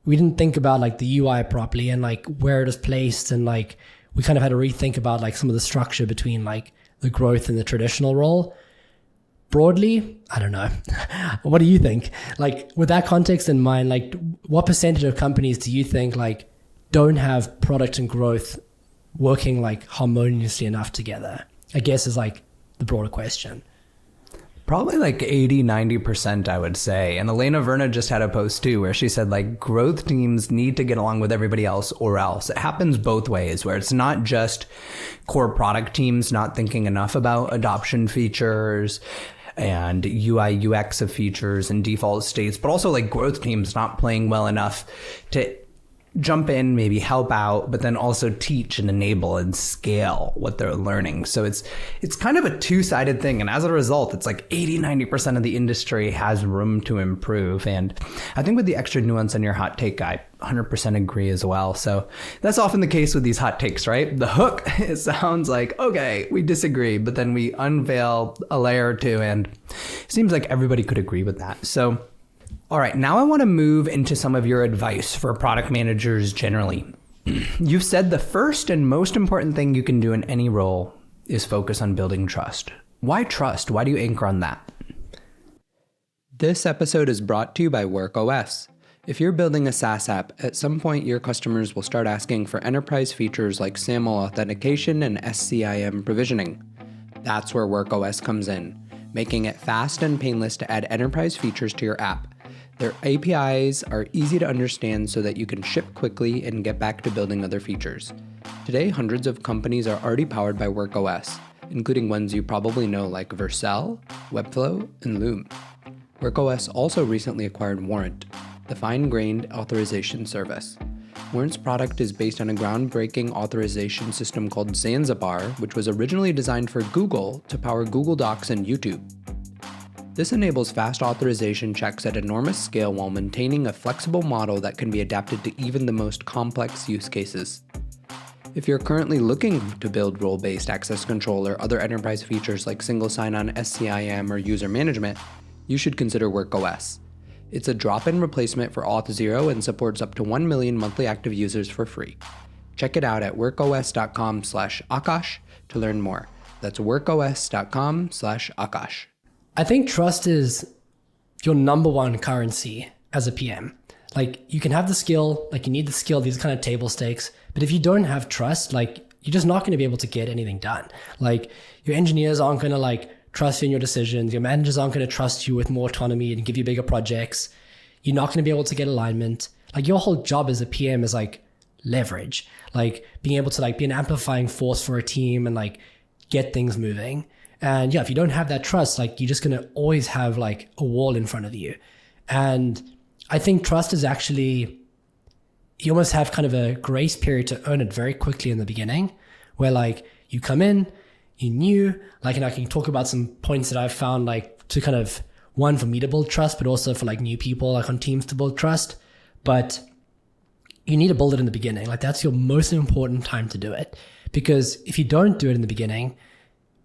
we didn't think about like the UI properly and like where it is placed, and like we kind of had to rethink about like some of the structure between like the growth and the traditional role. Broadly, I don't know. What do you think? Like with that context in mind, like what percentage of companies do you think like don't have product and growth working like harmoniously enough together? I guess is like the broader question. Probably like 80-90%, I would say. And Elena Verna just had a post too where she said like growth teams need to get along with everybody else, or else. It happens both ways, where it's not just core product teams not thinking enough about adoption features and UI UX of features and default states, but also like growth teams not playing well enough to jump in, maybe help out, but then also teach and enable and scale what they're learning. So it's kind of a two-sided thing. And as a result, it's like 80-90% of the industry has room to improve. And I think with the extra nuance on your hot take, I 100% agree as well. So that's often the case with these hot takes, right? The hook, it sounds like, okay, we disagree, but then we unveil a layer or two, and it seems like everybody could agree with that. So all right, now I want to move into some of your advice for product managers generally. You've said the first and most important thing you can do in any role is focus on building trust. Why trust? Why do you anchor on that? This episode is brought to you by WorkOS. If you're building a SaaS app, at some point your customers will start asking for enterprise features like SAML authentication and SCIM provisioning. That's where WorkOS comes in, making it fast and painless to add enterprise features to your app. Their APIs are easy to understand so that you can ship quickly and get back to building other features. Today, hundreds of companies are already powered by WorkOS, including ones you probably know like Vercel, Webflow, and Loom. WorkOS also recently acquired Warrant, the fine-grained authorization service. Warrant's product is based on a groundbreaking authorization system called Zanzibar, which was originally designed for Google to power Google Docs and YouTube. This enables fast authorization checks at enormous scale while maintaining a flexible model that can be adapted to even the most complex use cases. If you're currently looking to build role-based access control or other enterprise features like single sign-on, SCIM, or user management, you should consider WorkOS. It's a drop-in replacement for Auth0 and supports up to 1 million monthly active users for free. Check it out at workos.com/Akash to learn more. That's workos.com/Akash. I think trust is your number one currency as a PM. Like, you can have the skill, like you need the skill, these kind of table stakes, but if you don't have trust, like you're just not going to be able to get anything done. Like, your engineers aren't going to like trust you in your decisions. Your managers aren't going to trust you with more autonomy and give you bigger projects. You're not going to be able to get alignment. Like, your whole job as a PM is like leverage, like being able to like be an amplifying force for a team and like get things moving. And yeah, if you don't have that trust, like you're just going to always have like a wall in front of you. And I think trust is actually, you almost have kind of a grace period to earn it very quickly in the beginning, where like you come in, you knew, like, and I can talk about some points that I've found like to kind of, one, for me to build trust, but also for like new people, like on teams to build trust. But you need to build it in the beginning. Like, that's your most important time to do it. Because if you don't do it in the beginning,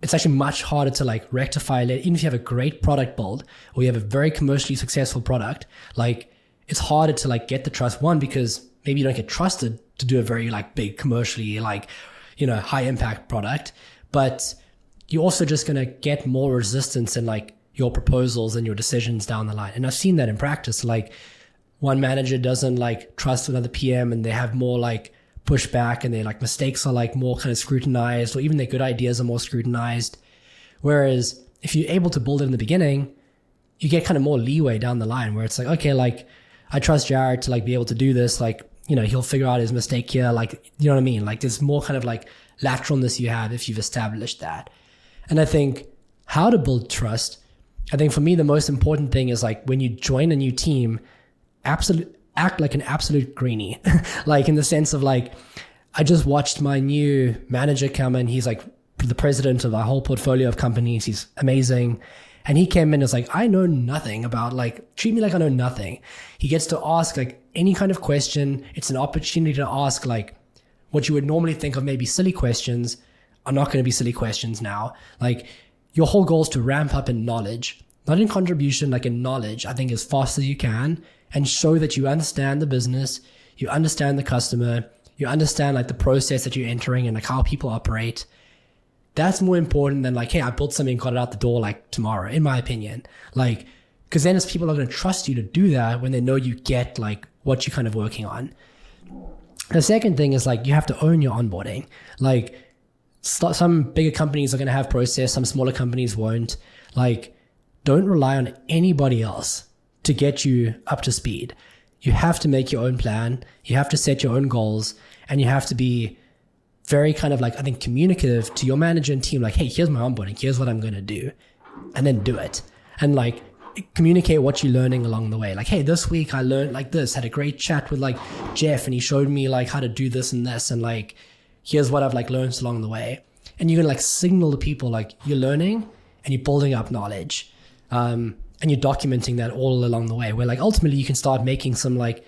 it's actually much harder to like rectify it. Even if you have a great product build or you have a very commercially successful product, like it's harder to like get the trust. One, because maybe you don't get trusted to do a very like big commercially like, you know, high impact product, but you're also just going to get more resistance in like your proposals and your decisions down the line. And I've seen that in practice. Like, one manager doesn't like trust another PM and they have more like pushback, and their like mistakes are like more kind of scrutinized, or even their good ideas are more scrutinized. Whereas if you're able to build it in the beginning, you get kind of more leeway down the line where it's like, okay, like I trust Jaryd to like be able to do this. Like, you know, he'll figure out his mistake here. Like, you know what I mean? Like, there's more kind of like lateralness you have if you've established that. And I think how to build trust, I think for me, the most important thing is like when you join a new team, act like an absolute greenie. Like, in the sense of like, I just watched my new manager come in. He's like the president of our whole portfolio of companies. He's amazing. And he came in and was like, I know nothing about, like, treat me like I know nothing. He gets to ask like any kind of question. It's an opportunity to ask like what you would normally think of maybe silly questions are not going to be silly questions now. Like, your whole goal is to ramp up in knowledge, not in contribution, like in knowledge, I think, as fast as you can, and show that you understand the business, you understand the customer, you understand like the process that you're entering and like how people operate. That's more important than like, hey, I built something and got it out the door like tomorrow, in my opinion. Like, because then people are going to trust you to do that when they know you get like what you're kind of working on. The second thing is like, you have to own your onboarding. Like, some bigger companies are going to have process, some smaller companies won't. Like, don't rely on anybody else to get you up to speed. You have to make your own plan. You have to set your own goals, and you have to be very kind of like, I think, communicative to your manager and team. Like, hey, here's my onboarding. Here's what I'm going to do, and then do it. And like, communicate what you're learning along the way. Like, hey, this week I learned like this, had a great chat with like Jeff, and he showed me like how to do this and this, and like, here's what I've like learned along the way. And you're gonna like signal to people like you're learning and you're building up knowledge, and you're documenting that all along the way, where like ultimately you can start making some like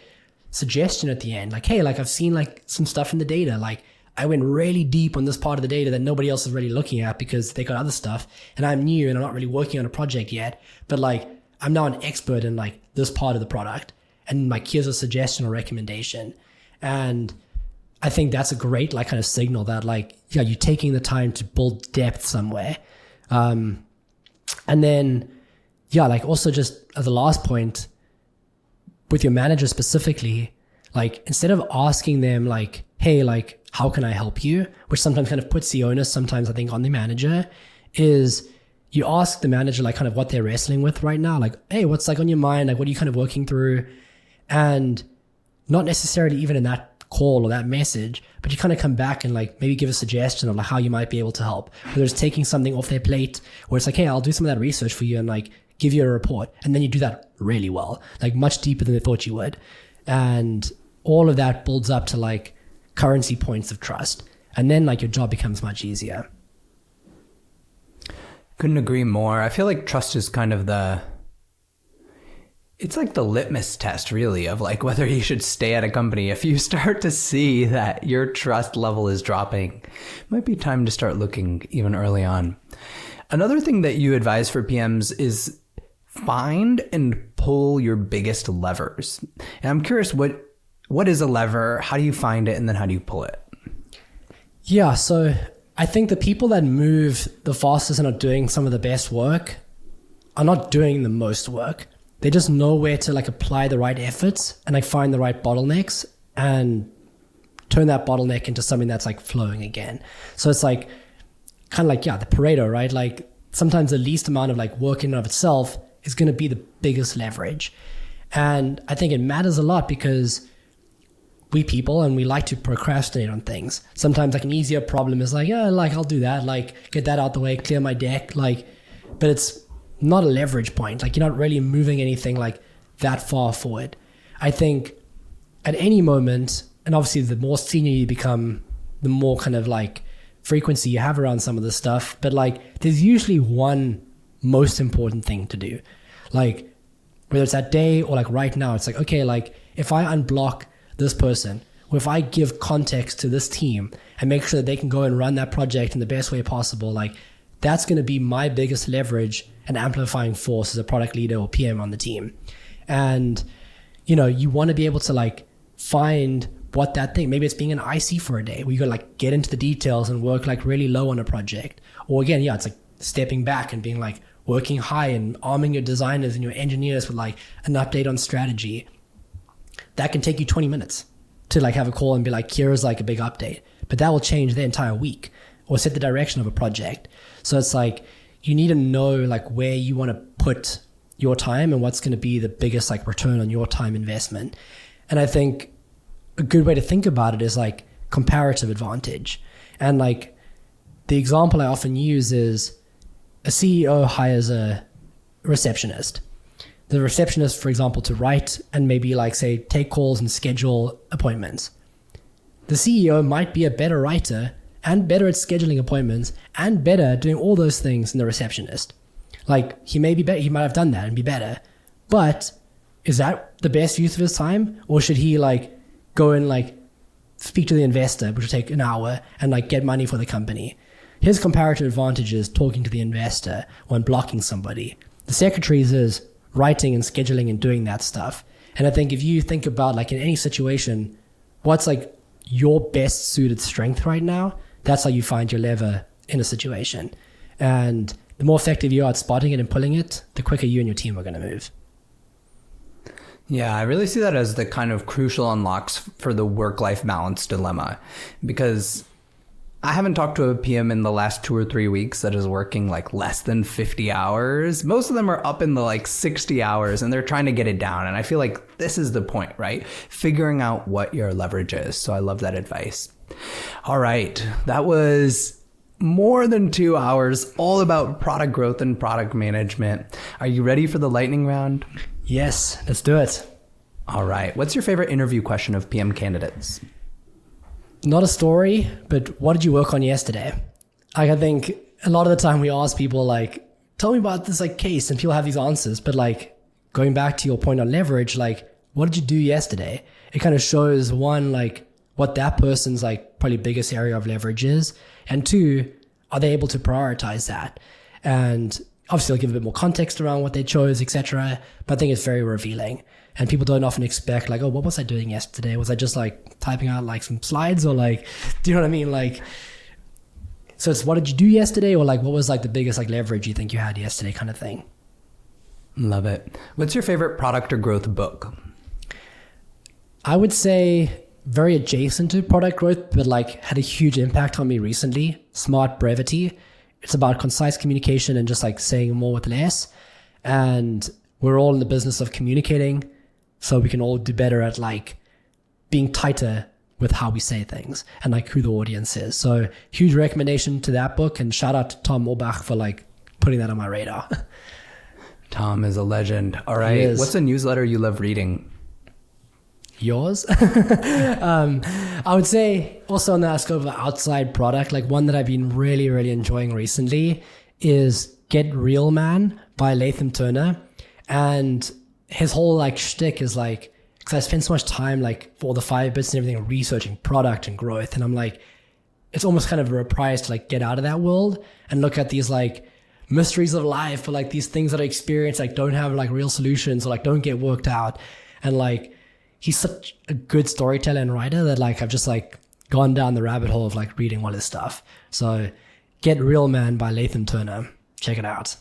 suggestion at the end, like, hey, like I've seen like some stuff in the data, like I went really deep on this part of the data that nobody else is really looking at because they got other stuff, and I'm new and I'm not really working on a project yet, but like I'm now an expert in like this part of the product, and like here's a suggestion or recommendation. And I think that's a great like kind of signal that like, yeah, you're taking the time to build depth somewhere. And then, yeah, like also just as a last point, with your manager specifically, like instead of asking them like, hey, like, how can I help you? Which sometimes kind of puts the onus, sometimes I think, on the manager, is you ask the manager like kind of what they're wrestling with right now. Like, hey, what's like on your mind? Like, what are you kind of working through? And not necessarily even in that call or that message, but you kind of come back and like maybe give a suggestion of like how you might be able to help, whether it's taking something off their plate, or it's like, hey, I'll do some of that research for you and like give you a report. And then you do that really well, like much deeper than they thought you would. And all of that builds up to like currency points of trust. And then like your job becomes much easier. Couldn't agree more. I feel like trust is kind of it's like the litmus test, really, of like whether you should stay at a company. If you start to see that your trust level is dropping, it might be time to start looking even early on. Another thing that you advise for PMs is find and pull your biggest levers. And I'm curious, what is a lever? How do you find it? And then how do you pull it? Yeah, so I think the people that move the fastest and are doing some of the best work are not doing the most work. They just know where to like apply the right efforts and like find the right bottlenecks and turn that bottleneck into something that's like flowing again. So it's like kind of like, yeah, the Pareto, right? Like sometimes the least amount of like work in and of itself is going to be the biggest leverage. And I think it matters a lot because we people, and we like to procrastinate on things. Sometimes like an easier problem is like, yeah, like I'll do that, like get that out the way, clear my deck, like, but it's not a leverage point. Like you're not really moving anything like that far forward. I think at any moment, and obviously the more senior you become, the more kind of like frequency you have around some of this stuff, but like there's usually one most important thing to do. Like whether it's that day or like right now, it's like, okay, like if I unblock this person, or if I give context to this team and make sure that they can go and run that project in the best way possible, like that's going to be my biggest leverage and amplifying force as a product leader or PM on the team. And, you know, you want to be able to like find what that thing, maybe it's being an IC for a day where you got to like get into the details and work like really low on a project. Or again, yeah, it's like stepping back and being like working high and arming your designers and your engineers with like an update on strategy. That can take you 20 minutes to like have a call and be like, here's like a big update, but that will change the entire week or set the direction of a project. So it's like, you need to know like where you want to put your time and what's going to be the biggest like return on your time investment. And I think a good way to think about it is like comparative advantage. And like the example I often use is a CEO hires a receptionist. The receptionist, for example, to write and maybe like say take calls and schedule appointments. The CEO might be a better writer and better at scheduling appointments and better at doing all those things than the receptionist. Like he may be better, he might have done that and be better, but is that the best use of his time? Or should he like go and like speak to the investor, which will take an hour, and like get money for the company? His comparative advantage is talking to the investor when blocking somebody. The secretary's is writing and scheduling and doing that stuff. And I think if you think about like in any situation, what's like your best suited strength right now, that's how you find your lever in a situation. And the more effective you are at spotting it and pulling it, the quicker you and your team are going to move. Yeah, I really see that as the kind of crucial unlocks for the work-life balance dilemma, because I haven't talked to a PM in the last 2 or 3 weeks that is working like less than 50 hours. Most of them are up in the like 60 hours and they're trying to get it down. And I feel like this is the point, right? Figuring out what your leverage is. So I love that advice. All right. That was more than 2 hours, all about product growth and product management. Are you ready for the lightning round? Yes, let's do it. All right. What's your favorite interview question of PM candidates? Not a story, but what did you work on yesterday? Like, I think a lot of the time we ask people like, tell me about this like case, and people have these answers, but like going back to your point on leverage, like what did you do yesterday? It kind of shows one, like what that person's like probably biggest area of leverage is, and two, are they able to prioritize that? And obviously, I'll give a bit more context around what they chose, etc. But I think it's very revealing. And people don't often expect like, oh, what was I doing yesterday? Was I just like typing out like some slides or like, do you know what I mean? Like, So it's what did you do yesterday, or like what was like the biggest like leverage you think you had yesterday kind of thing. Love it. What's your favorite product or growth book? I would say very adjacent to product growth, but like had a huge impact on me recently. Smart Brevity. It's about concise communication and just like saying more with less. And we're all in the business of communicating, so we can all do better at like being tighter with how we say things and like who the audience is. So huge recommendation to that book, and shout out to Tom Morbach for like putting that on my radar. Tom is a legend. All right. What's a newsletter you love reading? Yours? I would say also on that scope of outside product, like one that I've been really, really enjoying recently is Get Real Man by Latham Turner. And his whole like shtick is like, because I spend so much time like for all the 5 bits and everything researching product and growth, and I'm like, it's almost kind of a reprise to like get out of that world and look at these like mysteries of life, or like these things that I experience like don't have like real solutions or like don't get worked out. And like he's such a good storyteller and writer that like I've just like gone down the rabbit hole of like reading all his stuff. So Get Real Man by Latham Turner. Check it out.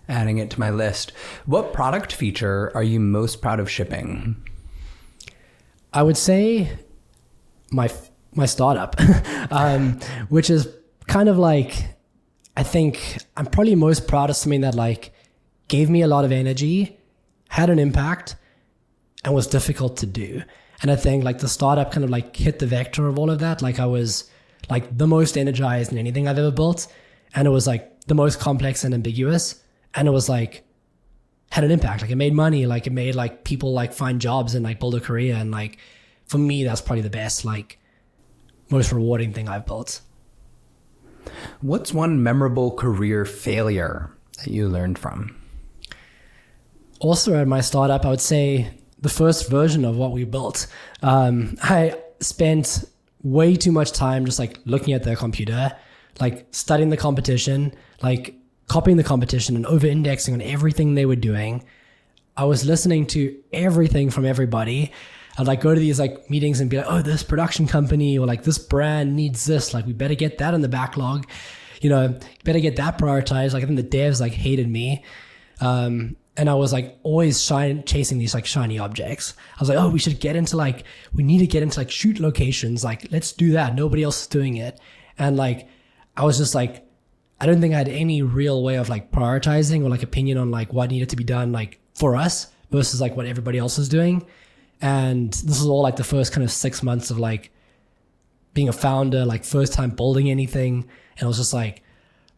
Adding it to my list. What product feature are you most proud of shipping? I would say my startup, which is kind of like, I think I'm probably most proud of something that like gave me a lot of energy, had an impact, and was difficult to do. And I think like the startup kind of like hit the vector of all of that. Like I was like the most energized in anything I've ever built. And it was like the most complex and ambiguous. And it was like, had an impact. Like it made money, like it made like people like find jobs and like build a career. And like, for me, that's probably the best, like most rewarding thing I've built. What's one memorable career failure that you learned from? Also at my startup, I would say the first version of what we built. I spent way too much time just like looking at the computer, like studying the competition, like copying the competition and over-indexing on everything they were doing. I was listening to everything from everybody. I'd like go to these like meetings and be like, oh, this production company or like this brand needs this. Like we better get that in the backlog, you know, better get that prioritized. Like I think the devs like hated me. And I was like always chasing these like shiny objects. I was like, oh, we need to get into like shoot locations. Like, let's do that. Nobody else is doing it. And like, I was just like, I don't think I had any real way of like prioritizing or like opinion on like what needed to be done like for us versus like what everybody else is doing. And this was all like the first kind of 6 months of like being a founder, like first time building anything. And it was just like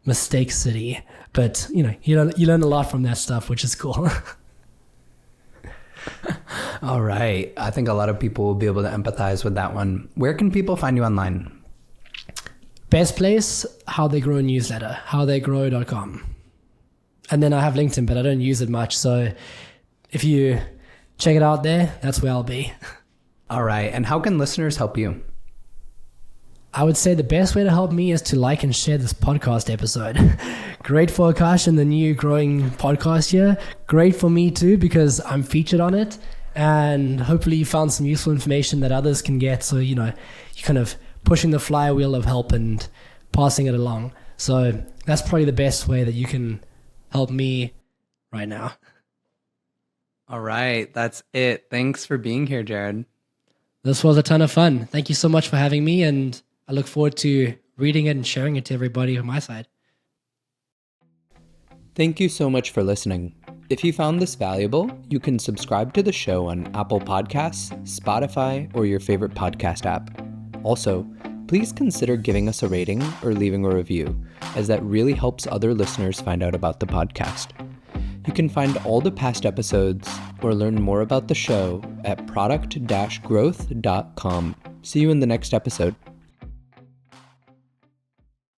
mistake city. But you know, you learn a lot from that stuff, which is cool. All right. I think a lot of people will be able to empathize with that one. Where can people find you online? Best place, How They Grow newsletter, howtheygrow.com. And then I have LinkedIn, but I don't use it much. So if you check it out there, that's where I'll be. All right. And how can listeners help you? I would say the best way to help me is to like and share this podcast episode. Great for Akash and the new growing podcast here. Great for me too, because I'm featured on it. And hopefully you found some useful information that others can get. So, you know, you're kind of pushing the flywheel of help and passing it along. So that's probably the best way that you can help me right now. All right. That's it. Thanks for being here, Jaryd. This was a ton of fun. Thank you so much for having me. And I look forward to reading it and sharing it to everybody on my side. Thank you so much for listening. If you found this valuable, you can subscribe to the show on Apple Podcasts, Spotify, or your favorite podcast app. Also, please consider giving us a rating or leaving a review, as that really helps other listeners find out about the podcast. You can find all the past episodes or learn more about the show at product-growth.com. See you in the next episode.